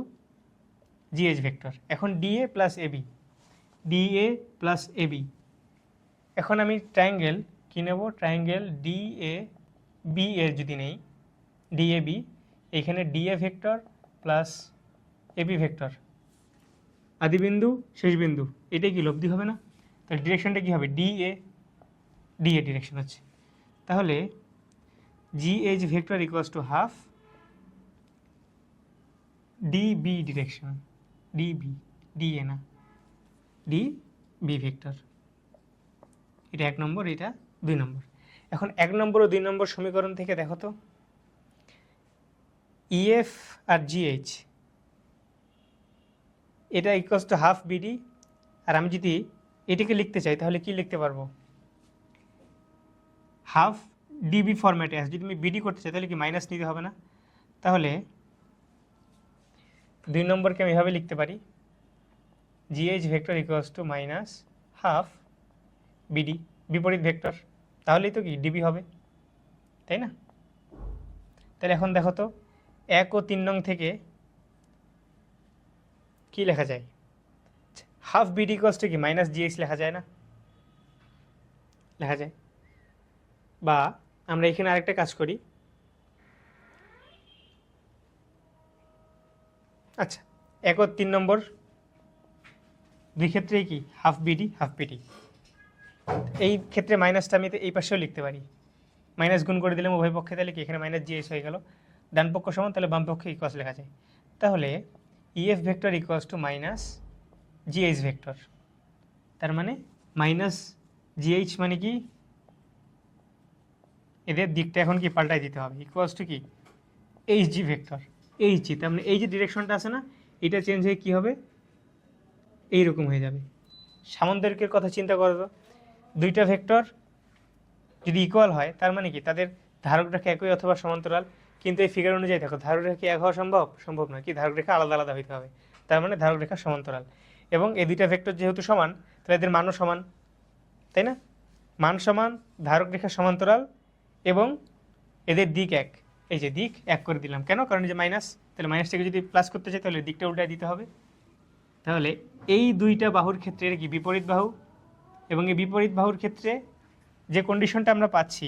GH vector. এখন DA plus AB, DA plus AB, এখন আমি ট্রায়াঙ্গেল কী নেব, ট্রায়াঙ্গেল ডিএ বি এর যদি নেই, ডিএ বি, এখানে DA vector plus AB vector, আদিবিন্দু শেষ বিন্দু, এটাই কি লব্ধি হবে না? তাহলে ডিরেকশনটা কী হবে, ডিএ, ডিএ ডিরেকশন হচ্ছে। তাহলে GH vector equals to half DB direction, DB, DA না, ডিবি ভেক্টর, এটা 1 নম্বর, এটা 2 নম্বর। এখন 1 নম্বর ও 2 নম্বর সমীকরণ থেকে দেখো তো ইএফ আর জিএইচ এটা ইকুয়ালস টু হাফ বিডি। আর আমি যদি এটিকে লিখতে চাই তাহলে কি লিখতে পারবো, হাফ ডিবি ফরম্যাটে আছে। যদি আমি বিডি করতে চাই তাহলে কি মাইনাস নিতে হবে না? তাহলে 2 নম্বরকে আমি এভাবে লিখতে পারি, GH vector equals to minus half BD, বিপরীত ভেক্টর, তাহলেই তো কি ডিবি হবে, তাই না? তাহলে এখন দেখো তো 1 ও 3 নং থেকে কি লেখা যায়, হাফ বিডি ইকুয়ালস টু কি মাইনাস জিএইচ লেখা যায় না? লেখা যায়। বা আমরা এখানে আরেকটা কাজ করি, আচ্ছা 1 ও 3 নম্বর দুই ক্ষেত্রেই কি হাফ বিডি হাফ বিডি, এই ক্ষেত্রে মাইনাসটা আমি এই পাশেও লিখতে পারি, মাইনাস গুণ করে দিলাম উভয় পক্ষে, তাহলে কি এখানে মাইনাস জিএস হয়ে গেল, ডান পক্ষ সমান, তাহলে বাম পক্ষে ইকুয়ালস লেখা যায়। তাহলে EF vector equals to minus GH vector, তার মানে মাইনাস জিএইচ মানে কি এদের দিকটা এখন কি পাল্টাই দিতে হবে, ইকুয়ালস টু কি H G vector, H G, তার মানে এই যে ডিরেকশনটা আছে না, এটা চেঞ্জ হয়ে কী হবে, এইরকম হয়ে যাবে। সামন্তরিকের কথা চিন্তা করো তো, দুইটা ভেক্টর যদি ইকুয়াল হয় তার মানে কি তাদের ধারক রেখা একই অথবা সমান্তরাল, কিন্তু এই ফিগার অনুযায়ী দেখো ধারক রেখা এক হওয়া সম্ভব নয়, কি ধারক রেখা আলাদা আলাদা হইতে হবে, তার মানে ধারক রেখা সমান্তরাল। এবং এই দুইটা ভেক্টর যেহেতু সমান তাহলে এদের মানও সমান, তাই না? মান সমান, ধারক রেখা সমান্তরাল, এবং এদের দিক এক, এই যে দিক এক করে দিলাম, কেন? কারণ এই যে মাইনাস, তাহলে মাইনাসটাকে যদি প্লাস করতে চাই তাহলে দিকটা উল্টায় দিতে হবে। তাহলে এই দুইটা বাহুর ক্ষেত্রে কি বিপরীত বাহু, এবং এই বিপরীত বাহুর ক্ষেত্রে যে কন্ডিশনটা আমরা পাচ্ছি,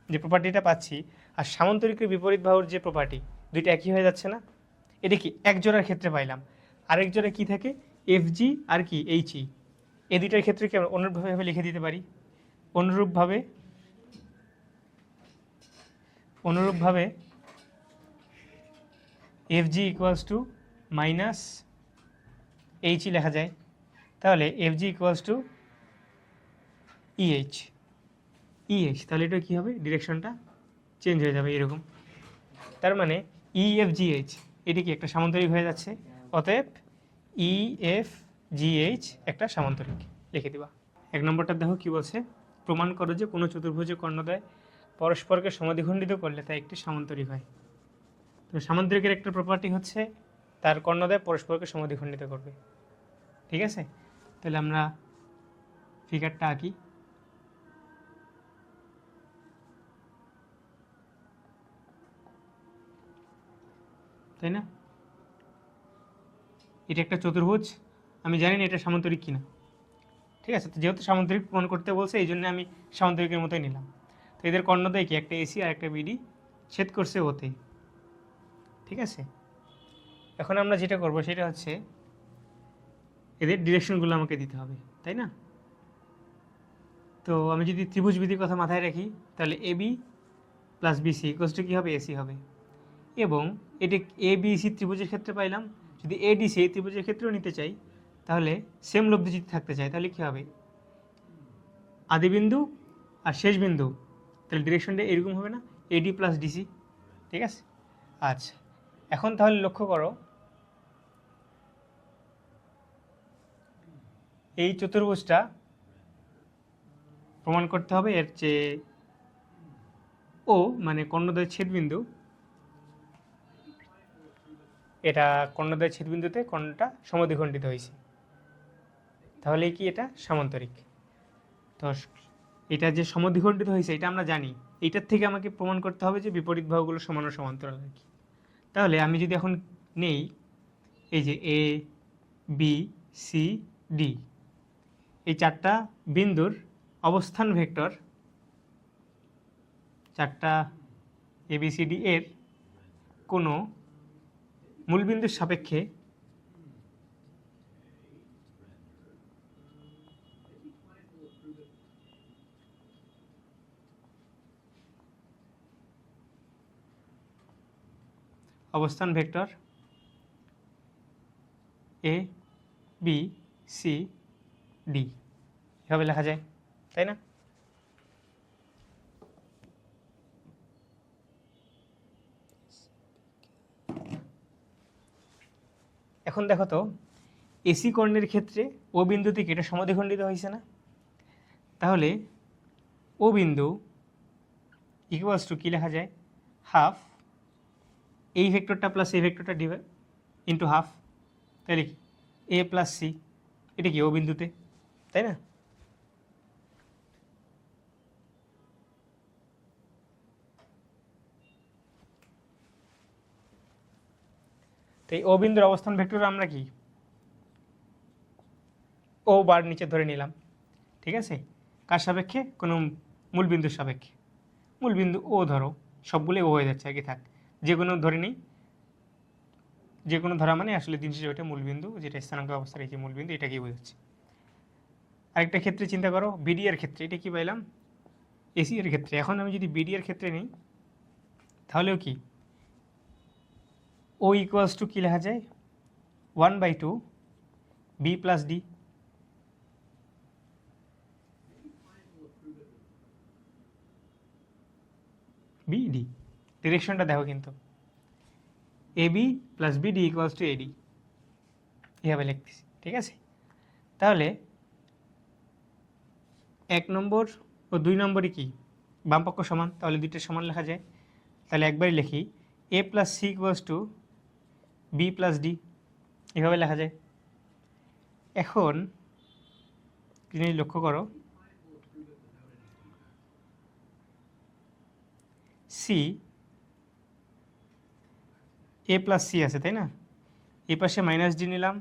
যে প্রপার্টিটা পাচ্ছি, আর সামান্তরিকের বিপরীত বাহুর যে প্রপার্টি, দুইটা একই হয়ে যাচ্ছে না? এটা কি এক জোড়ার ক্ষেত্রে পাইলাম, আরেক জোড়া কি থাকে এফ জি আর কি এইচ ই, এই দুইটার ক্ষেত্রে কি আমরা অনুরূপভাবে লিখে দিতে পারি, অনুরূপভাবে F G equals to minus H E লেখা যায়। তাহলে F G equals to EH, তাহলে এটা কী হবে, ডিরেকশনটা চেঞ্জ হয়ে যাবে এরকম। তার মানে ইএফজিএইচ এটি কি একটা সামান্তরিক হয়ে যাচ্ছে, অতএব ইএফজিএইচ একটা সামান্তরিক লিখে দিবা। 1 নম্বরটা দেখো কি বলছে, প্রমাণ করো যে কোনো চতুর্ভুজের কর্ণদ্বয় পরস্পরকে সমদ্বিখণ্ডিত করলে তা একটি সামান্তরিক হয়। তো সামান্তরিকের একটা প্রপার্টি হচ্ছে তার কর্ণদ্বয় পরস্পরকে সমদ্বিখণ্ডিত করবে, ঠিক আছে? তাহলে আমরা ফিগারটা আঁকি, তাই না? এটা একটা চতুর্ভুজ, আমি জানি না এটা সামান্তরিক কিনা, ঠিক আছে? তো যেহেতু সামান্তরিক প্রমাণ করতে বলছে এই জন্য আমি সামান্তরিকের মতোই নিলাম। তো এদের কর্ণদ্বয় কি, একটা এসি আর একটা বিডি ছেদ করছে ওতে, ঠিক আছে? এখন আমরা যেটা করব সেটা হচ্ছে এদের ডিরেকশনগুলো আমাকে দিতে হবে, তাই না? তো আমি যদি ত্রিভুজ বিধির কথা মাথায় রাখি তাহলে AB plus BC equals to কী হবে, এসি হবে। এবং এটি এ বি সি ত্রিভুজের ক্ষেত্রে পাইলাম, যদি এডিসি এই ত্রিভুজের ক্ষেত্রেও নিতে চাই তাহলে সেম লব্ধি যদি থাকতে চাই তাহলে কী হবে, আদিবিন্দু আর শেষ বিন্দু, তাহলে ডিরেকশনটা এরকম হবে না, এডি প্লাস ডিসি, ঠিক আছে? আচ্ছা, এখন তাহলে লক্ষ্য করো এই চতুর্ভুজটা প্রমাণ করতে হবে এর চেয়ে ও মানে কর্ণদ্বয় ছেদবিন্দু, এটা কর্ণদ্বয় ছেদবিন্দুতে কর্ণটা সমদ্বিখণ্ডিত হয়েছে, তাহলে কি এটা সামান্তরিক। তো এটা যে সমদ্বিখণ্ডিত হয়েছে এটা আমরা জানি, এইটার থেকে আমাকে প্রমাণ করতে হবে যে বিপরীত বাহুগুলো সমান ও সমান্তরাল আর কি। তাহলে আমি যদি এখন নেই এই যে এ বি সি ডি, এই চারটা বিন্দুর অবস্থান ভেক্টর, চারটা এবিসিডি এর কোনো মূলবিন্দুর সাপেক্ষে অবস্থান vector A B C D এভাবে লেখা যায়, তাই না? এখন দেখো তো এসি কর্ণের ক্ষেত্রে ও বিন্দু থেকে এটা সমদ্বিখণ্ডিত হয়েছে না? তাহলে ও বিন্দু ইকুয়ালস টু কী লেখা যায়? হাফ এই ভেক্টরটা প্লাস এই ভেক্টরটা ডিভাইড ইন্টু হাফ, তাহলে কি এ প্লাস সি, এটা কি ও বিন্দুতে, তাই না? তো এই ও বিন্দুর অবস্থান ভেক্টর আমরা কি ও বার নিচে ধরে নিলাম, ঠিক আছে? কার সাপেক্ষে? কোনো মূল বিন্দুর সাপেক্ষে। মূল বিন্দু ও ধরো, সবগুলোই ও হয়ে যাচ্ছে আর কি, থাক যে কোনো ধরে নিই, যে কোনো ধরা মানে আসলে দিন শেষে ওইটা মূল বিন্দু, যেটা স্থানাঙ্ক অবস্থা রেখে মূল বিন্দু, এটা কি বোঝাচ্ছে। আরেকটা ক্ষেত্রে চিন্তা করো, বিডি এর ক্ষেত্রে এটা কি পাইলাম? এসি এর ক্ষেত্রে। এখন আমি যদি বিডি এর ক্ষেত্রে নিই তাহলেও কি ও ইকুয়ালস টু কী লেখা যায়? 1/2 বি প্লাস ডি। বিডি ডিরেকশনটা দেখো কিন্তু, AB plus BD equals to AD, এভাবে লিখতেছি, ঠিক আছে? তাহলে 1 নম্বর ও 2 নম্বরই কি বামপক্ষ সমান, তাহলে দুইটা সমান লেখা যায়। তাহলে একবারই লিখি A plus C equals to B plus D, এভাবে লেখা যায়। এখন জিনিস লক্ষ্য করো, সি এ প্লাস সি আছে তাই না? এই পাশে মাইনাস ডি নিলাম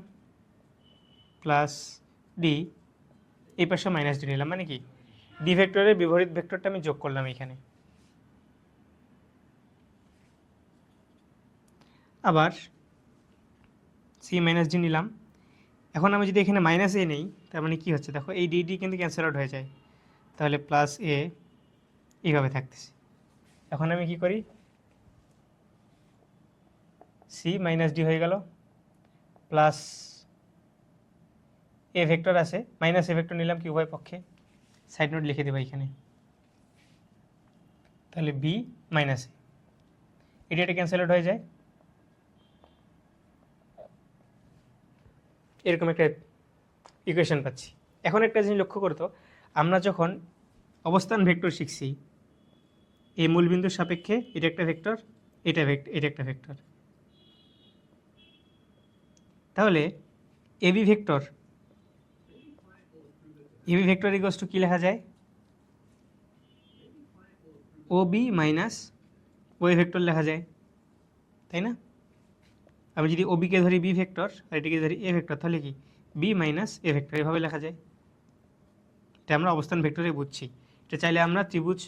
প্লাস ডি, এই পাশে মাইনাস ডি নিলাম, মানে কি ডি ভেক্টরের বিপরীত ভেক্টরটা আমি যোগ করলাম এখানে। আবার সি মাইনাস ডি নিলাম। এখন আমি যদি এখানে মাইনাস এ নেই, তার মানে কী হচ্ছে দেখো, এই ডি ডি কিন্তু ক্যান্সেল আউট হয়ে যায়, তাহলে প্লাস এ এইভাবে থাকতেছে। এখন আমি কি করি, সি মাইনাস ডি হয়ে গেল, প্লাস এ ভেক্টর আছে, মাইনাস এ ভেক্টর নিলাম কি উভয় পক্ষে, সাইড নোট লিখে দেবো এখানে, তাহলে বি মাইনাস এ, এটা ক্যান্সেল আউট হয়ে যায়। এরকম একটা ইকুয়েশন পাচ্ছি। এখন একটা জিনিস লক্ষ্য করতো, আমরা যখন অবস্থান ভেক্টর শিখছি, এই মূলবিন্দুর সাপেক্ষে এটা একটা ভেক্টর, এটা একটা ভেক্টর, তাহলে এবি ভেক্টর ইকুয়ালস টু কী লেখা যায়? ও বি মাইনাস ওই ভেক্টর লেখা যায়, তাই না? আমি যদি ওবিকে ধরি বি ভেক্টর আর এটিকে ধরি এ ভেক্টর, তাহলে কি বি মাইনাস এ ভেক্টর এভাবে লেখা যায়। এটা আমরা অবস্থান ভেক্টরে বুঝছি, এটা চাইলে আমরা ত্রিভুজ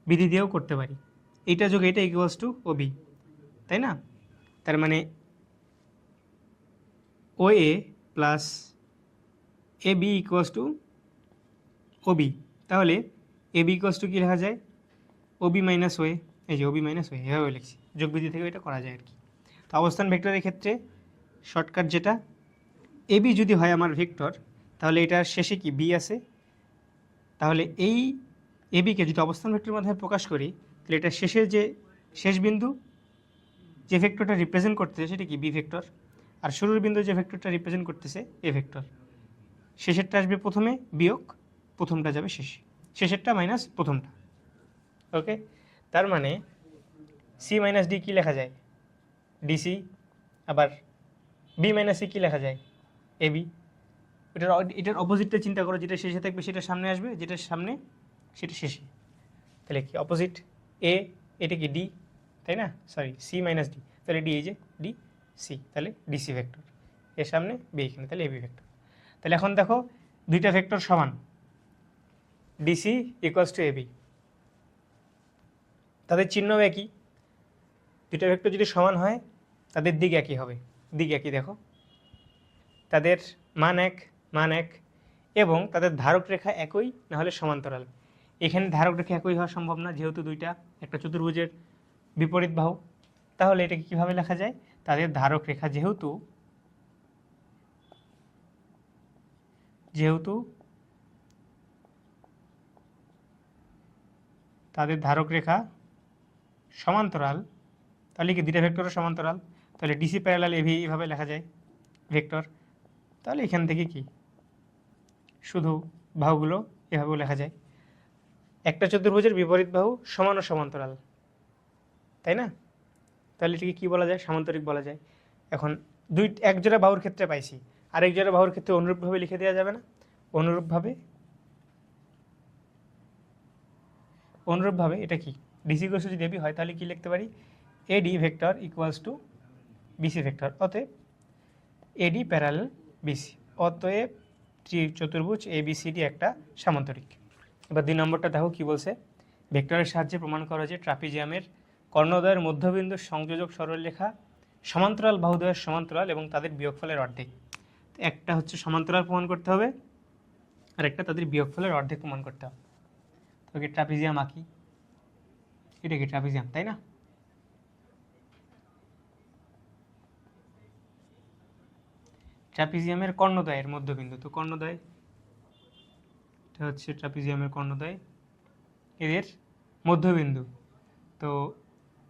বিধি দিয়েও করতে পারি। এইটা যোগ এটা ইকুয়ালস টু ও বি, তাই না? তার মানে O A plus A B equals to O B, তাহলে এ বি ইকুয়ালস টু কী লেখা যায়? ও বি মাইনাস ওয়ে, এই যে ও বি মাইনাস ওয়ে এভাবে লিখছি, যোগবিধি থেকে এটা করা যায় আর কি। তো অবস্থান ভেক্টরের ক্ষেত্রে শর্টকাট যেটা, এ বি যদি হয় আমার ভেক্টর, তাহলে এটার শেষে কি বি আছে, তাহলে এই এ বিকে যদি অবস্থান ভেক্টরের মাধ্যমে প্রকাশ করি, তাহলে এটা শেষের যে শেষ বিন্দু যে ভেক্টরটা রিপ্রেজেন্ট করতেছে সেটা কি বি ভেক্টর, আর শুরুর বিন্দু যে ভেক্টরটা রিপ্রেজেন্ট করতেছে এ ভেক্টর। শেষেরটা আসবে প্রথমে, বিয়োগ প্রথমটা যাবে শেষে, শেষেরটা মাইনাস প্রথমটা। ওকে, তার মানে সি মাইনাস ডি কী লেখা যায়? ডিসি। আবার বি মাইনাস সি কী লেখা যায়? A B. এটার অপোজিটটা চিন্তা করো, যেটা শেষে থাকবে সেটা সামনে আসবে, যেটা সামনে সেটা শেষে, তাহলে কি অপোজিট এ, এটা কি ডি, তাই না? সরি, সি মাইনাস ডি, তাহলে ডি এই যে ডি সি, তাহলে ডিসি ভেক্টর, এর সামনে বি এখানে, তাহলে এবি ভেক্টর। তাহলে এখন দেখো দুইটা ভেক্টর সমান, ডিসি ইকুয়ালস টু এবি, তাদের চিহ্ন একই। দুইটা ভেক্টর যদি সমান হয় তাদের দিক একই হবে, দিক একই দেখো, তাদের মান এক এবং তাদের ধারক রেখা একই, না হলে সমান্তরাল। এখানে ধারক রেখা একই হওয়া সম্ভব না, যেহেতু দুইটা একটা চতুর্ভুজের বিপরীত বাহু। তাহলে এটাকে কীভাবে লেখা যায়? তাদের ধারক রেখা যেহেতু তাদের ধারক রেখা সমান্তরাল, তাহলে কি দুইটা ভেক্টরও সমান্তরাল, তাহলে ডিসি প্যারালাল এবি এভাবে লেখা যায়। ভেক্টর, তাহলে এখান থেকে কি শুধু বাহুগুলো এভাবেও লেখা যায়। একটা চতুর্ভুজের বিপরীত বাহু সমান ও সমান্তরাল, তাই না? তাহলে এটাকে কী বলা যায়? সামান্তরিক বলা যায়। এখন এক জোড়া বাহুর ক্ষেত্রে পাইছি, আরেক জোড়া বাহুর ক্ষেত্রে অনুরূপভাবে লিখে দেওয়া যাবে না? অনুরূপভাবে এটা কি ডিসি ইকুয়ালস টু যদি এবি হয় তাহলে কি লিখতে পারি? AD vector equals to BC vector. অতএব এডি প্যারালাল বিসি, অতএব চতুর্ভুজ এবিসিডি একটা সামান্তরিক। এবার 2 নম্বরটা দেখো কি বলছে। ভেক্টরের সাহায্যে প্রমাণ করা যে ট্রাপিজিয়ামের কর্ণদ্বয়ের মধ্যবিন্দুর সংযোজক সরলরেখা সমান্তরাল বাহুদ্বয়ের সমান্তরাল এবং তাদের বিয়োগফলের অর্ধেক। একটা হচ্ছে সমান্তরাল প্রমাণ করতে হবে, আর একটা তাদের বিয়োগফলের অর্ধেক প্রমাণ করতে হবে। তোকে ট্রাপিজিয়াম আঁকি, এটা কি ট্রাপিজিয়াম, তাই না? ট্রাপিজিয়ামের কর্ণদ্বয়ের মধ্যবিন্দু, তো কর্ণদ্বয় এটা হচ্ছে ট্রাপিজিয়ামের কর্ণদ্বয়, এদের মধ্যবিন্দু। তো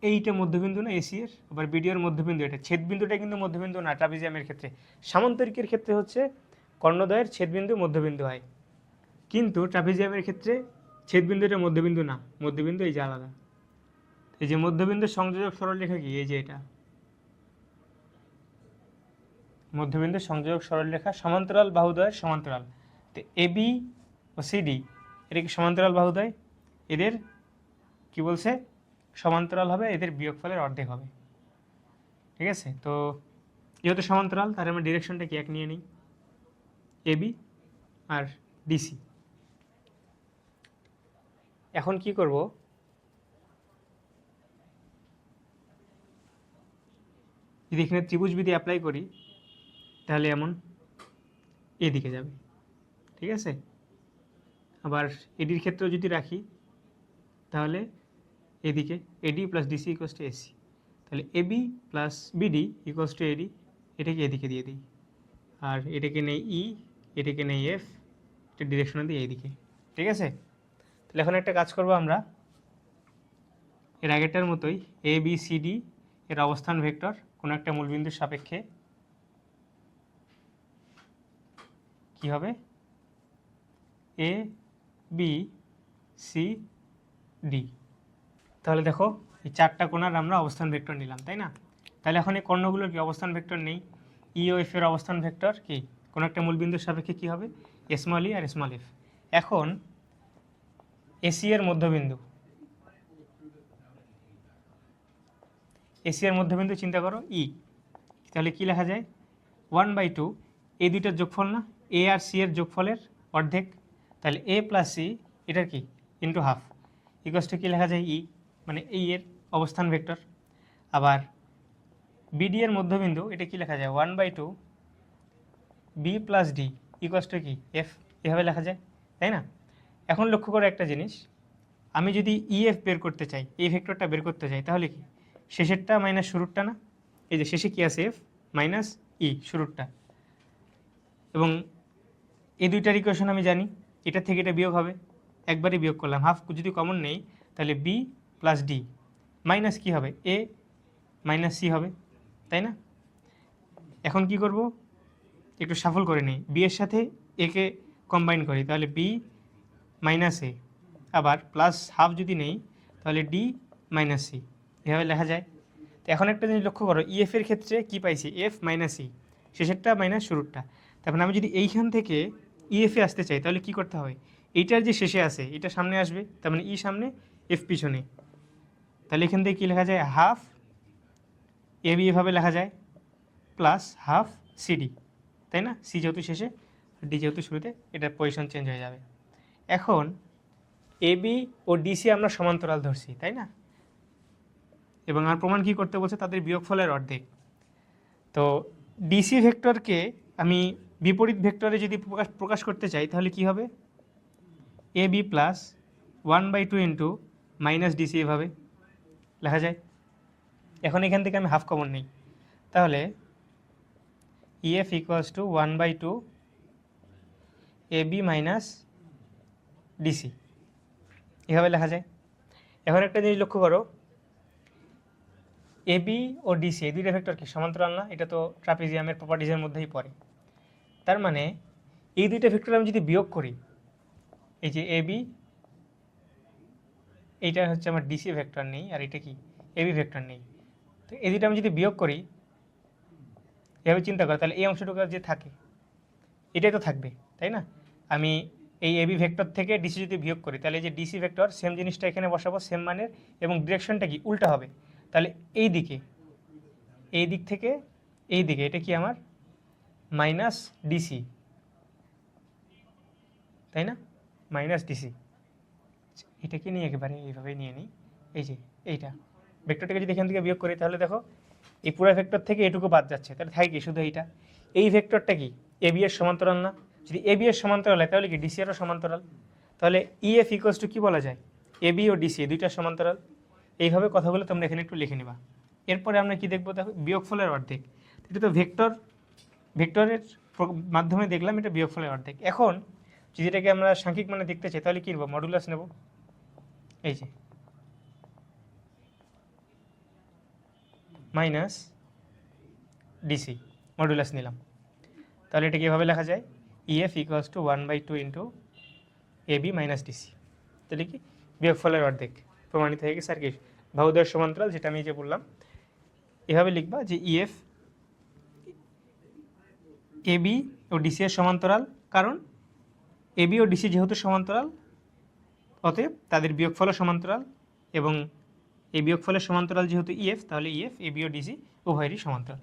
এইটা মধ্যবিন্দু না এসি এর, আবার বিডিওর মধ্যবিন্দু এটা। ছেদবিন্দুটা কিন্তু মধ্যবিন্দু না ট্রাপিজিয়ামের ক্ষেত্রে। সামান্তরিকের ক্ষেত্রে হচ্ছে কর্ণদ্বয়ের ছেদবিন্দু মধ্যবিন্দু হয়, কিন্তু ট্রাপিজিয়ামের ক্ষেত্রে ছেদবিন্দুটা মধ্যবিন্দু না, মধ্যবিন্দু এই যে আলাদা। এই যে মধ্যবিন্দু সংযোজক সরলরেখা কি, এই যে এটা মধ্যবিন্দু সংযোজক সরলরেখা সমান্তরাল বাহুদ্বয়ের সমান্তরাল। তো এবি ও সিডি এটা কি সমান্তরাল বাহুদ্বয়, এদের কি বলছে সমান্তরাল হবে, এদের বিয়োগফলের অর্ধেক হবে। ঠিক আছে, তো যেহেতু সমান্তরাল তার আমরা ডিরেকশনটা কি এক নিয়ে নিই, এবি আর ডিসি। এখন কি করব, যদি এখানে ত্রিভুজ বিধি অ্যাপ্লাই করি তাহলে এমন এদিকে যাবে। ঠিক আছে, আবার এডির ক্ষেত্রেও যদি রাখি তাহলে এদিকে AD plus DC equals to AC, তাহলে AB plus BD equals to AD, এটাকে এদিকে দিয়ে দিই, আর এটাকে নেই ই, এটাকে নেই এফ, এটা ডিরেকশনে দিই এইদিকে। ঠিক আছে, তাহলে এখন একটা কাজ করব আমরা, এর আগেরটার মতোই এ বি সি ডি এর অবস্থান ভেক্টর কোনো একটা মূলবিন্দুর সাপেক্ষে কি হবে, এ বি সি ডি। তাহলে দেখো এই 4টা কোণার আমরা অবস্থান ভেক্টর নিলাম, তাই না? তাহলে এখন এই কর্ণগুলোর কি অবস্থান ভেক্টর নেই, ই ও এফ এর অবস্থান ভেক্টর কি কোনো একটা মূলবিন্দুর সাপেক্ষে কি হবে, স্মল ই আর স্মল এফ। এখন এসি এর মধ্যবিন্দু, এসি এর মধ্যবিন্দু চিন্তা করো ই, তাহলে কি লেখা যায় 1/2, এই দুইটার যোগফল না, এ আর সি এর যোগফলের অর্ধেক, তাহলে এ প্লাস সি এটার কি ইন্টু হাফ ইকুয়ালস টু কি লেখা যায় ই, মানে এই এর অবস্থান ভেক্টর। আবার বিডি এর মধ্যবিন্দু এটা কি লেখা যায় 1/2 B plus D equals to কি এফ, এভাবে লেখা যায়, তাই না? এখন লক্ষ্য করো একটা জিনিস, আমি যদি ইএফ বের করতে চাই, এই ভেক্টরটা বের করতে চাই, তাহলে কি শেষেরটা মাইনাস শুরুরটা না, এই যে শেষে কি আছে এফ মাইনাস ই শুরুরটা, এবং এই দুইটার ইকুয়েশন আমি জানি, এটা থেকে এটা বিয়োগ হবে, একবারই বিয়োগ করলাম, হাফ যদি কমন নেই তাহলে বি প্লাস ডি মাইনাস কী হবে এ মাইনাস সি হবে, তাই না? এখন কি করব, একটু সাফল করে নিই, বি এর সাথে একে কম্বাইন করি, তাহলে বি মাইনাস এ, আবার প্লাস হাফ যদি নেই তাহলে ডি মাইনাস সি, এভাবে লেখা যায়। তো এখন একটা জিনিস লক্ষ্য করো, ইএফ এর ক্ষেত্রে কি পাইছি এফ মাইনাস ই, শেষেরটা মাইনাস শুরুরটা। তারপর আমি যদি এইখান থেকে ইএফ এ আসতে চাই তাহলে কি করতে হবে, এইটার যে শেষে আছে এটা সামনে আসবে, তার মানে ই সামনে এফ পিছনে, তাহলে এখান থেকে কী লেখা যায় হাফ এ বি, এভাবে লেখা যায়, প্লাস হাফ সিডি, তাই না? সি যেহেতু শেষে ডি যেহেতু শুরুতে, এটার পজিশন চেঞ্জ হয়ে যাবে। এখন এবি ও ডিসি আমরা সমান্তরাল ধরছি, তাই না? এবং আর প্রমাণ কি করতে বলছে, তাদের বিয়োগফলের অর্ধেক। তো ডিসি ভেক্টরকে আমি বিপরীত ভেক্টরে যদি প্রকাশ করতে চাই তাহলে কি হবে, A B plus 1/2 into minus DC, এভাবে লেখা যায়। এখন এখান থেকে আমি হাফ কমন নিই, তাহলে EF equals to 1/2 A B minus DC, এভাবে লেখা যায়। এখন একটা জিনিস লক্ষ্য করো, এবি ও ডিসি এই দুইটা ভেক্টর কি সমান্তরাল না? এটা তো ট্রাপিজিয়ামের প্রপার্টিজের মধ্যেই পড়ে। তার মানে এই দুইটা ভেক্টর আমি যদি বিয়োগ করি, এই যে এবি, এইটা হচ্ছে আমার ডিসি ভেক্টর নেই, আর এটা কি এবি ভেক্টর নেই। তো এই দুইটা আমি যদি বিয়োগ করি, এভাবে চিন্তা করি, তাহলে এই অংশটুকু যে থাকে এটাই তো থাকবে, তাই না? আমি এই এবি ভেক্টর থেকে ডিসি যদি বিয়োগ করি, তাহলে এই যে ডিসি ভেক্টর সেম জিনিসটা এখানে বসাবো, সেম মানের, এবং ডিরেকশনটা কি উল্টা হবে। তাহলে এই দিকে, এই দিক থেকে এই দিকে, এটা কি আমার মাইনাস ডিসি, তাই না? মাইনাস ডিসি, এটাকে নিয়ে একেবারে এইভাবে নিয়ে নিই। এই যে এইটা ভেক্টরটাকে যদি এখান থেকে বিয়োগ করি, তাহলে দেখো এই পুরো ভেক্টর থেকে এটুকু বাদ যাচ্ছে, তাহলে থাকে কি শুধু এইটা। এই ভেক্টরটা কি এবি এর সমান্তরাল না? যদি এবি এর সমান্তরাল হয় তাহলে কি ডিসি এরও সমান্তরাল। তাহলে ইএফ ইকুয়ালস টু কী বলা যায়? এবি ও ডিসি দুইটার সমান্তরাল। এইভাবে কথাগুলো তোমরা এখানে একটু লিখে নিবা। এরপরে আমরা কি দেখবো? দেখো বিয়োগফলের অর্ধেক। এটা তো ভেক্টরের মাধ্যমে দেখলাম এটা বিয়োগফলের অর্ধেক। এখন যদি এটাকে আমরা সাংখ্যিক মানে দেখতে চাই, তাহলে কী নেবো? মডুলাস নেব। এই যে মাইনাস ডিসি মডুলাস নিলাম। তাহলে এটা কীভাবে লেখা যায়? EF equals to 1/2 into AB minus DC. তাহলে কি বিয়োগফলের অর্ধেক প্রমাণিত হয়ে গেছে। আর কি বাহুদ্বয়ের সমান্তরাল, যেটা আমি যে বললাম, এভাবে লিখবা যে ইএফ এবি ও ডিসি এর সমান্তরাল, কারণ এবি ও ডিসি যেহেতু সমান্তরাল, অতএব তাদের বিয়োগফলও সমান্তরাল, এবং এই বিয়োগফলের সমান্তরাল যেহেতু ইএফ, তাহলে ইএফ এবি ও ডিসি উভয়েরই সমান্তরাল।